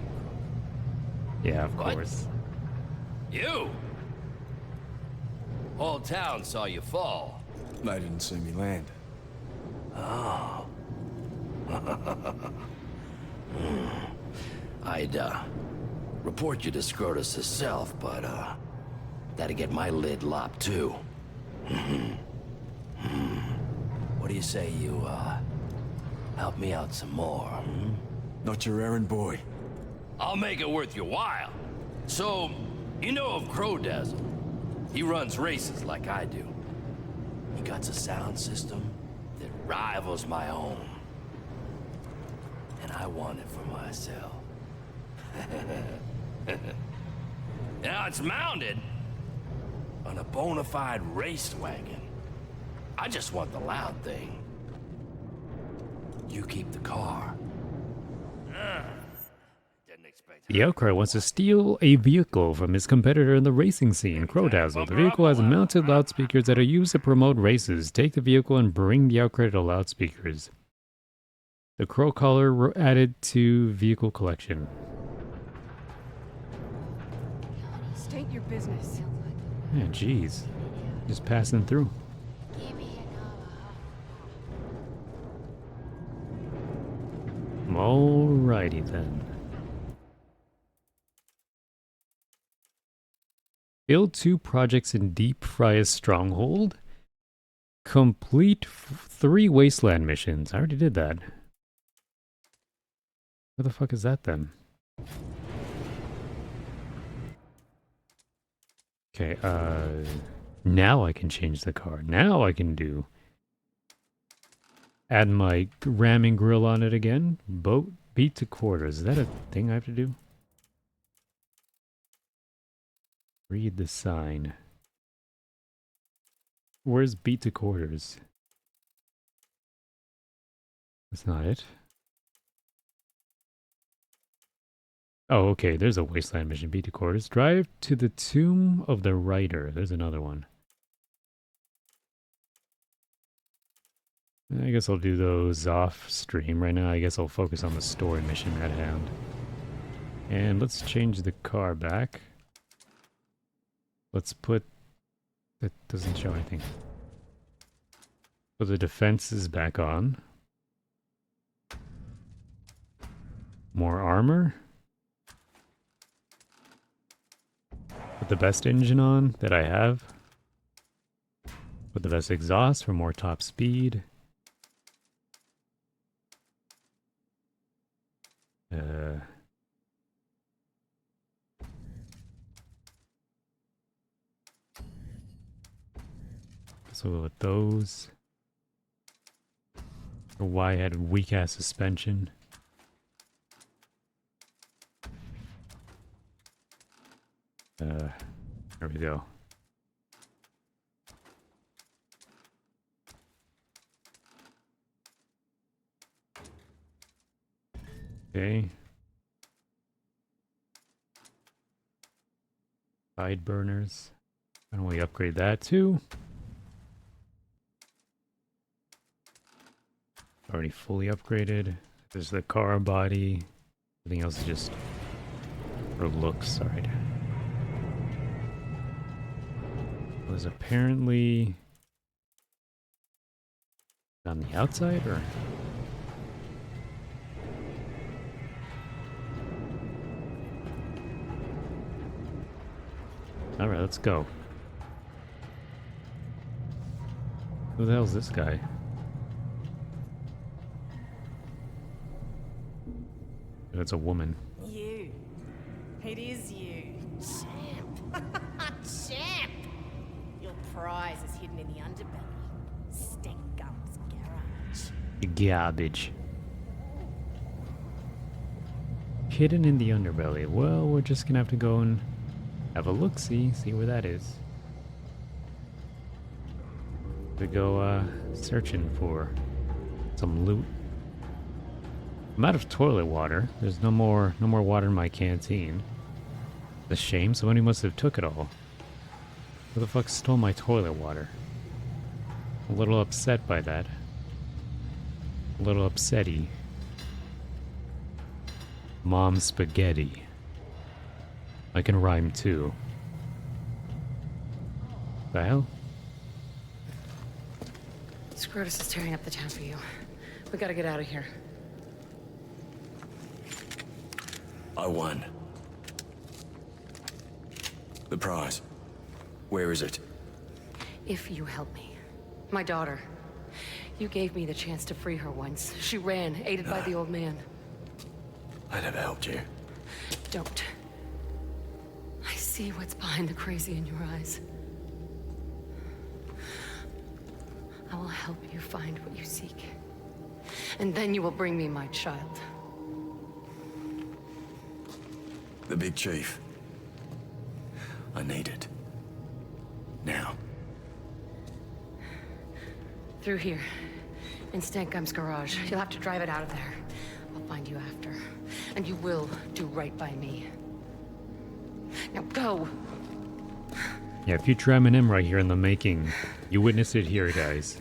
Yeah, of What? course. You! Whole town saw you fall. They didn't see me land. Oh. I'd, report you to Scrotus herself, but, that'd get my lid lopped, too. What do you say you, help me out some more, hmm? Not your errand boy. I'll make it worth your while. So, you know of Crowdazzle. He runs races like I do. He got a sound system that rivals my own. And I want it for myself. Now it's mounted on a bona fide race wagon. I just want the loud thing. You keep the car. Didn't expect The Outcry wants to steal a vehicle from his competitor in the racing scene, Crowdazzle. The vehicle has mounted loudspeakers that are used to promote races. Take the vehicle and bring the Outcry to loudspeakers. The Crow collar added to vehicle collection. State your business. Yeah, jeez. Just passing through. Alrighty then. Build 2 projects in Deep Friar's Stronghold. Complete 3 Wasteland missions. I already did that. What the fuck is that then? Okay, now I can change the car. Now I can do... Add my ramming grill on it again. Boat beat to quarters. Is that a thing I have to do? Read the sign. Where's beat to quarters? That's not it. Oh, okay. There's a wasteland mission. Beat to quarters. Drive to the tomb of the writer. There's another one. I guess I'll do those off stream right now. I guess I'll focus on the story mission at hand. And let's change the car back. Let's put... That doesn't show anything. Put the defenses back on. More armor. Put the best engine on that I have. Put the best exhaust for more top speed. So with those, or why I had weak ass suspension. There we go. Okay. Side burners. Why don't we upgrade that too? Already fully upgraded. There's the car body. Everything else is just for looks. Alright. Was apparently on the outside, or? Alright, let's go. Who the hell's this guy? It's a woman. You. It is you. Champ. Champ! Your prize is hidden in the underbelly. Stenkgum's garage. Garbage. Hidden in the underbelly. Well, we're just gonna have to go and have a look-see, see where that is. To go searching for some loot. I'm out of toilet water. There's no more water in my canteen. It's a shame, somebody must have took it all. Who the fuck stole my toilet water? A little upset by that. A little upsetty. Mom spaghetti. I can rhyme too. The hell? Scrotus is tearing up the town for you. We gotta get out of here. I won. The prize. Where is it? If you help me. My daughter. You gave me the chance to free her once. She ran, aided by the old man. I never helped you. Don't. I see what's behind the crazy in your eyes. I will help you find what you seek. And then you will bring me my child. The big chief. I need it. Now. Through here. In Stankum's garage. You'll have to drive it out of there. I'll find you after. And you will do right by me. Now go! Yeah, future Eminem right here in the making. You witnessed it here, guys.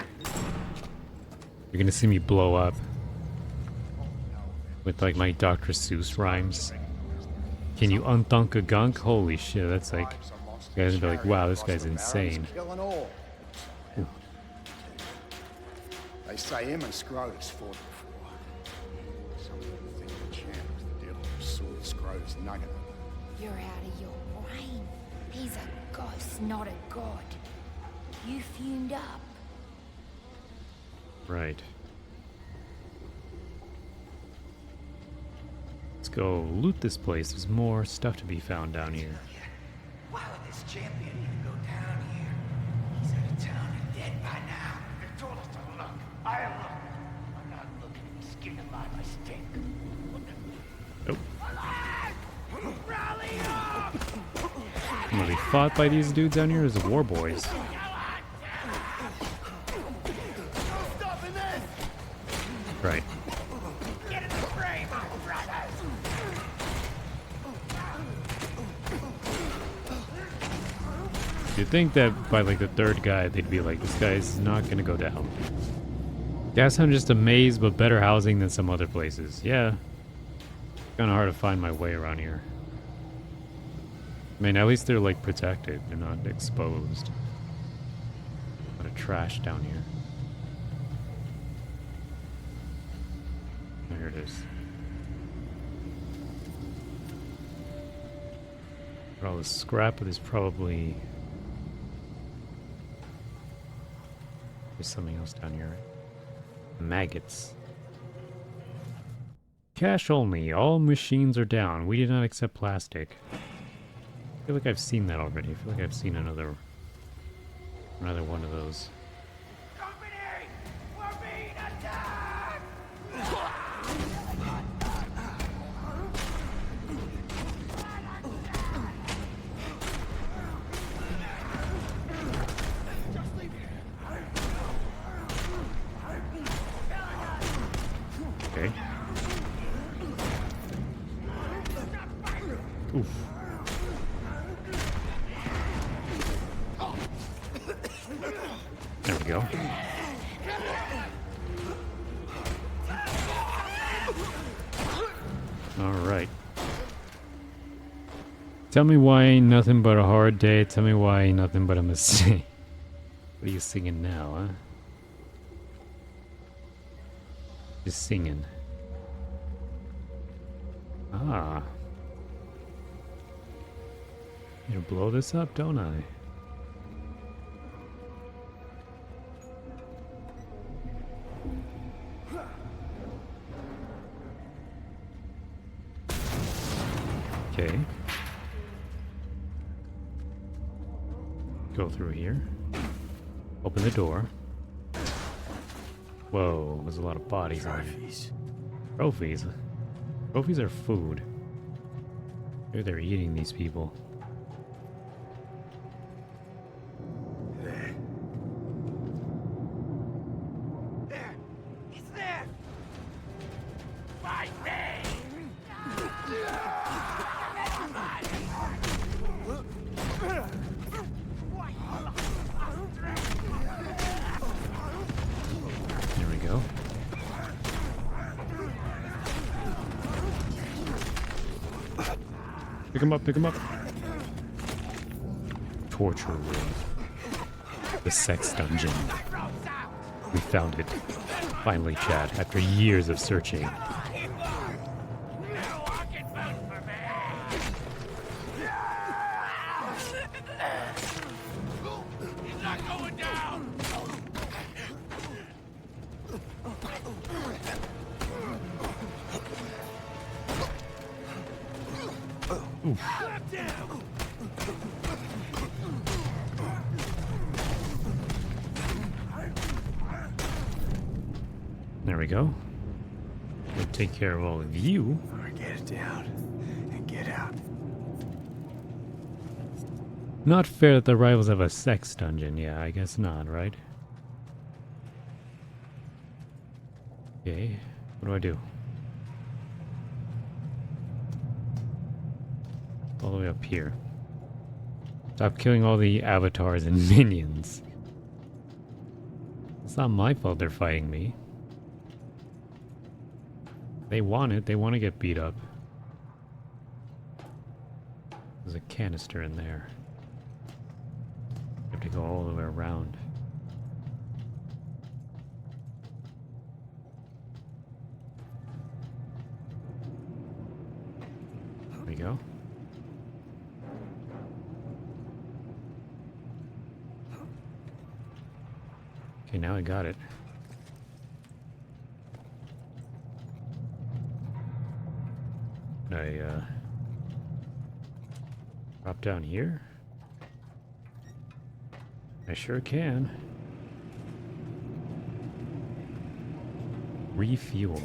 You're gonna see me blow up. With like my Dr. Seuss rhymes. Can you unthunk a gunk? Holy shit, that's like... You guys would be like, wow, this guy's insane. Ooh. They say him and Scrotus fought before. Some people think the champ was the devil who saw the Scrotus nugget. You're out of your brain. He's a ghost, not a god. You fumed up. Right. Let's go loot this place. There's more stuff to be found down here. Why would this champion even go down here? He's out of town and dead by now. They told us to look. I look. I'm not looking at the skin alive. I stink. Nope. Rally up! I'm gonna be fought by these dudes down here as the war boys. Right. Get in the fray, my brothers! You'd think that by like the third guy, they'd be like, this guy's not gonna go down. Guess I'm just a maze, but better housing than some other places. Yeah. Kinda hard to find my way around here. I mean, at least they're like protected. They're not exposed. A lot of trash down here. Oh, here it is. All this scrap, but there's probably... There's something else down here, right? Maggots. Cash only. All machines are down. We do not accept plastic. I feel like I've seen that already. I feel like I've seen another one of those. Company! We're being attacked! Okay. Oof. There we go. All right. Tell me why ain't nothing but a hard day. Tell me why ain't nothing but a mistake. What are you singing now, huh? Just singing. Ah. I'm gonna blow this up, don't I? Okay. Go through here. Open the door. Whoa, there's a lot of bodies in here. Trophies. Trophies are food. Maybe they're eating these people. There. There! It's there! Fight! Pick him up, pick him up. Torture room. The sex dungeon. We found it. Finally, Chad, after years of searching. There we go. We'll take care of all of you. Get it down and get out. Not fair that the rivals have a sex dungeon. Yeah, I guess not, right? Okay, what do I do? All the way up here. Stop killing all the avatars and minions. It's not my fault they're fighting me. They want it. They want to get beat up. There's a canister in there. You have to go all the way around. There we go. Okay, now I got it. I drop down here? I sure can. Refuel.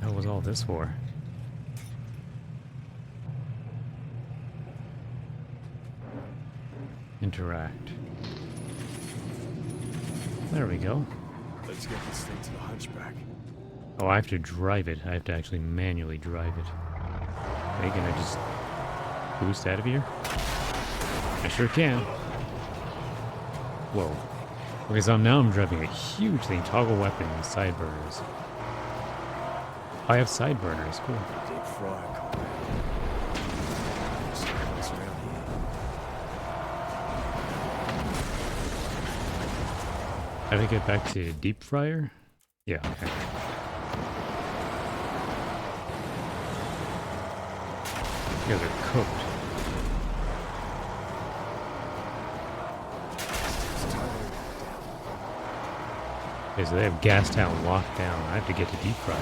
What was all this for? Interact. There we go. Let's get this thing to the hunchback. Oh, I have to drive it. I have to actually manually drive it. Hey, can I just boost out of here? I sure can. Whoa. Okay, so now I'm driving a huge thing. Toggle weapons, side burners. I have side burners, cool. Deep fryer. How do I get back to deep fryer? Yeah, okay. You guys are cooked. Okay, so they have gas town locked down. I have to get to deep fryer.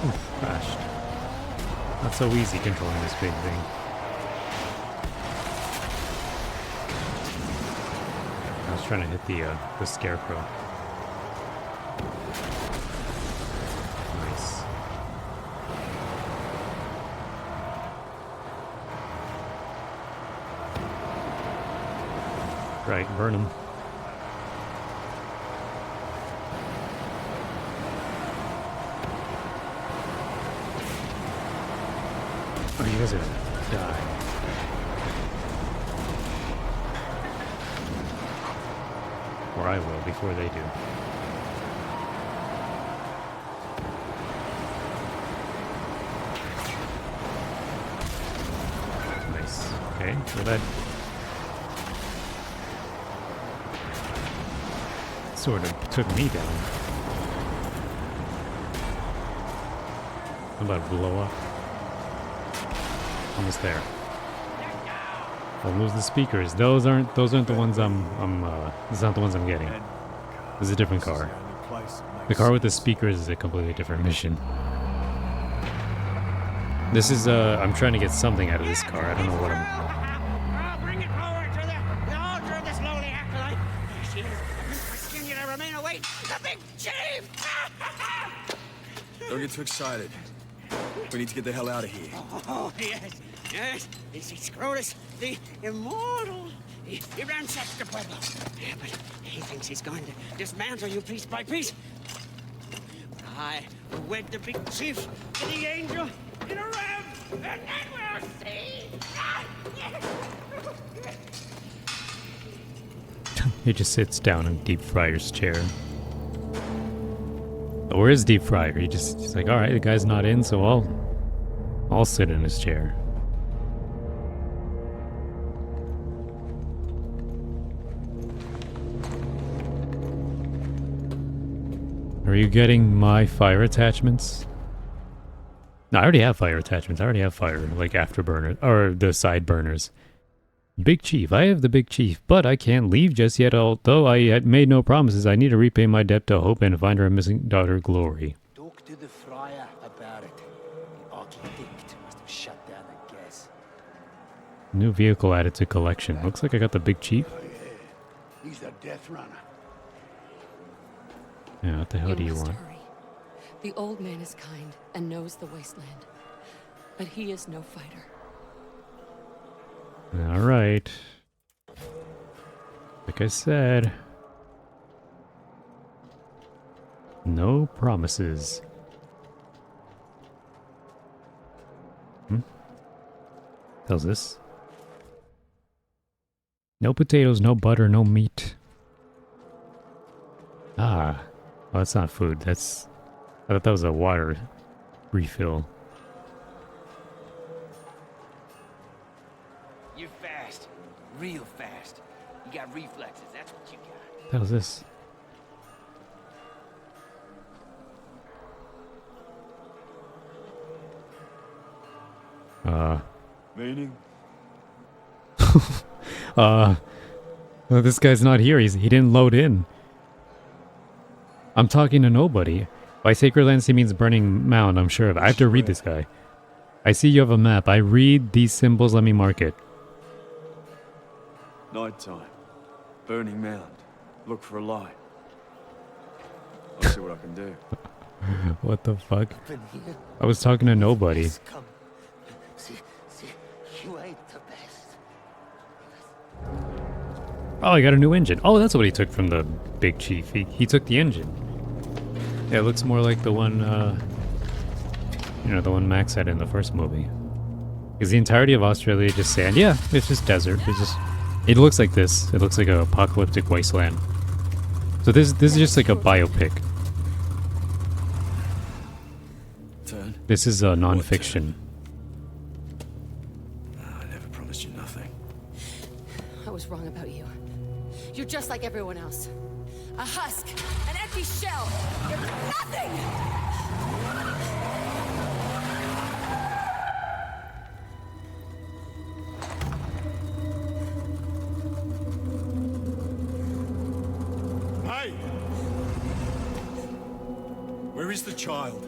Oof, crashed. Not so easy controlling this big thing. I was trying to hit the scarecrow. Nice. Right, burn him. Oh, you guys are gonna die. Or I will before they do. Nice. Okay, so that sort of took me down. I'm about to blow up. Almost there. Don't lose the speakers. Those aren't the ones this is not the ones I'm getting. This is a different car. The car with the speakers is a completely different mission. This is I'm trying to get something out of this car. I don't know what I'm. Bring it forward to the altar of this lowly acolyte. She is asking you to remain awake. The big chief! Don't get too excited. We need to get the hell out of here. Oh, yes, yes. This is Scrotus, the immortal. He ransacks the Pueblo. Yeah, but he thinks he's going to dismantle you piece by piece. But I will wed the big chief to the angel in a ram. And then we'll see. He just sits down in Deep Fryer's chair. Oh, where is Deep Fryer? He's like, all right, the guy's not in, so I'll sit in his chair. Are you getting my fire attachments? No, I already have fire attachments. I already have fire, like afterburner, or the side burners. Big Chief. I have the Big Chief, but I can't leave just yet, although I had made no promises. I need to repay my debt to Hope and find her missing daughter, Glory. Talk to the friar about it. The architect must have shut down the gas. New vehicle added to collection. Looks like I got the Big Chief. Oh, yeah. He's the death runner. Yeah, what the hell do you must want? hurry. The old man is kind and knows the wasteland, but he is no fighter. All right. Like I said, no promises. How's this? No potatoes, no butter, no meat. Ah, well, that's not food. I thought that was a water refill. You're fast. Real fast. You got reflexes, that's what you got. What the hell is this? Meaning? Well, this guy's not here. He didn't load in. I'm talking to nobody. By Sacred Lands, he means Burning Mound, I'm sure of it. I have to read this guy. I see you have a map. I read these symbols. Let me mark it. Nighttime. Burning mound. Look for a light. I'll see what I can do. What the fuck? I was talking to nobody. Come. See, you ain't the best. Oh, I got a new engine. Oh, that's what he took from the Big Chief. He took the engine. Yeah, it looks more like the one, the one Max had in the first movie. Is the entirety of Australia just sand? Yeah, it's just desert. It looks like this. It looks like an apocalyptic wasteland. So this is just like a biopic. Turn. This is a non-fiction. I never promised you nothing. I was wrong about you. You're just like everyone else. A husk, an empty shell. You're nothing! Hey! Where is the child?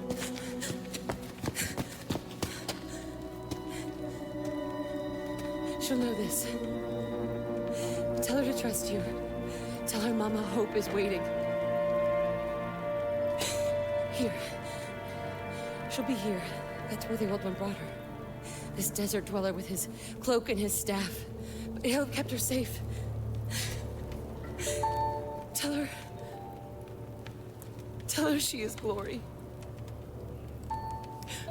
She'll know this. Tell her to trust you. Tell her Mama Hope is waiting. Here. She'll be here. That's where the old one brought her. This desert dweller with his cloak and his staff. But he'll have kept her safe. Tell her she is Glory.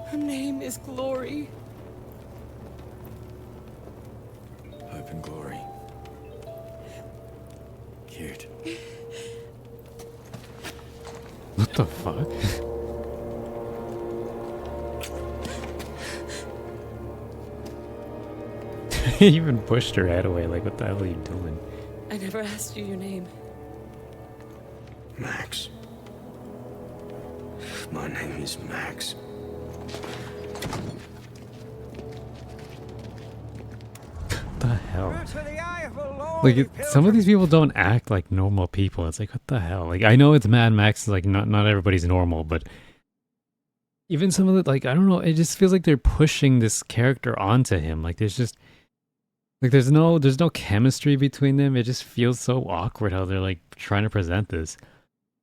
Her name is Glory. Hope and glory. Cute. What the fuck? He even pushed her head away. Like, what the hell are you doing? I never asked you your name. Max. My name is Max. What the hell? Like, some of these people don't act like normal people. It's like, what the hell? Like, I know it's Mad Max. Like, not everybody's normal, but even some of the, like, I don't know. It just feels like they're pushing this character onto him. Like, there's just, like, there's no chemistry between them. It just feels so awkward how they're like trying to present this.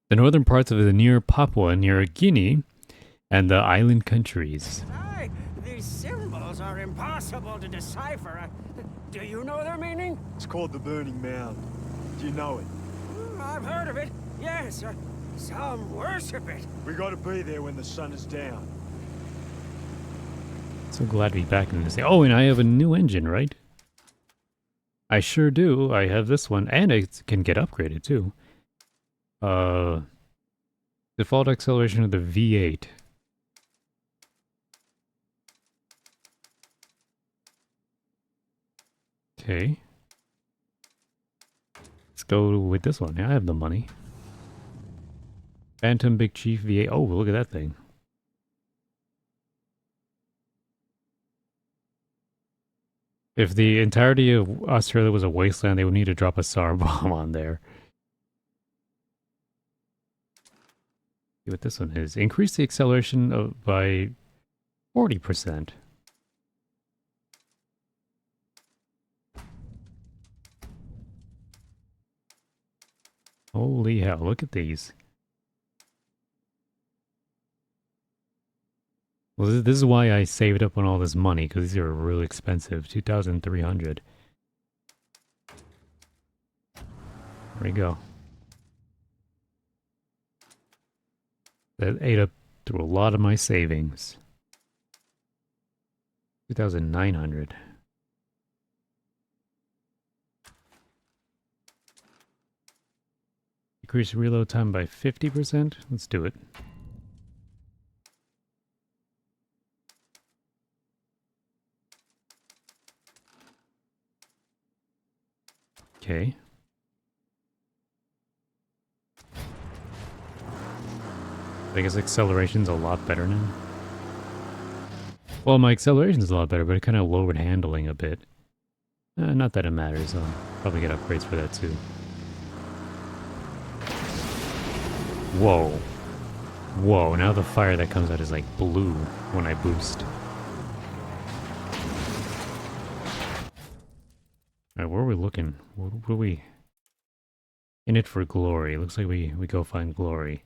The northern parts of the near Papua, near Guinea, and the island countries. Aye, these symbols are impossible to decipher. Do you know their meaning? It's called the Burning Mound. Do you know it? I've heard of it. Yes, some worship it. We gotta be there when the sun is down. So glad to be back in this thing. Oh, and I have a new engine, right? I sure do. I have this one, and it can get upgraded too. Default acceleration of the V8. Okay. Let's go with this one. Yeah, I have the money. Phantom Big Chief V8. Oh, look at that thing. If the entirety of Australia was a wasteland, they would need to drop a SAR bomb on there. See what this one is. Increase the acceleration by 40%. Holy hell, look at these. Well, this is why I saved up on all this money, because these are really expensive. 2,300. There we go. That ate up through a lot of my savings. 2,900. Decrease reload time by 50%? Let's do it. Okay. I guess acceleration's a lot better now. Well, my acceleration's a lot better, but it kind of lowered handling a bit. Not that it matters. I'll probably get upgrades for that too. Whoa. Whoa, now the fire that comes out is like blue when I boost. Alright, where are we looking? What are we... In it for glory. Looks like we go find glory.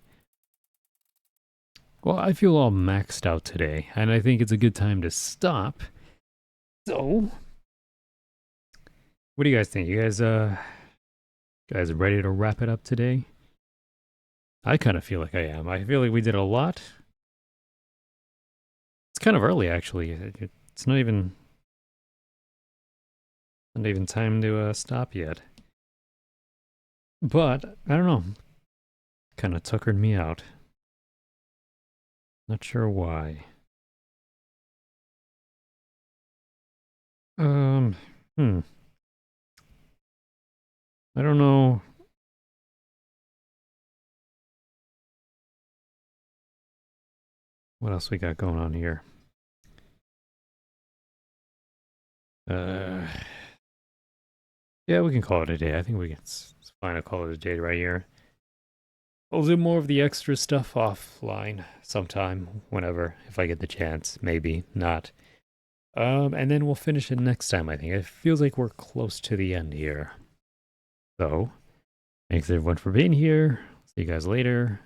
Well, I feel all maxed out today, and I think it's a good time to stop. So... What do you guys think? You guys ready to wrap it up today? I kind of feel like I am. I feel like we did a lot. It's kind of early, actually. It's not even time to stop yet. But I don't know. Kind of tuckered me out. Not sure why. I don't know. What else we got going on here? Yeah, we can call it a day. I think it's fine to call it a day right here. I'll do more of the extra stuff offline sometime, whenever, if I get the chance. Maybe, not. And then we'll finish it next time, I think. It feels like we're close to the end here. So, thanks everyone for being here. See you guys later.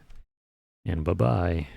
And bye-bye.